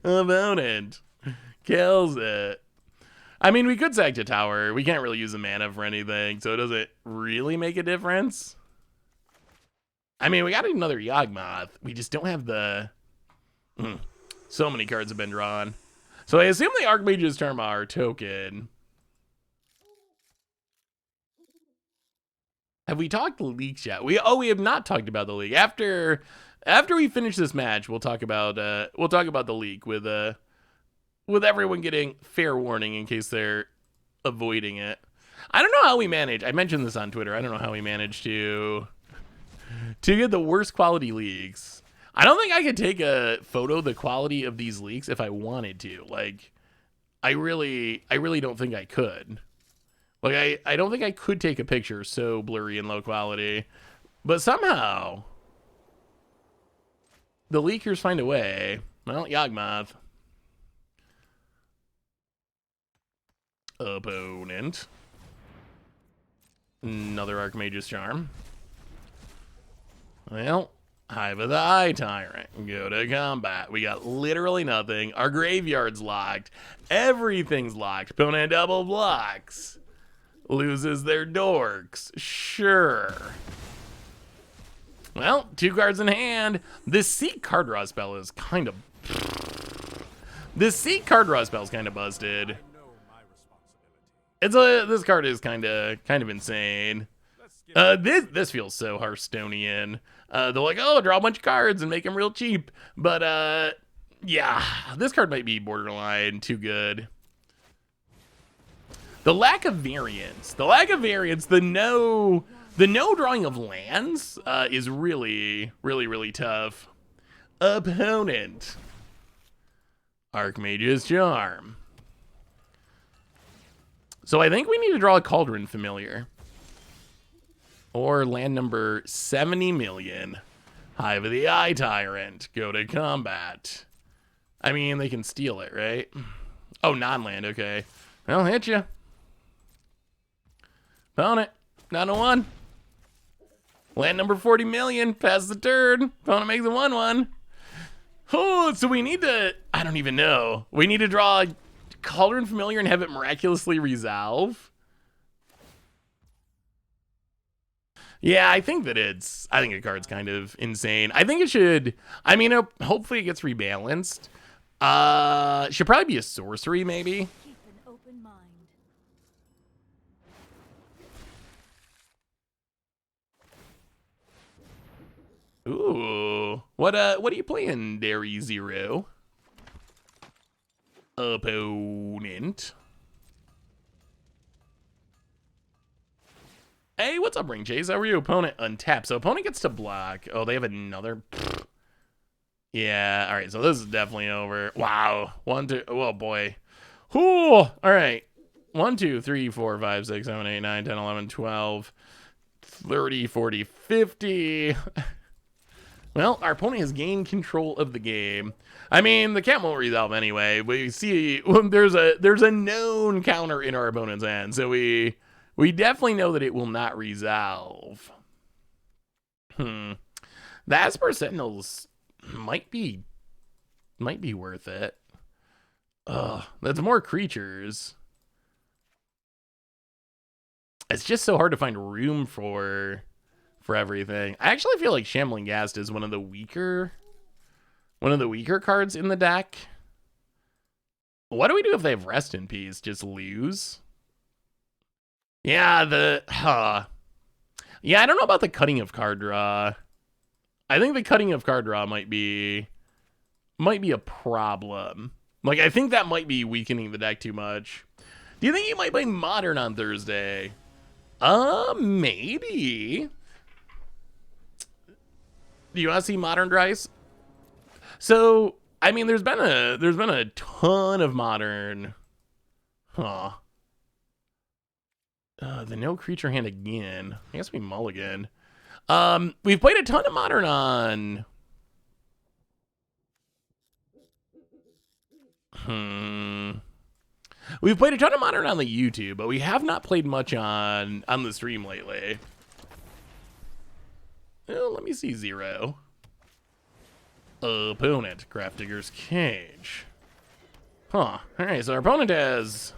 Opponent kills it. I mean, we could sack to tower. We can't really use the mana for anything, so it doesn't really make a difference. I mean, we got another Yawgmoth. We just don't have the... So many cards have been drawn. So I assume the Archmage's Charm are token. Have we talked leaks yet? We have not talked about the leak. After we finish this match, we'll talk about the leak with everyone getting fair warning in case they're avoiding it. I don't know how we manage. I mentioned this on Twitter. I don't know how we managed to get the worst quality leaks. I don't think I could take a photo of the quality of these leaks if I wanted to. Like, I really don't think I could. Like, I don't think I could take a picture so blurry and low quality. But somehow, the leakers find a way. Well, Yawgmoth. Opponent. Another Archmage's Charm. Well, Hive of the Eye Tyrant. Go to combat. We got literally nothing. Our graveyard's locked. Everything's locked. Opponent double blocks. Loses their dorks. Sure. Well, 2 cards in hand. This Seek card draw spell is kind of... This Seek card draw spell is kind of busted. This card is kind of insane. This feels so Hearthstonean. They're like, oh, draw a bunch of cards and make them real cheap. But yeah, this card might be borderline too good. The lack of variance, the The no drawing of lands is really, really, really tough. Opponent. Archmage's Charm. So I think we need to draw a Cauldron Familiar. Or land number 70 million. Hive of the Eye Tyrant. Go to combat. I mean, they can steal it, right? Oh, non-land, okay. Well, hit you. Opponent, 901. Land number 40 million, pass the turn. Opponent makes a 1-1. Oh, so we need to, I don't even know. We need to draw a Cauldron Familiar and have it miraculously resolve. Yeah, I think the card's kind of insane. I think it should, I mean, hopefully it gets rebalanced. Should probably be a sorcery, maybe. Keep an open mind. Ooh, what are you playing, Dairy Zero? Opponent. Hey, what's up, Ring Chase? How are you? Opponent untap. So opponent gets to block. Oh, they have another. Yeah, all right, so this is definitely over. Wow. 1, 2, oh boy. Whew. All right. 1, 2, 3, 4, 5, 6, 7, 8, 9, 10, 11, 12, 30, 40, 50. Well, our opponent has gained control of the game. I mean, the cat won't resolve anyway. We see there's a known counter in our opponent's hand, so we definitely know that it will not resolve. The Asper Sentinels might be worth it. Ugh, that's more creatures. It's just so hard to find room for everything. I actually feel like Shambling Ghast is one of the weaker cards in the deck. What do we do if they have Rest in Peace? Just lose? Yeah, yeah, I don't know about the cutting of card draw. I think the cutting of card draw might be a problem. Like, I think that might be weakening the deck too much. Do you think you might play Modern on Thursday? Maybe. Do you want to see Modern Drice? So, I mean, there's been a ton of Modern. Huh. The no creature hand again. I guess we mulligan. We've played a ton of Modern on. We've played a ton of Modern on the YouTube, but we have not played much on the stream lately. Well, let me see Zero. Opponent, Grafdigger's Cage. Huh. Alright, so our opponent has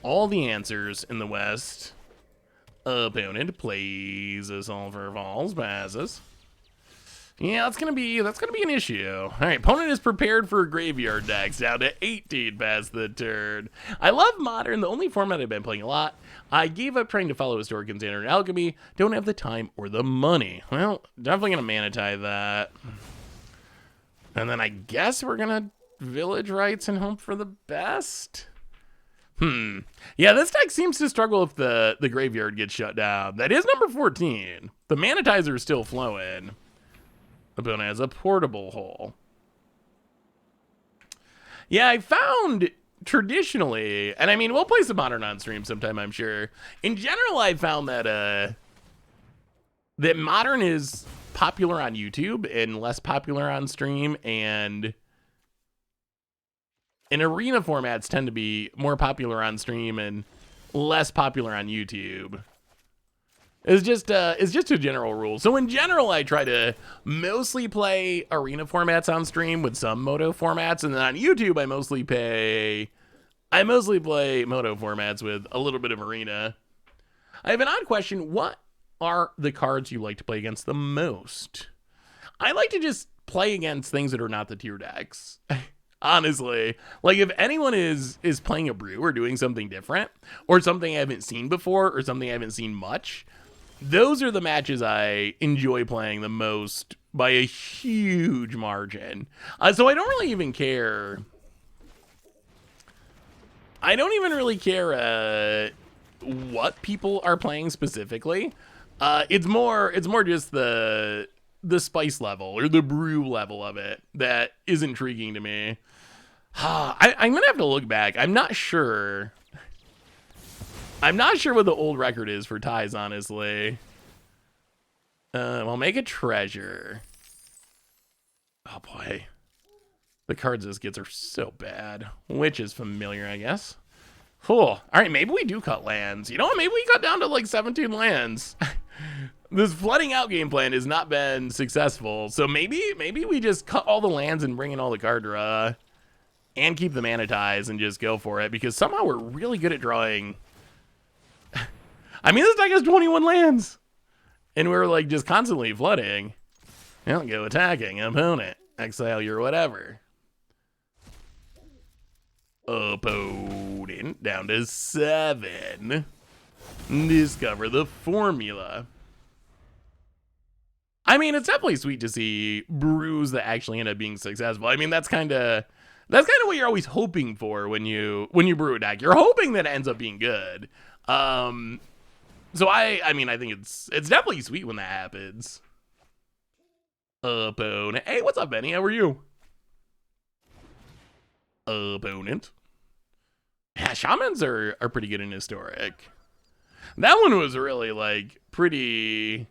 all the answers in the West. Opponent plays a Sulfur Falls, passes. Yeah, that's gonna be an issue. All right, opponent is prepared for graveyard decks, down to 18 past the turn. I love Modern, the only format I've been playing a lot. I gave up trying to follow Historic and Standard Alchemy. Don't have the time or the money. Well, definitely gonna Mana Tithe that. And then I guess we're gonna Village Rites and hope for the best. Yeah, this deck seems to struggle if the graveyard gets shut down. That is number 14. The Mana Tizer is still flowing. Opponent has a Portable Hole. Yeah, I found traditionally, and I mean, we'll play some Modern on stream sometime, I'm sure. In general, I found that that Modern is popular on YouTube and less popular on stream, and arena formats tend to be more popular on stream and less popular on YouTube. It's just a general rule. So in general, I try to mostly play arena formats on stream with some Moto formats, and then on YouTube, I mostly play Moto formats with a little bit of arena. I have an odd question. What are the cards you like to play against the most? I like to just play against things that are not the tier decks. Honestly, like if anyone is playing a brew or doing something different or something I haven't seen before or something I haven't seen much, those are the matches I enjoy playing the most by a huge margin. So I don't really even care. I don't even really care what people are playing specifically. It's more just the spice level or the brew level of it that is intriguing to me. I'm gonna have to look back. I'm not sure what the old record is for ties, honestly. We'll make a treasure. Oh boy. The cards this gets are so bad. Which is familiar, I guess. Cool. Alright, maybe we do cut lands. You know what? Maybe we cut down to like 17 lands. This flooding out game plan has not been successful. So maybe we just cut all the lands and bring in all the card draw. And keep the Mana Tithes and just go for it. Because somehow we're really good at drawing. I mean, this deck has 21 lands. And we're like just constantly flooding. Well, go attacking opponent. Exile your whatever. Opponent down to 7. Discover the formula. I mean, it's definitely sweet to see brews that actually end up being successful. I mean, that's kind of what you're always hoping for when you brew a deck. You're hoping that it ends up being good. So I mean, I think it's definitely sweet when that happens. Opponent. Hey, what's up, Benny? How are you? Opponent. Yeah, shamans are pretty good in historic. That one was really like pretty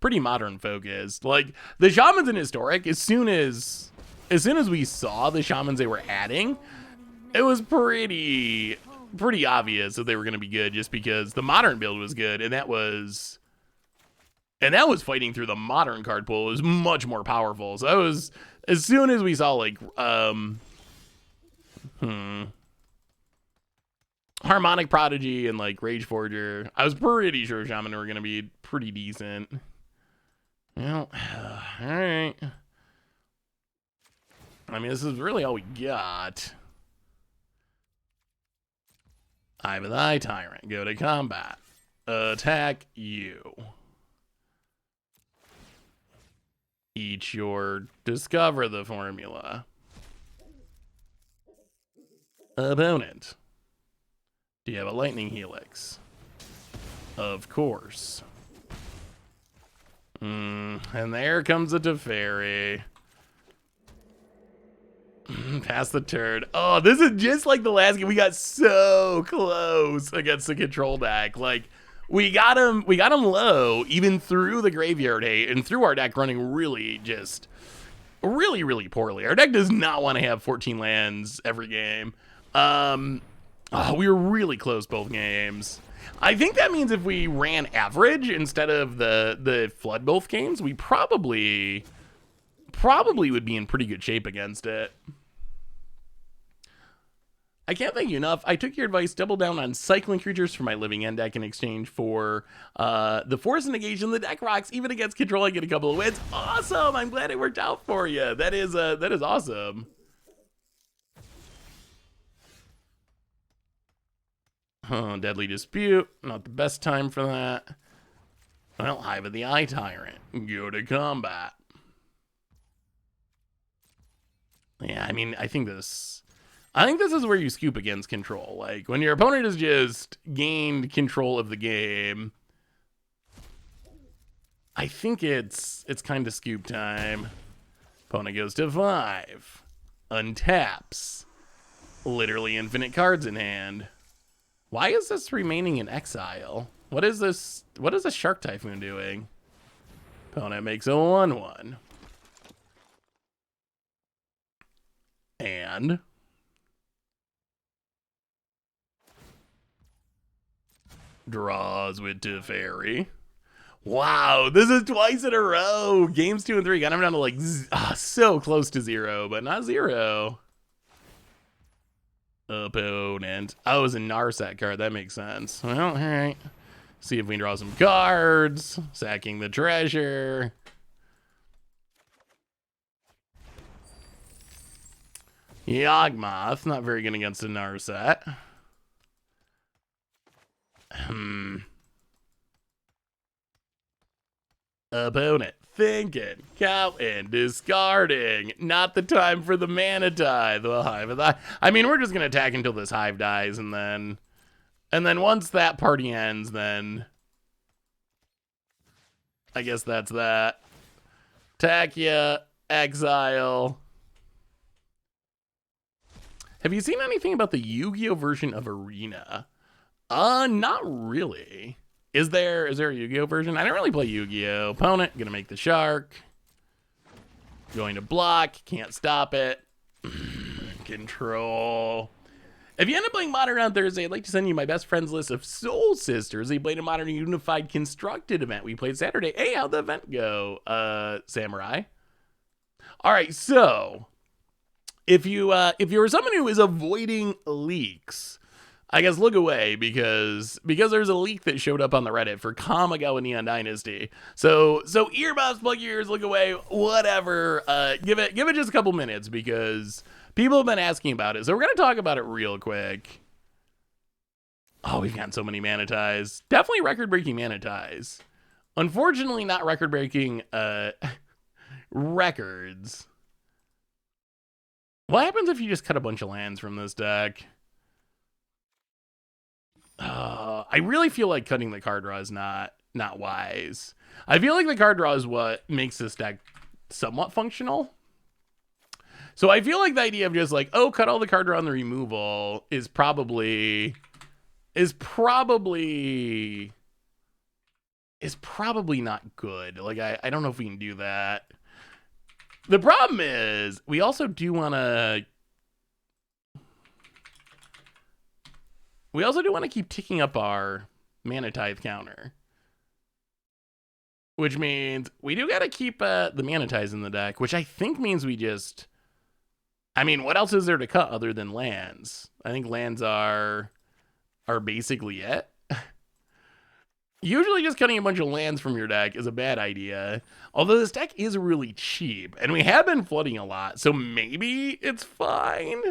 modern focused. Like the shamans in historic, as soon as we saw the shamans they were adding, it was pretty obvious that they were going to be good just because the modern build was good, and that was fighting through the modern card pool. It was much more powerful. So that was, as soon as we saw like Harmonic Prodigy and like Rage Forger, I was pretty sure Shaman were going to be pretty decent. Well, all right. I mean, this is really all we got. Eye of the Eye Tyrant. Go to combat. Attack you. Each your discover the formula. Opponent. Do you have a lightning helix? Of course. And there comes a Teferi. Pass the turn. Oh, this is just like the last game. We got so close against the control deck. Like, we got him low, even through the graveyard hate, and through our deck running really poorly. Our deck does not want to have 14 lands every game. We were really close both games. I think that means if we ran average instead of the flood both games, we probably would be in pretty good shape against it. I can't thank you enough. I took your advice, double down on cycling creatures for my living end deck in exchange for the force negation. The deck rocks. Even against control, I get a couple of wins. Awesome! I'm glad it worked out for you. That is awesome. Oh, Deadly Dispute. Not the best time for that. Well, Hive of the Eye Tyrant. Go to combat. Yeah, I mean, I think this is where you scoop against control. Like, when your opponent has just gained control of the game, I think it's kind of scoop time. Opponent goes to 5. Untaps. Literally infinite cards in hand. Why is this remaining in exile? What is this? What is a Shark Typhoon doing? Opponent makes a 1/1. And draws with Teferi. Wow, this is twice in a row. Games 2 and 3 got him down to like so close to 0, but not 0. Opponent. Oh, it was a Narset card. That makes sense. Well, all right. See if we can draw some cards. Sacking the treasure. Yawgmoth. Not very good against a Narset. Opponent. thinking. Counting, discarding. Not the time for the Mana Tithe. The Hive of the... I mean, we're just going to attack until this Hive dies, and then once that party ends, then I guess that's that. Takia, exile. Have you seen anything about the Yu-Gi-Oh version of Arena? Not really. Is there a Yu-Gi-Oh version? I don't really play Yu-Gi-Oh. Opponent, gonna make the shark. Going to block, can't stop it. Control. If you end up playing Modern on Thursday, I'd like to send you my best friends list of Soul Sisters. They played a Modern Unified Constructed event we played Saturday. Hey, how'd the event go, Samurai? All right, so if you're someone who is avoiding leaks, I guess look away because there's a leak that showed up on the Reddit for Kamigawa Neon Dynasty. So earmuffs, plug your ears, look away, whatever. Give it just a couple minutes because people have been asking about it. So we're gonna talk about it real quick. Oh, we've gotten so many Mana Tithes. Definitely record-breaking Mana Tithes. Unfortunately, not record-breaking records. What happens if you just cut a bunch of lands from this deck? I really feel like cutting the card draw is not wise. I feel like the card draw is what makes this deck somewhat functional. So I feel like the idea of just like, oh, cut all the card draw on the removal is probably not good. Like I don't know if we can do that. The problem is we also do want to keep ticking up our Mana Tithe counter. Which means we do got to keep the Mana Tithes in the deck, which I think means we just... I mean, what else is there to cut other than lands? I think lands are basically it. Usually just cutting a bunch of lands from your deck is a bad idea. Although this deck is really cheap, and we have been flooding a lot, so maybe it's fine.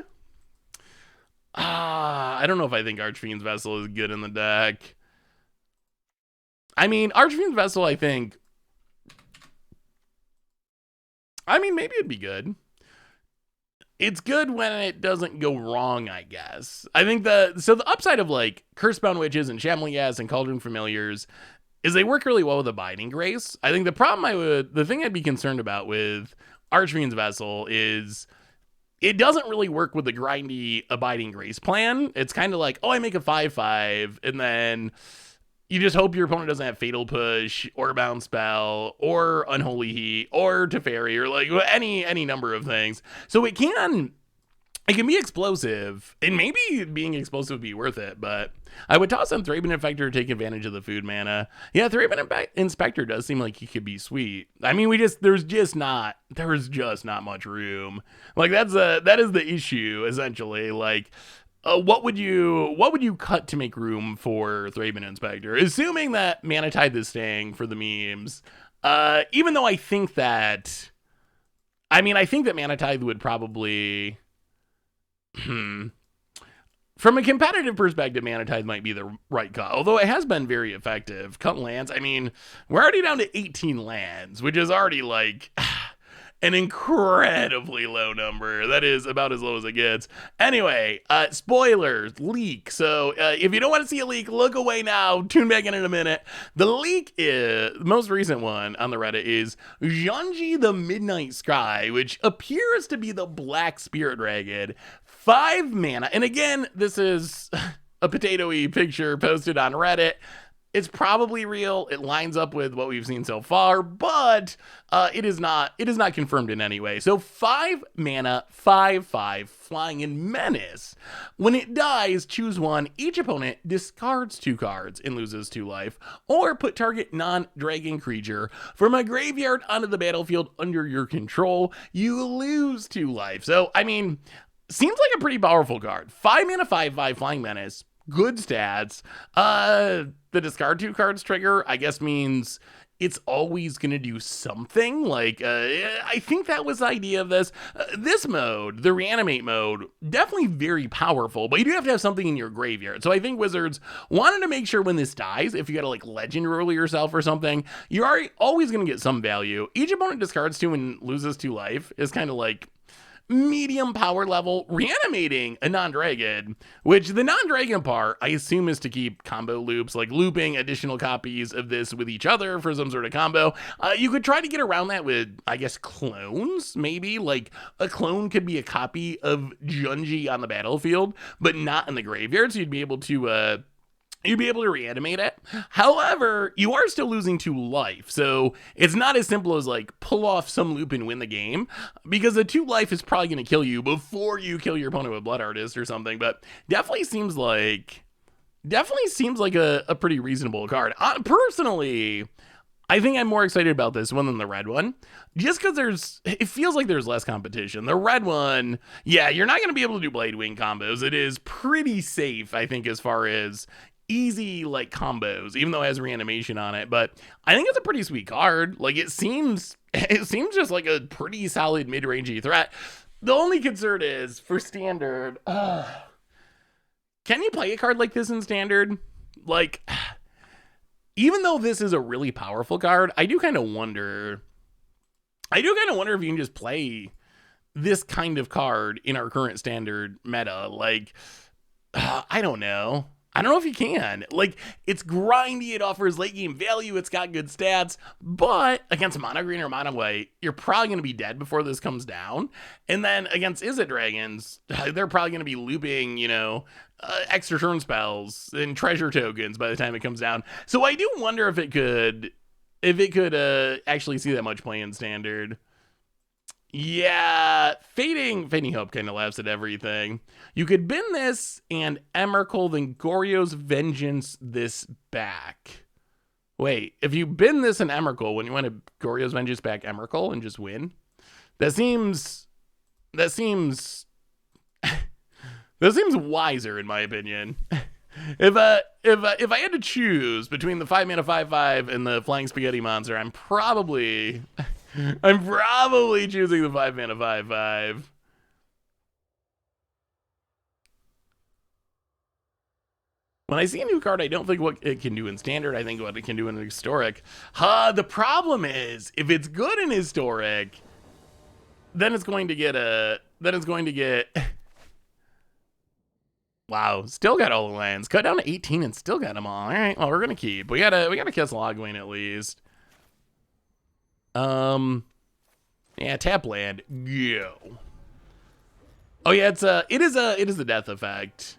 I don't know if I think Archfiend's Vessel is good in the deck. I mean, Archfiend's Vessel, I think... I mean, maybe it'd be good. It's good when it doesn't go wrong, I guess. I think the upside of like Cursebound Witches and Shamligas and Cauldron Familiars is they work really well with Abiding Grace. I think the thing I'd be concerned about with Archfiend's Vessel is it doesn't really work with the grindy Abiding Grace plan. It's kind of like, oh, I make a 5/5 and then you just hope your opponent doesn't have Fatal Push or Bound Spell or Unholy Heat or Teferi or like any number of things. So it can be explosive, and maybe being explosive would be worth it, but I would toss on Thraben Infector to take advantage of the food mana. Yeah, Thraben Inspector does seem like he could be sweet. I mean, there's just not much room. Like that is the issue, essentially. Like, what would you cut to make room for Thraben Inspector? Assuming that Mana Tithe is staying for the memes. Even though I think that Mana Tithe would probably... From a competitive perspective, Mana Tithe might be the right cut. Although it has been very effective. Cut lands. I mean, we're already down to 18 lands, which is already like... an incredibly low number. That is about as low as it gets. Anyway, spoilers, leak. So if you don't want to see a leak, look away now. Tune back in a minute. The leak is, the most recent one on the Reddit is Zhanji the Midnight Sky, which appears to be the Black Spirit Dragon. 5 mana. And again, this is a potato-y picture posted on Reddit. It's probably real. It lines up with what we've seen so far, but it is not confirmed in any way. So 5 mana, 5/5, flying in menace. When it dies, choose one. Each opponent discards 2 cards and loses 2 life, or put target non-dragon creature from a graveyard onto the battlefield under your control. You lose 2 life. So, I mean, seems like a pretty powerful card. 5 mana, 5/5, flying menace. Good stats. The discard 2 cards trigger, I guess, means it's always going to do something. Like, I think that was the idea of this. This mode, the reanimate mode, definitely very powerful, but you do have to have something in your graveyard. So I think Wizards wanted to make sure when this dies, if you got to like legend roll yourself or something, you're always going to get some value. Each opponent discards 2 and loses 2 life is kind of like medium power level. Reanimating a non-dragon, which the non-dragon part I assume is to keep combo loops, like looping additional copies of this with each other for some sort of combo. You could try to get around that with, I guess, clones. Maybe like a clone could be a copy of Junji on the battlefield but not in the graveyard, so you'd be able to reanimate it. However, you are still losing 2 life, so it's not as simple as like pull off some loop and win the game, because the 2 life is probably going to kill you before you kill your opponent with Blood Artist or something. But definitely seems like a pretty reasonable card. Personally, I think I'm more excited about this one than the red one, just because it feels like there's less competition. The red one, yeah, you're not going to be able to do Blade Wing combos. It is pretty safe, I think, as far as easy like combos, even though it has reanimation on it. But I think it's a pretty sweet card. Like, it seems just like a pretty solid mid-rangey threat. The only concern is for standard, can you play a card like this in standard? Like, even though this is a really powerful card, I do kind of wonder if you can just play this kind of card in our current standard meta. Like, I don't know if you can. Like, it's grindy, it offers late game value, it's got good stats, but against mono green or mono white, you're probably going to be dead before this comes down. And then against Izzet Dragons, they're probably going to be looping, extra turn spells and treasure tokens by the time it comes down. So I do wonder if it could actually see that much play in standard. Yeah, Fading Hope kind of laughs at everything. You could bin this and Emrakul, then Goryo's Vengeance this back. Wait, if you bin this and Emrakul, when you want to Goryo's Vengeance back Emrakul and just win? That seems wiser in my opinion. If I had to choose between the 5-mana 5/5 and the Flying Spaghetti Monster, I'm probably choosing the 5-mana 5/5. When I see a new card, I don't think what it can do in standard. I think what it can do in historic. The problem is, if it's good in historic, then it's going to get wow, still got all the lands. Cut down to 18 and still got them all. All right, well, we're gonna keep. We gotta kiss Logwing at least. Yeah, tap land. Go. Oh yeah, it is a death effect.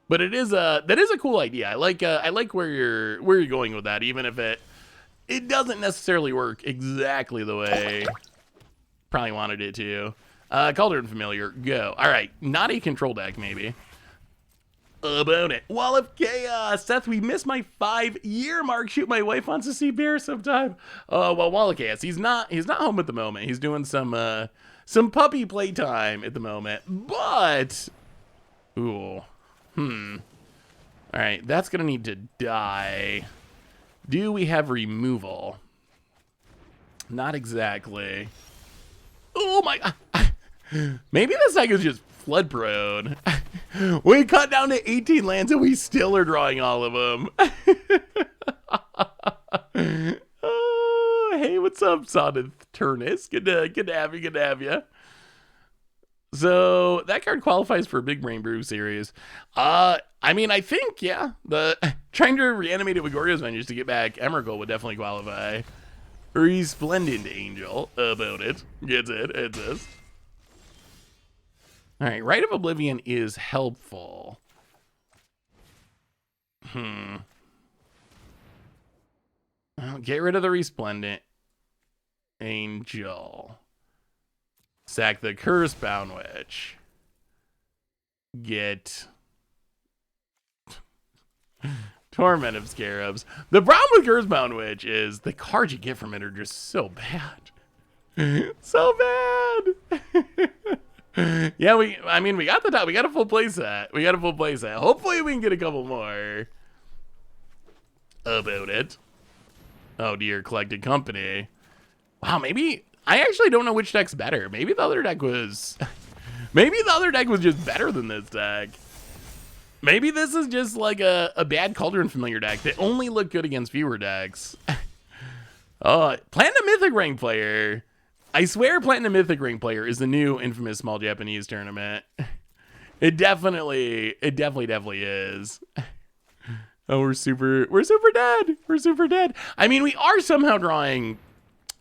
But that is a cool idea. I like where you're going with that, even if it doesn't necessarily work exactly the way probably wanted it to. Cauldron Familiar, go. All right, not a control deck maybe. About it. Wall of Chaos. Seth, we missed my 5-year mark. Shoot, my wife wants to see Bear sometime. Well, Wall of Chaos. He's not home at the moment. He's doing some puppy playtime at the moment. But ooh. All right, that's gonna need to die. Do we have removal? Not exactly. Oh my god. Maybe this deck is just flood prone. We cut down to 18 lands and we still are drawing all of them. Oh, hey, what's up, Soneth Turnus? Good to have you. So that card qualifies for a big brain brew series. I mean, I think, yeah, the trying to reanimate it with Goryo's Vengeance to get back Emrakul would definitely qualify. Resplendent Angel, about it. Gets it, it's this. All right, Rite of Oblivion is helpful. Well, get rid of the Resplendent Angel. Sack the Cursebound Witch. Get Torment of Scarabs. The problem with Cursebound Witch is the cards you get from it are just so bad. So bad. Yeah, we got the top. We got a full playset. Hopefully we can get a couple more about it. Oh dear, Collected Company. Wow, maybe I actually don't know which deck's better. Maybe the other deck was maybe the other deck was just better than this deck. Maybe this is just like a bad Cauldron Familiar deck that only looked good against fewer decks. Oh, Platinum Mythic Ring player. I swear Platinum Mythic Ring player is the new infamous small Japanese tournament. It definitely is. Oh, we're super dead. We're super dead. I mean, we are somehow drawing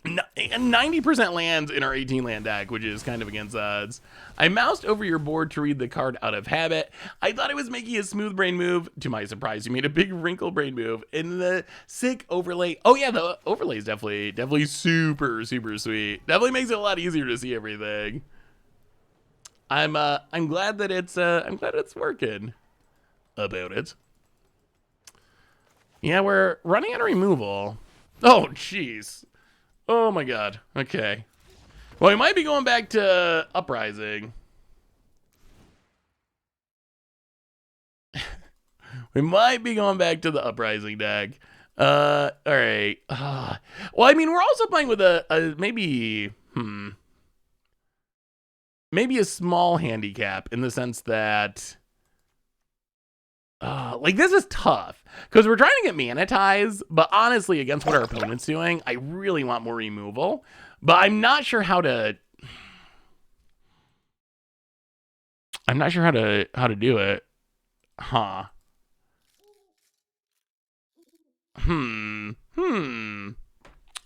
90% lands in our 18 land deck, which is kind of against odds. I moused over your board to read the card out of habit. I thought I was making a smooth brain move. To my surprise, you made a big wrinkle brain move in the sick overlay. Oh yeah, the overlay is definitely super sweet. Definitely makes it a lot easier to see everything. I'm glad that it's working about it. Yeah, we're running out of removal. Oh jeez. Oh my god. Okay. Well, we might be going back to Uprising. We might be going back to the Uprising deck. All right. Well, I mean, we're also playing with a maybe a small handicap in the sense that like this is tough because we're trying to get Mana Tithe, but honestly, against what our opponent's doing, I really want more removal. But I'm not sure how to. I'm not sure how to do it. Huh.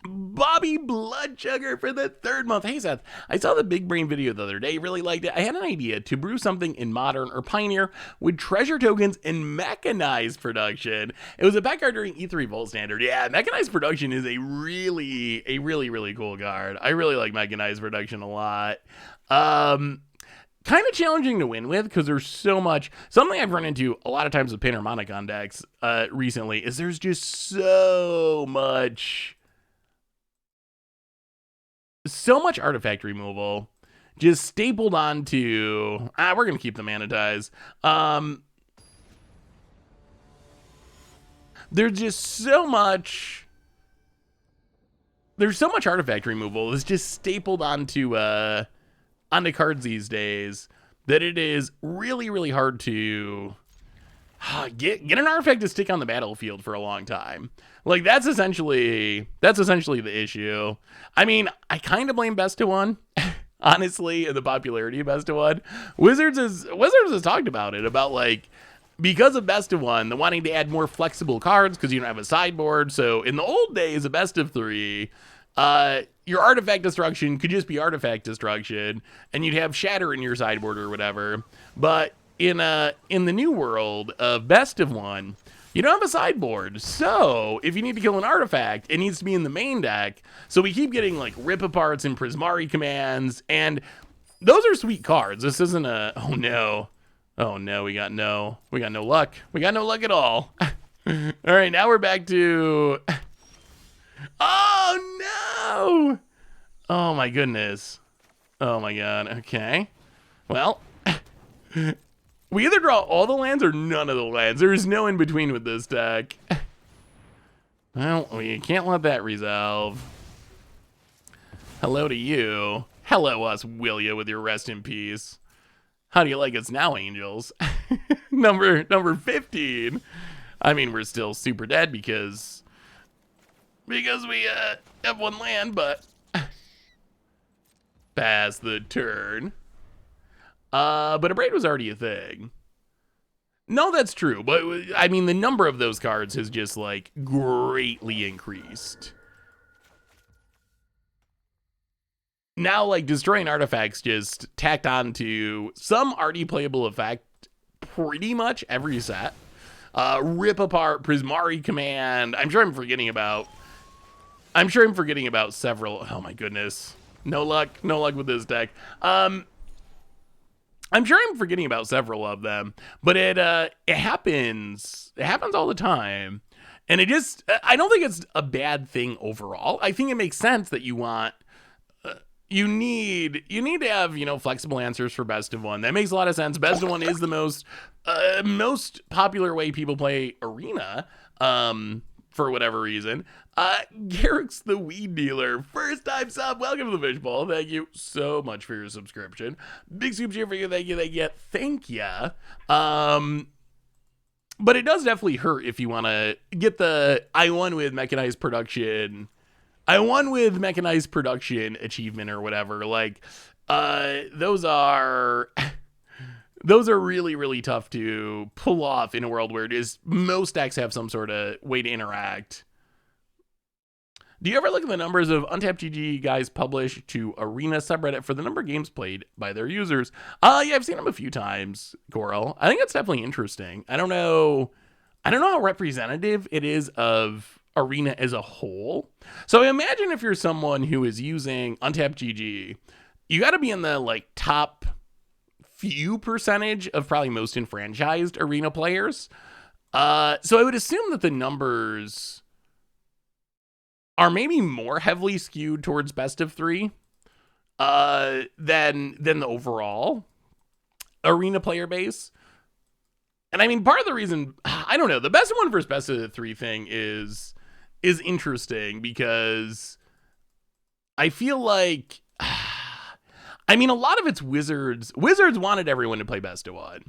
Bobby Bloodsugar for the 3rd month. Hey Seth, I saw the Big Brain video the other day, really liked it. I had an idea to brew something in Modern or Pioneer with treasure tokens and mechanized production. It was a pack card during E3 Volt Standard. Yeah, mechanized production is a really cool card. I really like mechanized production a lot. Kind of challenging to win with because there's so much. Something I've run into a lot of times with Painter Monocon decks recently is there's just so much artifact removal just stapled onto we're gonna keep the Mana Tithe. There's so much artifact removal that's just stapled onto cards these days that it is really hard to get an artifact to stick on the battlefield for a long time. Like that's essentially the issue. I mean, I kind of blame Best of One, honestly, in the popularity of Best of One. Wizards has talked about it, about like because of Best of One, the wanting to add more flexible cards because you don't have a sideboard. So in the old days, a best of 3, your artifact destruction could just be artifact destruction, and you'd have shatter in your sideboard or whatever. But in the new world of Best of One, you don't have a sideboard. So if you need to kill an artifact, it needs to be in the main deck. So we keep getting like Rip Aparts and Prismari commands, and those are sweet cards. This isn't a oh no, we got no luck. We got no luck at all. All right, now we're back to. Oh no! Oh my goodness. Oh my god. Okay. Well, we either draw all the lands or none of the lands. There is no in between with this deck. Well, we can't let that resolve. Hello to you. Hello us, will ya, with your rest in peace. How do you like us now, angels? number 15. I mean, we're still super dead because we have 1 land, but pass the turn. But a braid was already a thing. No, that's true. But I mean, the number of those cards has just like greatly increased. Now, like destroying artifacts just tacked on to some already playable effect pretty much every set. Rip Apart, Prismari Command. I'm sure I'm forgetting about several. Oh my goodness. No luck with this deck. I'm sure I'm forgetting about several of them, but it happens all the time. And I don't think it's a bad thing overall. I think it makes sense that you need to have, flexible answers for Best of One. That makes a lot of sense. Best of One is the most popular way people play Arena, for whatever reason. Garrick's the weed dealer. First time sub. Welcome to the Fishbowl. Thank you so much for your subscription. Big soup cheer for you. Thank you. Thank you. But it does definitely hurt if you want to get the I won with mechanized production achievement or whatever. Like, those are really, really tough to pull off in a world where it is most decks have some sort of way to interact. Do you ever look at the numbers of Untapped GG guys published to Arena subreddit for the number of games played by their users? Yeah, I've seen them a few times, Coral. I think it's definitely interesting. I don't know how representative it is of Arena as a whole. So imagine if you're someone who is using Untapped GG, you got to be in the like top few percentage of probably most enfranchised Arena players. So I would assume that the numbers are maybe more heavily skewed towards best of 3 than the overall Arena player base. And I mean, part of the reason, I don't know, the best of 1 versus best of 3 thing is interesting because I feel like, I mean, a lot of it's Wizards. Wizards wanted everyone to play best of 1.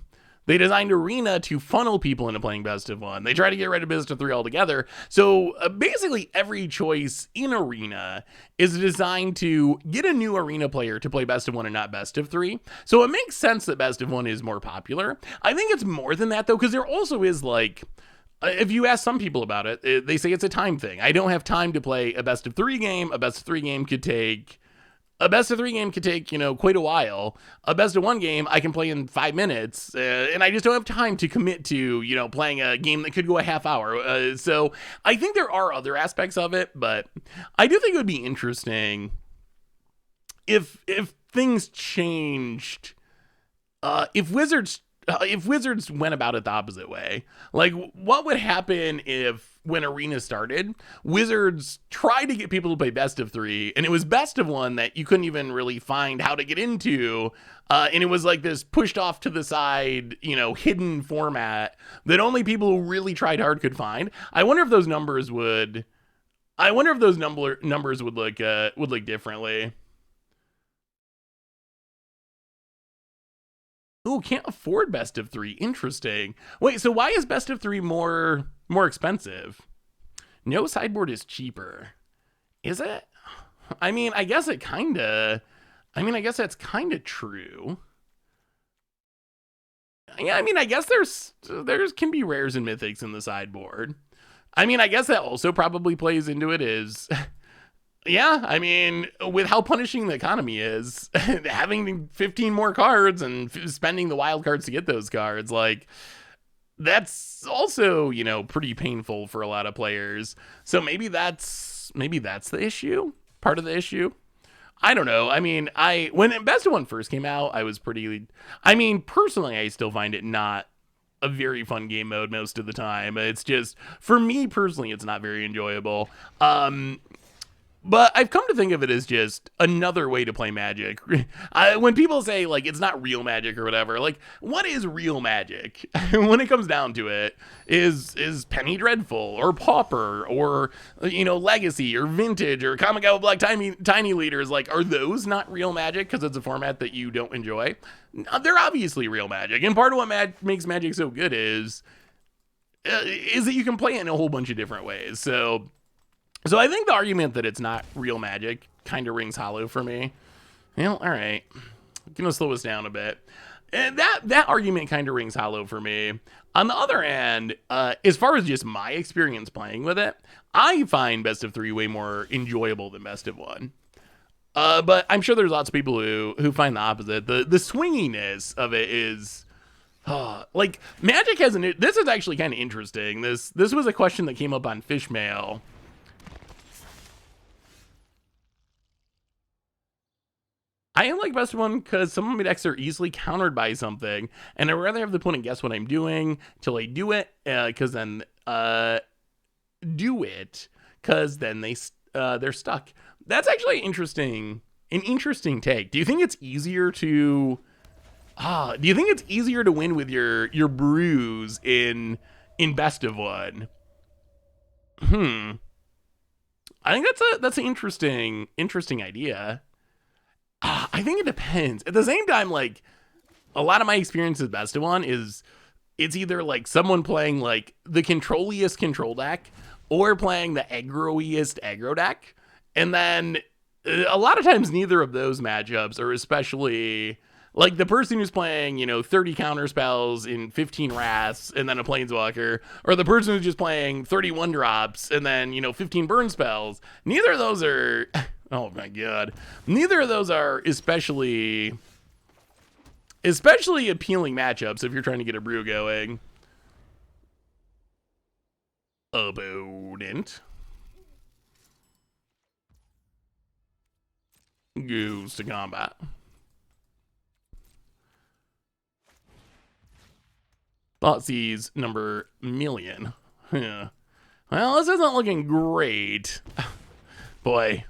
They designed Arena to funnel people into playing best of 1. They try to get rid of best of 3 altogether. So basically every choice in Arena is designed to get a new Arena player to play best of 1 and not best of 3. So it makes sense that best of 1 is more popular. I think it's more than that though, because there also is like, if you ask some people about it, they say it's a time thing. I don't have time to play a best of 3 game. A best of 3 game could take quite a while. A best of 1 game I can play in 5 minutes, and I just don't have time to commit to, playing a game that could go a half hour. So I think there are other aspects of it, but I do think it would be interesting if things changed. If Wizards went about it the opposite way, like what would happen if when Arena started, Wizards tried to get people to play best of 3, and it was best of 1 that you couldn't even really find how to get into, and it was like this pushed off to the side, hidden format that only people who really tried hard could find. I wonder if those numbers would look differently. Ooh, can't afford best of 3. Interesting. Wait, so why is best of 3 more expensive? No sideboard is cheaper. Is it? I mean, I guess that's kind of true. Yeah, I mean, I guess there's can be rares and mythics in the sideboard. I mean, I guess that also probably plays into it is yeah, I mean, with how punishing the economy is, having 15 more cards and spending the wild cards to get those cards, like, that's also, pretty painful for a lot of players. So maybe that's the issue, part of the issue. I don't know. I mean, when Best of 1 first came out, personally, I still find it not a very fun game mode most of the time. It's just, for me personally, it's not very enjoyable. But I've come to think of it as just another way to play Magic. When people say, like, it's not real Magic or whatever, like, what is real Magic? When it comes down to it, is Penny Dreadful or Pauper or, Legacy or Vintage or Kamigawa Black Tiny Leaders? Like, are those not real Magic because it's a format that you don't enjoy? They're obviously real Magic. And part of what makes Magic so good is that you can play it in a whole bunch of different ways. So I think the argument that it's not real Magic kind of rings hollow for me. All right. I'm going to slow us down a bit. And that argument kind of rings hollow for me. On the other hand, as far as just my experience playing with it, I find best of 3 way more enjoyable than best of 1. But I'm sure there's lots of people who find the opposite. The swinginess of it is... like, Magic has this is actually kind of interesting. This was a question that came up on Fishmail. I like best of 1 because some of my decks are easily countered by something, and I'd rather have the opponent guess what I'm doing till I do it, because then they're stuck. That's actually an interesting take. Do you think it's easier to win with your brews in best of 1? I think that's an interesting idea. I think it depends. At the same time, like a lot of my experience with Best of One is it's either like someone playing like the controlliest control deck or playing the aggroiest aggro deck. And then a lot of times neither of those matchups are especially like the person who's playing, 30 counter spells in 15 wraths and then a planeswalker, or the person who's just playing 31 drops and then, 15 burn spells. Neither of those are oh my god. Neither of those are especially appealing matchups if you're trying to get a brew going. Opponent goes to combat. Thoughtseize number million. Yeah. Well, this isn't looking great. Boy,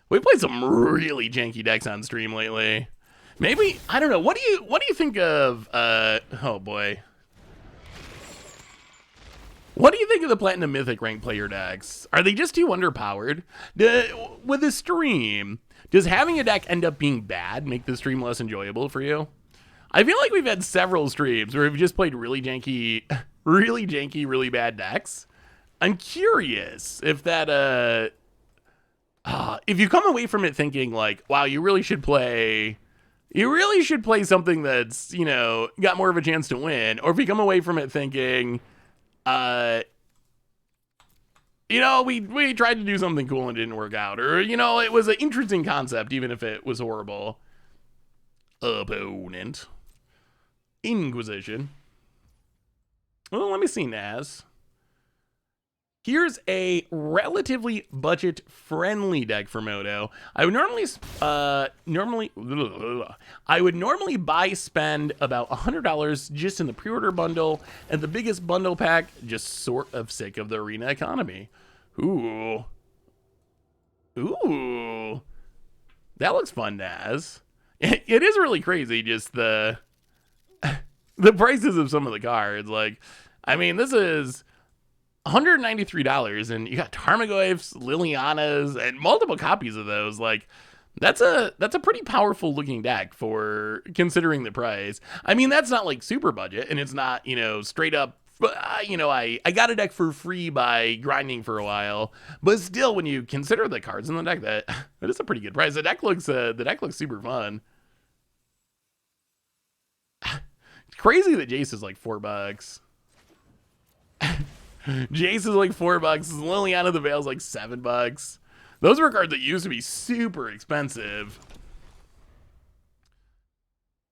we played some really janky decks on stream lately. Maybe, I don't know. What do you think of oh boy. What do you think of the Platinum Mythic rank player decks? Are they just too underpowered? With the stream, does having a deck end up being bad make the stream less enjoyable for you? I feel like we've had several streams where we've just played really janky, really bad decks. I'm curious if that if you come away from it thinking like, wow, you really should play something that's, got more of a chance to win, or if you come away from it thinking, we tried to do something cool and it didn't work out, or, it was an interesting concept, even if it was horrible. Opponent. Inquisition. Well, let me see, Naz. Here's a relatively budget-friendly deck for Moto. I would normally spend about $100 just in the pre-order bundle, and the biggest bundle pack, just sort of sick of the arena economy. Ooh. That looks fun, Naz. It is really crazy, just the prices of some of the cards. Like, I mean, this is $193, and you got Tarmogoyfs, Lilianas, and multiple copies of those. Like, that's a pretty powerful looking deck for considering the price. I mean, that's not like super budget, and it's not, straight up, I got a deck for free by grinding for a while, but still, when you consider the cards in the deck, that is a pretty good price. The deck looks super fun. It's crazy that Jace is like $4. Jace is like $4. Liliana the Veil's like $7. Those were cards that used to be super expensive.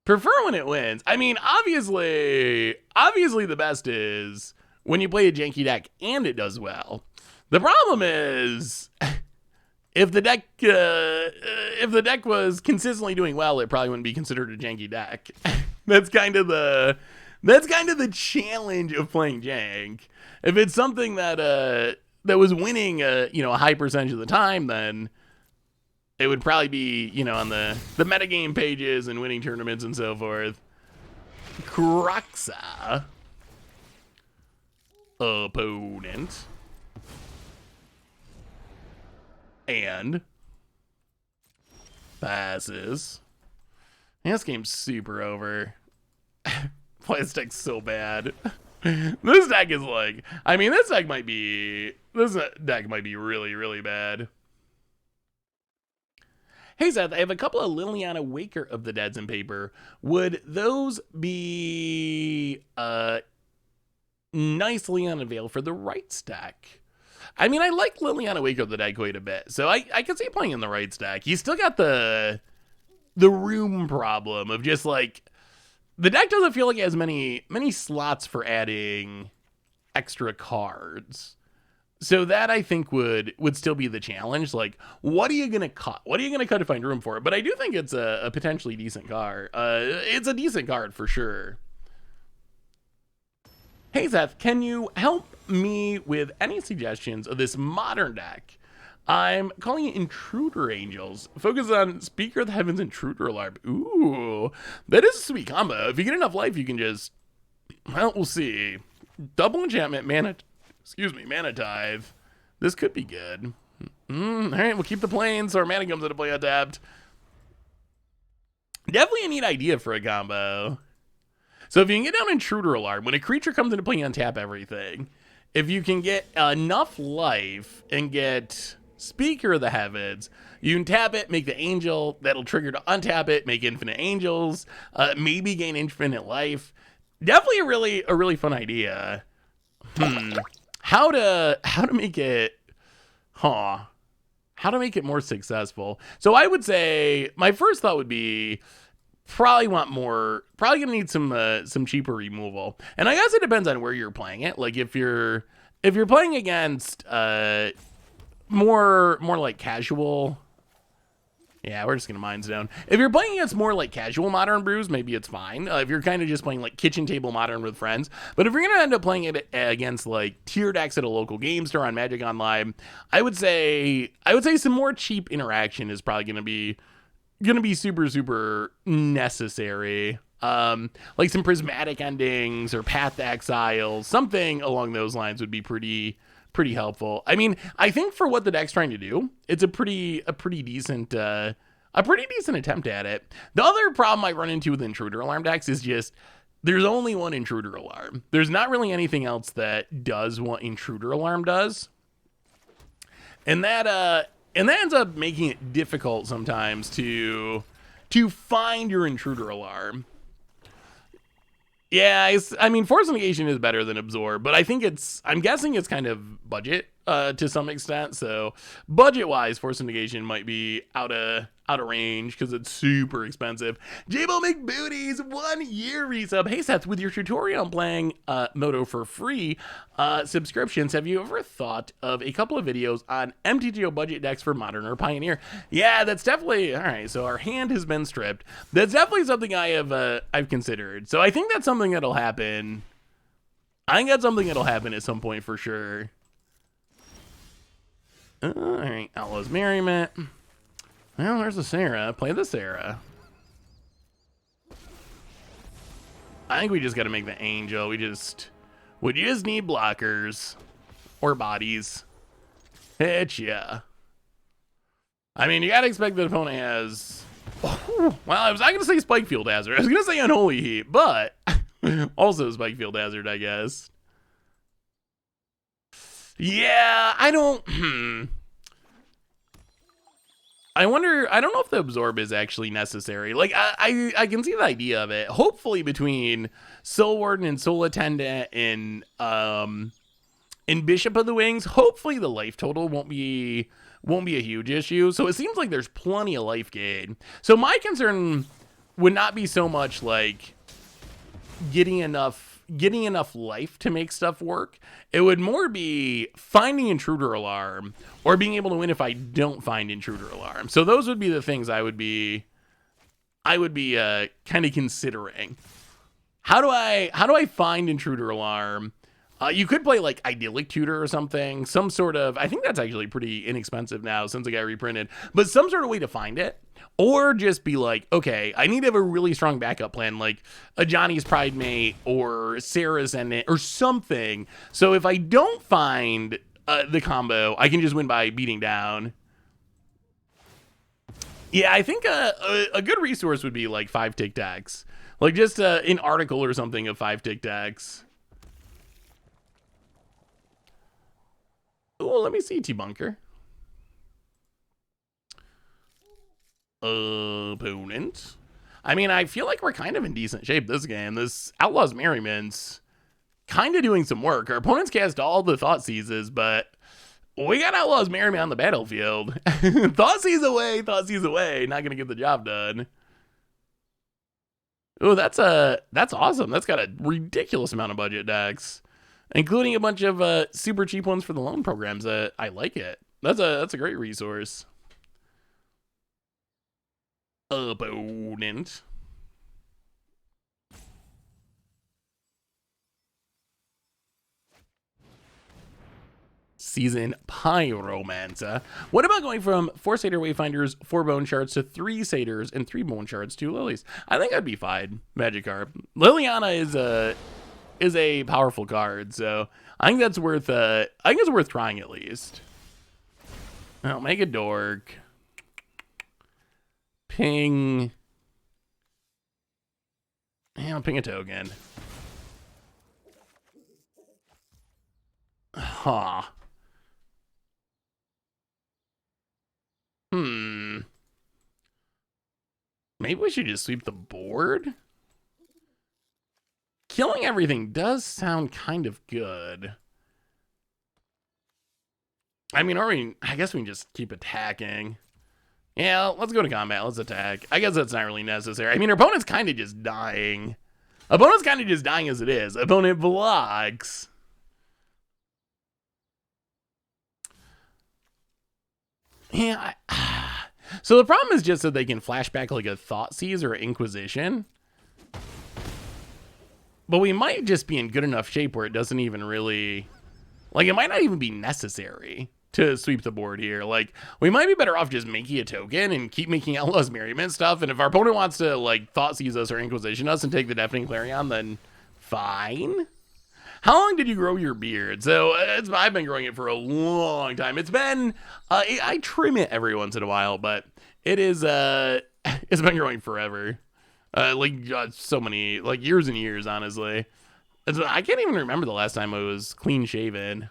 Prefer when it wins. I mean, obviously the best is when you play a janky deck and it does well. The problem is if the deck was consistently doing well, it probably wouldn't be considered a janky deck. That's kind of the challenge of playing jank. If it's something that was winning a high percentage of the time, then it would probably be, on the metagame pages and winning tournaments and so forth. Croxa. Opponent. And passes. This game's super over. Boy, this deck's so bad. This deck is like, I mean, this deck might be really, really bad. Hey, Seth, I have a couple of Liliana Waker of the Deads in paper. Would those be nicely on avail for the right stack? I mean, I like Liliana Waker of the Dead quite a bit, so I can see playing in the right stack. You still got the room problem of just like, the deck doesn't feel like it has many slots for adding extra cards. So that I think would still be the challenge. Like, what are you going to cut? What are you going to cut to find room for it? But I do think it's a potentially decent card. It's a decent card for sure. Hey, Seth, can you help me with any suggestions of this modern deck? I'm calling it Intruder Angels. Focus on Speaker of the Heavens Intruder Larp. Ooh, that is a sweet combo. If you get enough life, you can just, well, we'll see. Double enchantment, Mana Tithe. This could be good. All right, we'll keep the planes so our mana comes into play untapped. Definitely a neat idea for a combo. So if you can get down Intruder Alarm, when a creature comes into play, untap everything. If you can get enough life and get Speaker of the Heavens, you can tap it, make the angel, that'll trigger to untap it, make infinite angels, maybe gain infinite life. Definitely a really fun idea. How to make it, how to make it more successful. So I would say my first thought would be probably gonna need some cheaper removal. And I guess it depends on where you're playing it. Like if you're playing against more like casual. Yeah, we're just gonna Mind Stone. If you're playing against more like casual Modern Brews, maybe it's fine. If you're kind of just playing like kitchen table Modern with friends, but if you're gonna end up playing it against like tier decks at a local game store on Magic Online, I would say some more cheap interaction is probably gonna be super necessary. Like some prismatic endings or Path to Exile, something along those lines would be pretty helpful. I mean, I think for what the deck's trying to do, it's a pretty decent attempt at it. The other problem I run into with Intruder Alarm decks is just there's only one Intruder Alarm. There's not really anything else that does what Intruder Alarm does, and that ends up making it difficult sometimes to find your Intruder Alarm. Yeah, I mean, Force Negation is better than Absorb, but I'm guessing it's kind of budget to some extent. So budget-wise, Force Negation might be out of range because it's super expensive. Jabo McBooties, 1 year resub. Hey Seth, with your tutorial on playing Moto for free subscriptions, have you ever thought of a couple of videos on MTGO budget decks for Modern or Pioneer? Yeah, that's definitely all right. So our hand has been stripped. That's definitely something I've considered. So I think that's something that'll happen. I think that's something that'll happen at some point for sure. All right, Outlaw's Merriment. Well, there's a Sarah. Play the Sarah. I think we just got to make the Angel. We just need blockers or bodies. Hit ya. I mean, you got to expect the opponent has. Well, I was not going to say Spikefield Hazard. I was going to say Unholy Heat, but also Spikefield Hazard, I guess. Yeah, I don't. I wonder. I don't know if the Absorb is actually necessary. Like, I can see the idea of it. Hopefully, between Soul Warden and Soul Attendant and Bishop of the Wings, hopefully the life total won't be a huge issue. So it seems like there's plenty of life gain. So my concern would not be so much like getting enough life to make stuff work. It would more be finding Intruder Alarm or being able to win if I don't find Intruder Alarm. So those would be the things I would be kind of considering. How do I find Intruder Alarm? You could play like Idyllic Tutor or something, some sort of, I think that's actually pretty inexpensive now since it got reprinted, but some sort of way to find it. Or just be like, okay, I need to have a really strong backup plan, like a Johnny's Pride Mate or Sarah's Endant or something. So if I don't find the combo, I can just win by beating down. Yeah, I think a good resource would be like 5-tick decks. Like just an article or something of 5-tick decks. Oh, let me see, T-Bunker. Opponent. I mean, I feel like we're kind of in decent shape this game. This Outlaw's Merriment's kind of doing some work. Our opponents cast all the Thoughtseize, but we got Outlaw's Merriment on the battlefield. Thoughtseize away. Not gonna get the job done. Oh, that's awesome. That's got a ridiculous amount of budget decks, including a bunch of super cheap ones for the loan programs. I like it. That's a great resource. Opponent. Season Pyromancer. What about going from 4 Satyr Wayfinders, 4 Bone Shards to 3 Satyrs and 3 Bone Shards, 2 Lilies? I think I'd be fine. Magikarp. Liliana is a powerful card, so I think that's worth trying at least. I'll make a dork. Ping. Yeah, I'll ping a token. Huh. Maybe we should just sweep the board? Killing everything does sound kind of good. I mean, I guess we can just keep attacking. Yeah, let's go to combat. Let's attack. I guess that's not really necessary. I mean, our opponent's kind of just dying. Opponent's kind of just dying as it is. Opponent blocks. Yeah. So the problem is just that they can flashback like a Thoughtseize or Inquisition. But we might just be in good enough shape where it doesn't even really... Like, it might not even be necessary to sweep the board here. Like, we might be better off just making a token and keep making Outlaws Merriment stuff. And if our opponent wants to, like, Thoughtseize us or Inquisition us and take the Deafening Clarion, then fine. How long did you grow your beard? So, I've been growing it for a long time. It's been... I trim it every once in a while, but it is... it's been growing forever. So many... Like, years and years, honestly. I can't even remember the last time I was clean shaven.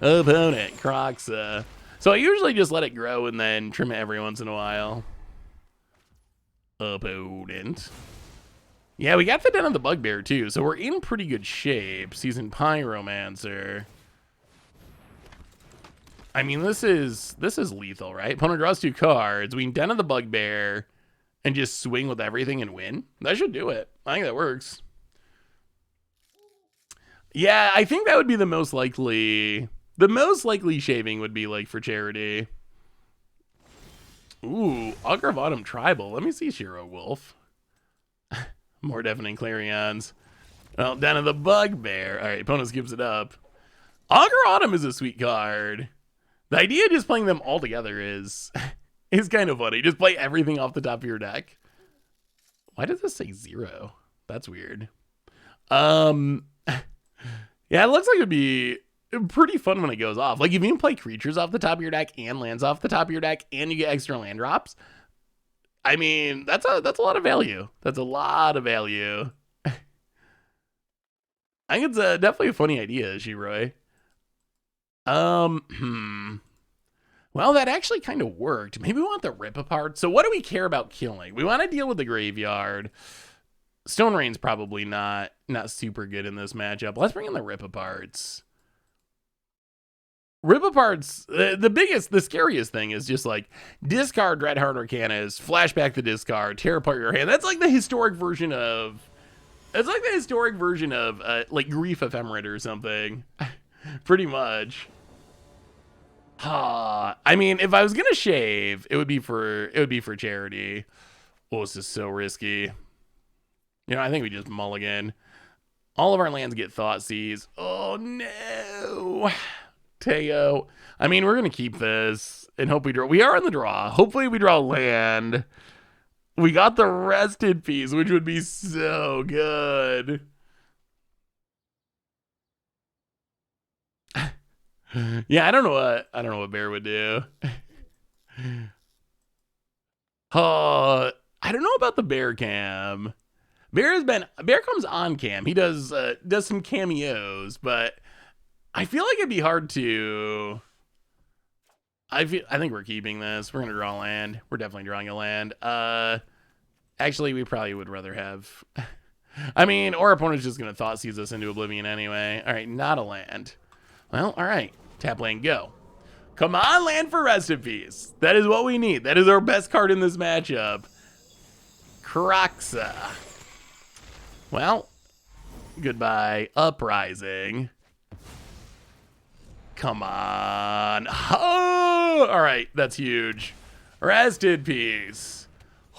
Opponent, Croxa. So I usually just let it grow and then trim it every once in a while. Opponent. Yeah, we got the Den of the Bugbear too, so we're in pretty good shape. Seasoned Pyromancer. I mean, this is lethal, right? Opponent draws 2 cards. We can Den of the Bugbear and just swing with everything and win. That should do it. I think that works. Yeah, I think that would be the most likely. The most likely shaving would be like for charity. Ooh, Augur of Autumn Tribal. Let me see Shiro Wolf. More Deafening Clarions. Well, Den of the Bugbear. All right, opponent gives it up. Augur Autumn is a sweet card. The idea of just playing them all together is kind of funny. Just play everything off the top of your deck. Why does this say 0? That's weird. Yeah, it looks like it'd be pretty fun when it goes off. Like, if you can play creatures off the top of your deck and lands off the top of your deck and you get extra land drops, I mean, that's a lot of value. That's a lot of value. I think it's definitely a funny idea, Shiroi. Well, that actually kind of worked. Maybe we want the Rip Apart. So what do we care about killing? We want to deal with the graveyard. Stone Rain's probably not super good in this matchup. Let's bring in the Rip Aparts. Rip Aparts, the scariest thing is just like discard Dreadheart Arcanas, flashback the discard, tear apart your hand. That's like the historic version of like Grief Ephemerate or something. Pretty much. I mean, if I was gonna shave, it would be for charity. Oh, this is so risky. You know, I think we just mulligan. All of our lands get Thoughtseize. Oh no, Teo. I mean, we're gonna keep this and hope we draw. We are in the draw. Hopefully, we draw land. We got the Rested Piece, which would be so good. Yeah, I don't know what Bear would do. I don't know about the Bear cam. Bear comes on cam. He does some cameos, but I feel like it'd be hard to. I think we're keeping this. We're gonna draw a land. We're definitely drawing a land. Actually, we probably would rather have. I mean, our opponent's just gonna Thoughtseize us into oblivion anyway. All right, not a land. Well, all right. Tap land, go. Come on, land for Rest in Peace. That is what we need. That is our best card in this matchup. Croxa. Well, goodbye, Uprising. Come on. Oh, all right, that's huge. Rest in peace.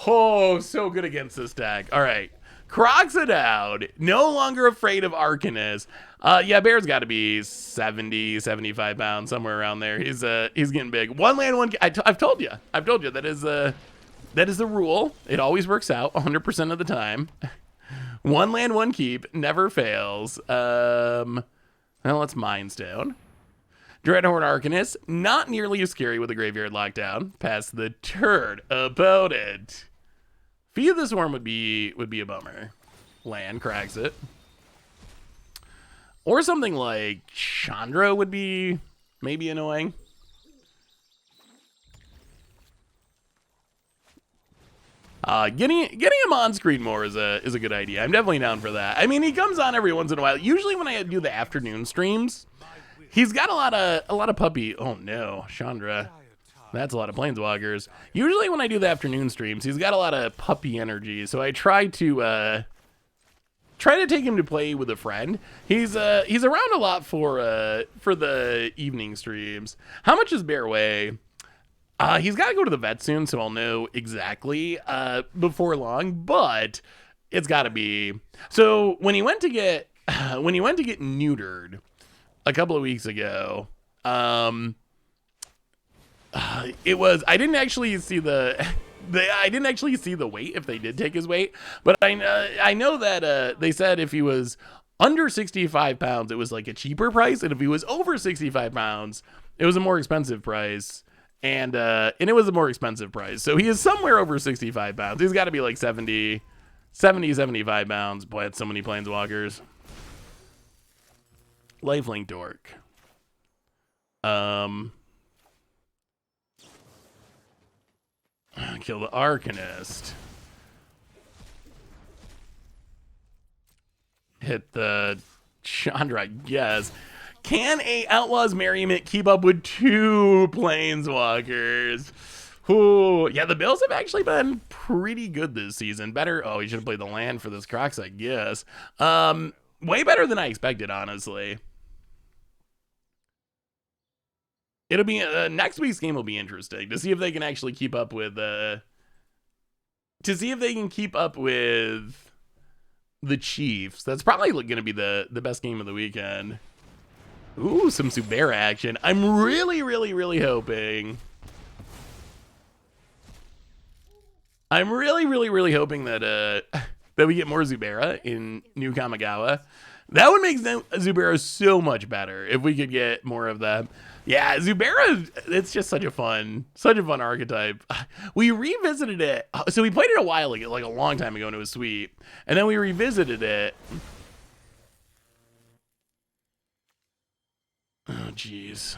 Oh, so good against this deck. All right. Croxa down. No longer afraid of Arcanist. Yeah, Bear's got to be 70, 75 pounds, somewhere around there. He's getting big. One land, one. I've told you that is the rule. It always works out 100% of the time. One land, one keep, never fails. Well, let's Mind Stone. Dreadhorde Arcanist, not nearly as scary with the graveyard lockdown. Past the turn opponent. Feed the Swarm would be a bummer. Land cracks it. Or something like Chandra would be maybe annoying. Getting him on screen more is a good idea. I'm definitely down for that. I mean, he comes on every once in a while. Usually when I do the afternoon streams, he's got a lot of puppy. Oh no, Chandra. That's a lot of planeswalkers. Usually when I do the afternoon streams, he's got a lot of puppy energy. So I try to take him to play with a friend. He's around a lot for the evening streams. How much does Bear weigh? He's got to go to the vet soon, so I'll know exactly before long. But it's got to be. So when he went to get neutered a couple of weeks ago, it was I didn't actually see the weight if they did take his weight, but I know that they said if he was under 65 pounds, it was like a cheaper price, and if he was over 65 pounds, it was a more expensive price. And it was a more expensive price. So he is somewhere over 65 pounds. He's got to be like 75 pounds. Boy, that's so many planeswalkers. Lifelink Dork. Kill the Arcanist. Hit the Chandra, I guess. Can a Outlaws Merriment keep up with 2 planeswalkers? Ooh, yeah, the Bills have actually been pretty good this season. Better. Oh, he should have played the land for this Crocs, I guess. Way better than I expected, honestly. It'll be next week's game will be interesting to see if they can actually keep up with the Chiefs. That's probably going to be the best game of the weekend. Ooh, some Subera action. I'm really hoping. I'm really hoping that that we get more Subera in New Kamigawa. That would make Subera so much better if we could get more of them. Yeah, Subera, it's just such a fun archetype. We revisited it. So we played it a while ago, like a long time ago, and it was sweet. And then we revisited it. Oh, jeez.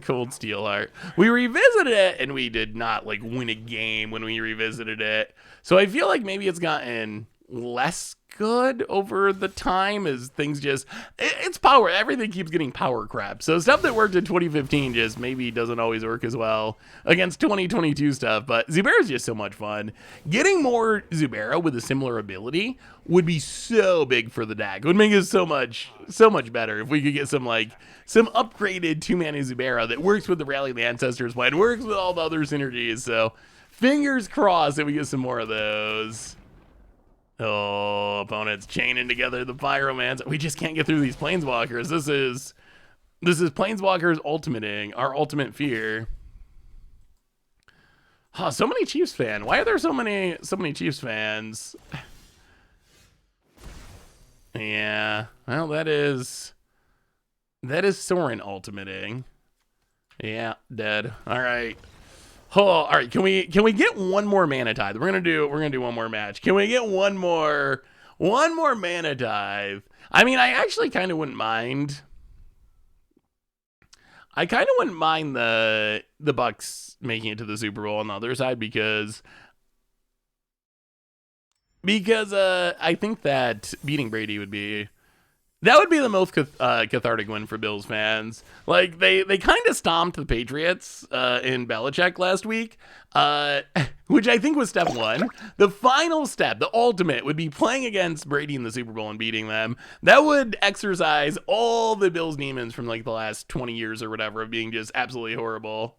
Cold Steel Heart. We revisited it, and we did not, like, win a game when we revisited it. So I feel like maybe it's gotten less good over the time as things just... It's power. Everything keeps getting power crap. So stuff that worked in 2015 just maybe doesn't always work as well against 2022 stuff. But Zubera is just so much fun. Getting more Zubera with a similar ability would be so big for the deck. It would make it so much better if we could get some upgraded 2-mana Zubera that works with the Rally of the Ancestors plan, works with all the other synergies. So fingers crossed that we get some more of those. Oh, opponents chaining together the Pyromancer. We just can't get through these Planeswalkers. This is Planeswalkers ultimating, our ultimate fear. Oh, so many Chiefs fans. Why are there so many Chiefs fans? Yeah, well, that is Sorin ultimating. Yeah, dead. All right. Oh, all right. Can we get one more Mana Tithe? We're gonna do one more match. Can we get one more Mana Tithe? I mean, I actually kind of wouldn't mind. I kind of wouldn't mind the Bucks making it to the Super Bowl on the other side because I think that beating Brady would be the most cathartic win for Bills fans. Like, they kind of stomped the Patriots in Belichick last week, which I think was step 1. The final step, the ultimate, would be playing against Brady in the Super Bowl and beating them. That would exercise all the Bills demons from like the last 20 years or whatever of being just absolutely horrible.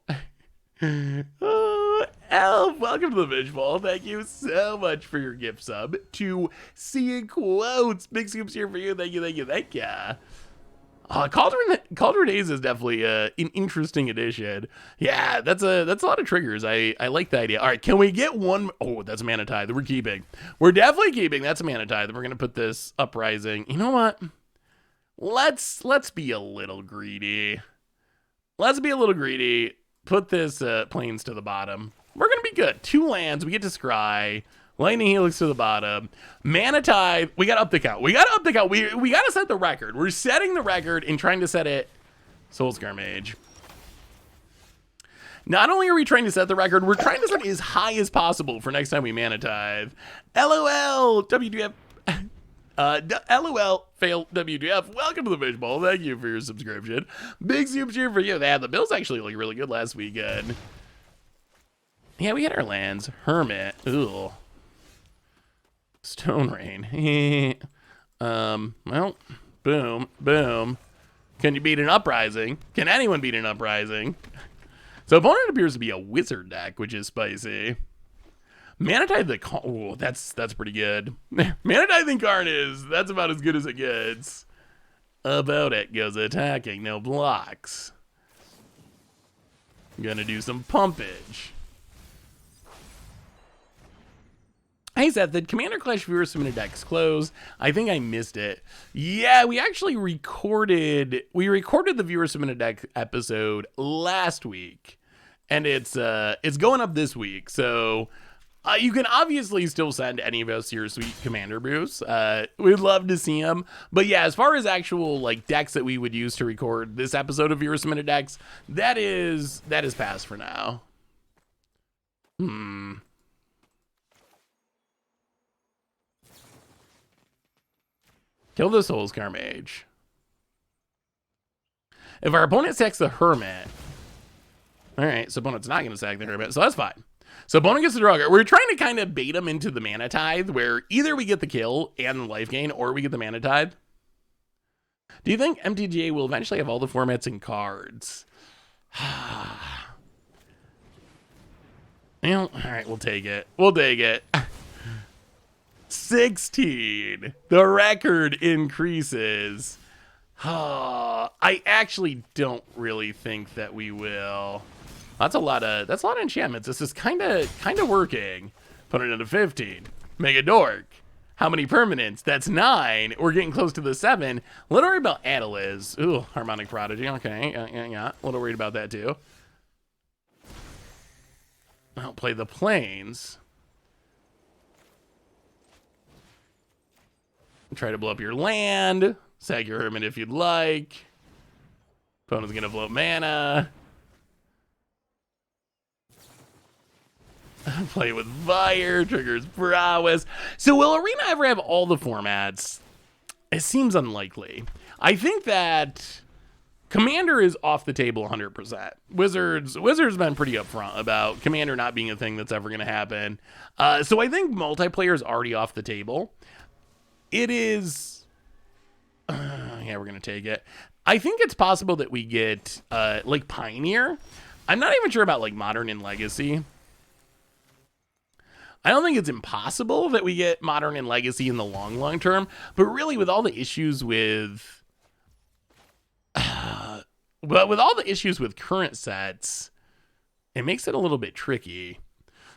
Oh, Elf, welcome to the Visual. Thank you so much for your gift sub to Seeing Quotes. Big scoops here for you. Thank you. Cauldron Days is definitely an interesting addition. Yeah, that's a lot of triggers. I like the idea. All right, can we get one? Oh, that's a Mana Tithe. We're keeping. We're definitely keeping. That's a Mana Tithe. We're gonna put this Uprising. You know what? let's be a little greedy. Let's be a little greedy. Put this plains to the bottom. We're gonna be good. 2 lands. We get to scry. Lightning Helix to the bottom. Mana Tithe. We gotta up the count. We gotta set the record. We're setting the record and trying to set it. Soulscar Mage. Not only are we trying to set the record, we're trying to set it as high as possible for next time we Mana Tithe. LOL, WTF. LOL, fail WTF. Welcome to the Fishbowl. Thank you for your subscription. Big super cheer for you. The Bills actually looked really good last weekend. Yeah, we had our lands. Hermit. Ooh. Stone Rain. Well, boom, boom. Can you beat an Uprising? Can anyone beat an Uprising? So opponent appears to be a wizard deck, which is spicy. Mana Tithe the oh, that's pretty good. Mana Tithe Incarnate is that's about as good as it gets. About it goes attacking, no blocks. Gonna do some pumpage. Hey Seth, did Commander Clash Viewer Submitted Decks close? I think I missed it. Yeah, we actually recorded the Viewer Submitted Deck episode last week, and it's going up this week. So you can obviously still send any of us your sweet Commander brews. We'd love to see them. But yeah, as far as actual like decks that we would use to record this episode of Viewer Submitted Decks, that is passed for now. Kill the Soulscar Mage. If our opponent sacks the Hermit, all right, so opponent's not going to sack the Hermit, so that's fine. So opponent gets the draw card. We're trying to kind of bait him into the Mana Tithe, where either we get the kill and the life gain, or we get the Mana Tithe. Do you think MTGA will eventually have all the formats and cards? Well, all right, we'll take it. We'll take it. 16. The record increases. I actually don't really think that we will. That's a lot of enchantments. This is kind of working. Put it into 15. Make a dork. How many permanents? That's 9. We're getting close to the 7. A little worried about Atlas. Ooh, Harmonic Prodigy. Okay, yeah. A little worried about that too. I'll play the plains. Try to blow up your land. Sag your Hermit if you'd like. Opponent's gonna blow mana. Play with Fire. Triggers Prowess. So will Arena ever have all the formats? It seems unlikely. I think that Commander is off the table 100%. Wizards been pretty upfront about Commander not being a thing that's ever gonna happen. So I think multiplayer is already off the table. It is, yeah, we're going to take it. I think it's possible that we get, like, Pioneer. I'm not even sure about, like, Modern and Legacy. I don't think it's impossible that we get Modern and Legacy in the long term, but really with all the issues with, with all the issues with current sets, it makes it a little bit tricky.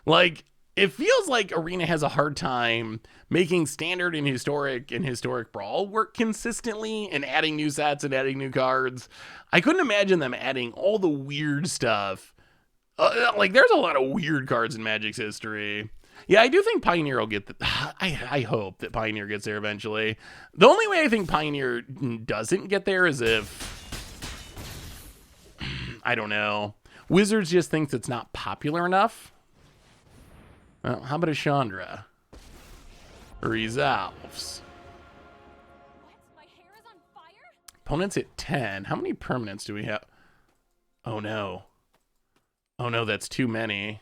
Like, it feels like Arena has a hard time making Standard and Historic Brawl work consistently and adding new sets and adding new cards. I couldn't imagine them adding all the weird stuff. Like, there's a lot of weird cards in Magic's history. Yeah, I do think Pioneer will get the... I hope that Pioneer gets there eventually. The only way I think Pioneer doesn't get there is if... I don't know. Wizards just thinks it's not popular enough. Well, how about a Chandra? Resolves. What? My hair is on fire? Opponents at 10. How many permanents do we have? Oh no. Oh no, that's too many.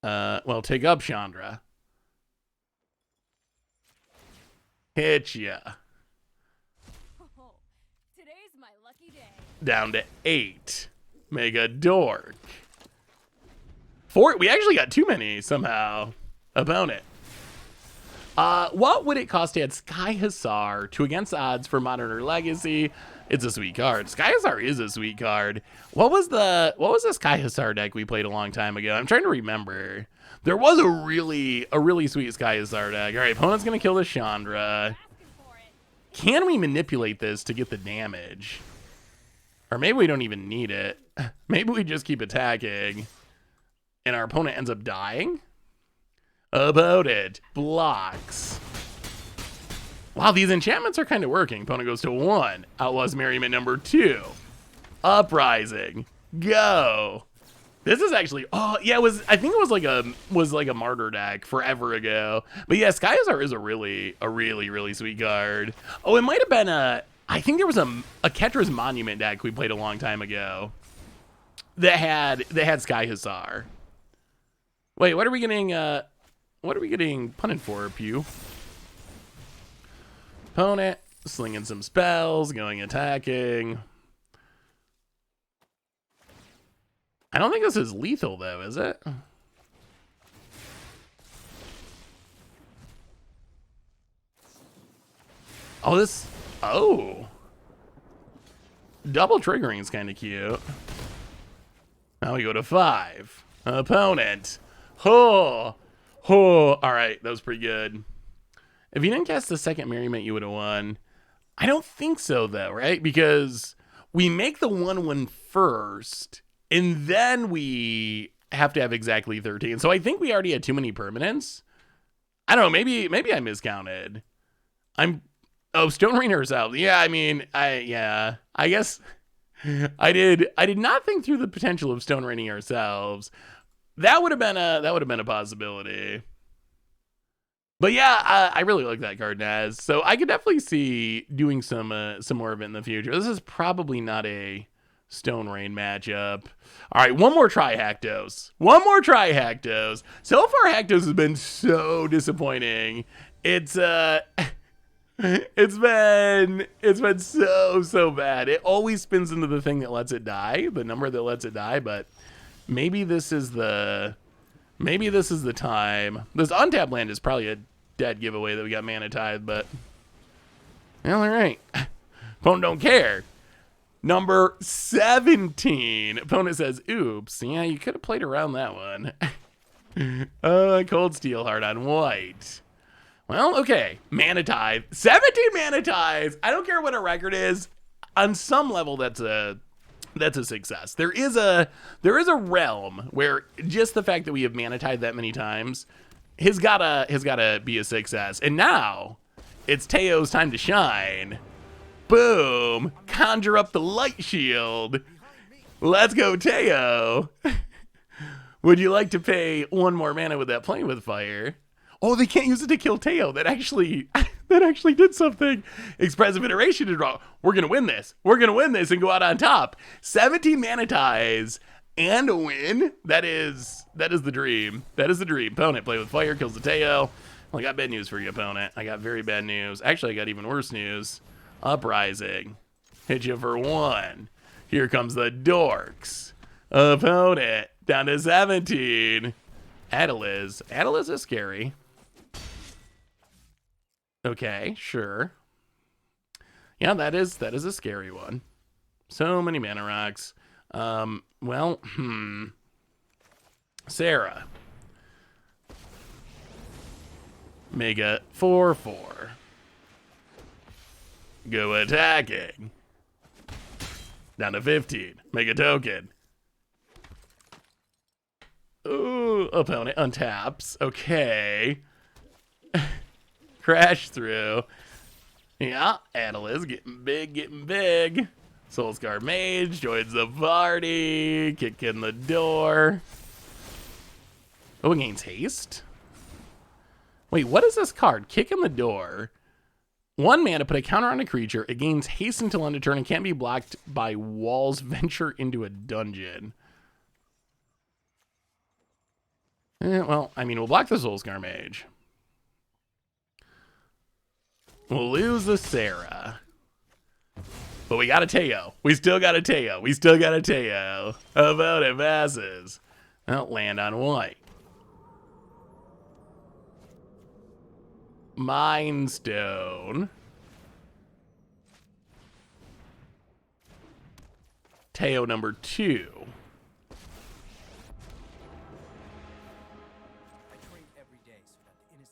Well, take up Chandra. Hit ya. Oh, today's my lucky day. Down to 8. Make a dork. 4. We actually got too many somehow. Opponent. What would it cost to add Sky Hussar to against odds for Modern or Legacy? It's a sweet card. Sky Hussar is a sweet card. What was the Sky Hussar deck we played a long time ago? I'm trying to remember. There was a really sweet Sky Hussar deck. All right, opponent's gonna kill the Chandra. Asking for it. Can we manipulate this to get the damage? Or maybe we don't even need it. Maybe we just keep attacking and our opponent ends up dying? Opponent blocks. Wow, these enchantments are kind of working. Opponent goes to 1. Outlaws Merriment number 2. Uprising. Go. This is actually, oh yeah, I think it was like a martyr deck forever ago. But yeah, Skyazar is a really sweet card. Oh, it might have been I think there was a Ketra's Monument deck we played a long time ago that had Skyazar. Wait, what are we getting punted for, Pew? Opponent slinging some spells, going attacking. I don't think this is lethal, though, is it? Oh, this... Oh. Double triggering is kind of cute. Now we go to 5. Opponent. Oh. Oh. All right, that was pretty good. If you didn't cast the second Merriment, you would have won. I don't think so, though, right? Because we make the 1/1 first... And then we have to have exactly 13. So I think we already had too many permanents. I don't know. Maybe I miscounted. Stone Rain herself. Yeah, I mean, I guess I did not think through the potential of Stone Raining ourselves. That would have been a possibility. But yeah, I really like that card, Naz. So I could definitely see doing some more of it in the future. This is probably not a Stone Rain matchup. All right, one more try, Haktos. So far, Haktos has been so disappointing. It's been so bad. It always spins into the thing that lets it die, the number that lets it die. But maybe this is the time. This untapped land is probably a dead giveaway that we got Mana Tithe, but well, all right. Opponent don't care. Number 17. Opponent says, oops. Yeah, you could have played around that one. Cold Steel Heart on white. Well, okay. Mana Tithe. 17 Mana Tithes. I don't care what our record is. On some level, that's a success. There is a realm where just the fact that we have Mana Tithe that many times has gotta be a success. And now it's Teo's time to shine. Boom! Conjure up the light shield. Let's go, Teo. Would you like to pay 1 more mana with that playing with fire? Oh, they can't use it to kill Teo. That actually did something. Expressive iteration to draw. We're gonna win this. And go out on top. 17 Mana Tithes and a win. That is the dream. Opponent play with fire, kills the Teo. Well, I got bad news for you, opponent. I got very bad news. Actually, I got even worse news. Uprising. Hit you for 1. Here comes the dorks. Opponent. Down to 17. Adeliz. Adeliz is scary. Okay, sure. Yeah, that is a scary one. So many mana rocks. Sarah. Mega 4/4. Go attacking. Down to 15. Make a token. Ooh, opponent untaps. Okay. Crash through. Yeah, Adeliz getting big. Soulscar Mage joins the party. Kick in the door. Oh, it gains haste? Wait, what is this card? Kick in the door. 1 mana, put a counter on a creature. It gains haste until end of turn and can't be blocked by walls. Venture into a dungeon. Well, I mean, we'll block the Soulscar Mage. We'll lose the Sarah. But we got a Teo. We still got a Teo. How about it passes? Well, land on white. Mind Stone. Teo number 2.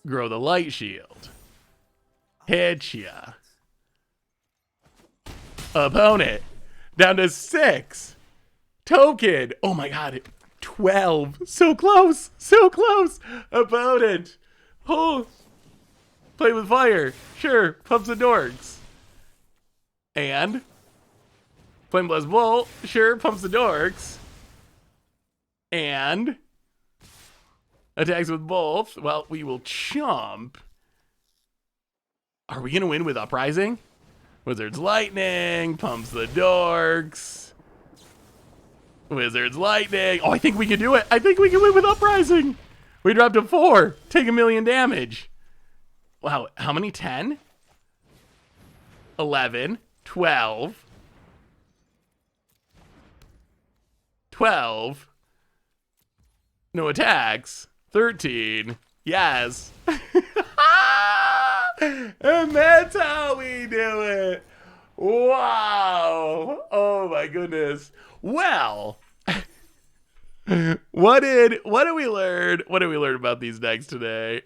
Grow the light shield. Hit ya. Opponent. Down to 6. Token. Oh my god. 12. So close. So close. Opponent. Oh. Play with fire. Sure. Pumps the dorks. And. Flame Blast Bolt. Sure. Pumps the dorks. And. Attacks with both. Well, we will chomp. Are we going to win with Uprising? Wizard's Lightning. Pumps the dorks. Wizard's Lightning. Oh, I think we can do it. I think we can win with Uprising. We dropped to 4. Take 1,000,000 damage. Wow. How many? 10? 11. 12. 12. No attacks. 13. Yes. And that's how we do it. Wow. Oh my goodness. Well, what did we learn? What did we learn about these decks today?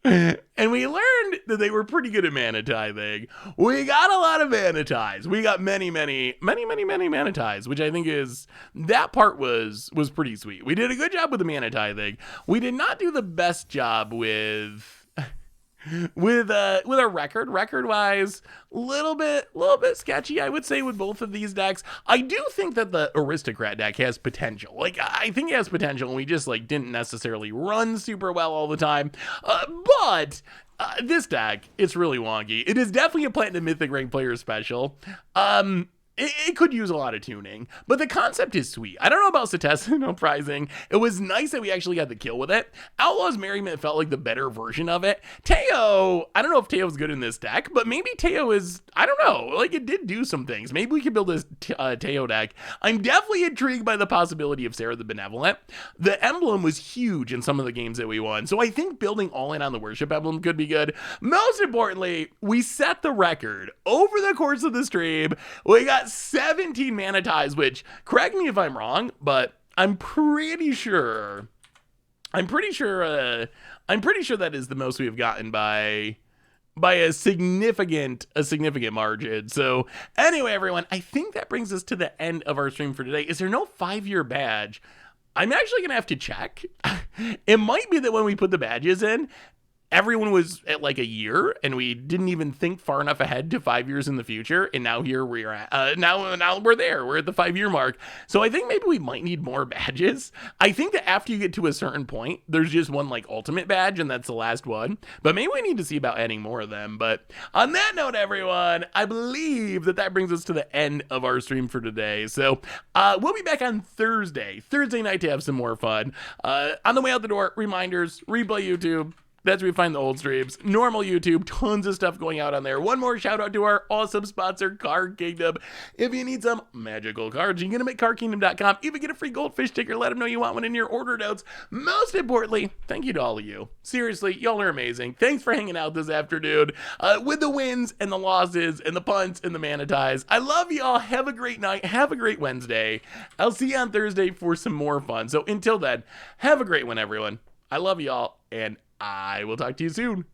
And we learned that they were pretty good at Mana Tithing. We got a lot of Mana Tithes. We got many Mana Tithes, which I think is, that part was pretty sweet. We did a good job with the Mana Tithing. We did not do the best job with our record wise, little bit sketchy, I would say, with both of these decks. I do think that the Aristocrat deck has potential. Like, I think it has potential, and we just like didn't necessarily run super well all the time. But this deck, it's really wonky. It is definitely a Platinum Mythic Rank player special. It could use a lot of tuning, but the concept is sweet. I don't know about Selesnya and Uprising. It was nice that we actually got the kill with it. Outlaw's Merriment felt like the better version of it. Teo, I don't know if Teo's good in this deck, but maybe Teo is, I don't know, like it did do some things. Maybe we could build this Teo deck. I'm definitely intrigued by the possibility of Sarah the Benevolent. The emblem was huge in some of the games that we won, so I think building all in on the Worship emblem could be good. Most importantly, we set the record over the course of the stream. We got 17 Mana Tithes, which, correct me if I'm wrong, but I'm pretty sure that is the most we've gotten by a significant margin. So anyway, everyone, I think that brings us to the end of our stream for today. Is there no 5-year badge? I'm actually gonna have to check. It might be that when we put the badges in, everyone was at like a year, and we didn't even think far enough ahead to 5 years in the future. And now here we're at, now we're there. We're at the 5-year mark. So I think maybe we might need more badges. I think that after you get to a certain point, there's just one like ultimate badge, and that's the last one. But maybe we need to see about adding more of them. But on that note, everyone, I believe that brings us to the end of our stream for today. So we'll be back on Thursday night to have some more fun. On the way out the door, reminders, replay YouTube. That's where we find the old streams. Normal YouTube, tons of stuff going out on there. One more shout out to our awesome sponsor, Card Kingdom. If you need some magical cards, you can get them at cardkingdom.com. Even get a free goldfish sticker. Let them know you want one in your order notes. Most importantly, thank you to all of you. Seriously, y'all are amazing. Thanks for hanging out this afternoon with the wins and the losses and the punts and the Mana Tithes. I love y'all. Have a great night. Have a great Wednesday. I'll see you on Thursday for some more fun. So until then, have a great one, everyone. I love y'all, and I will talk to you soon.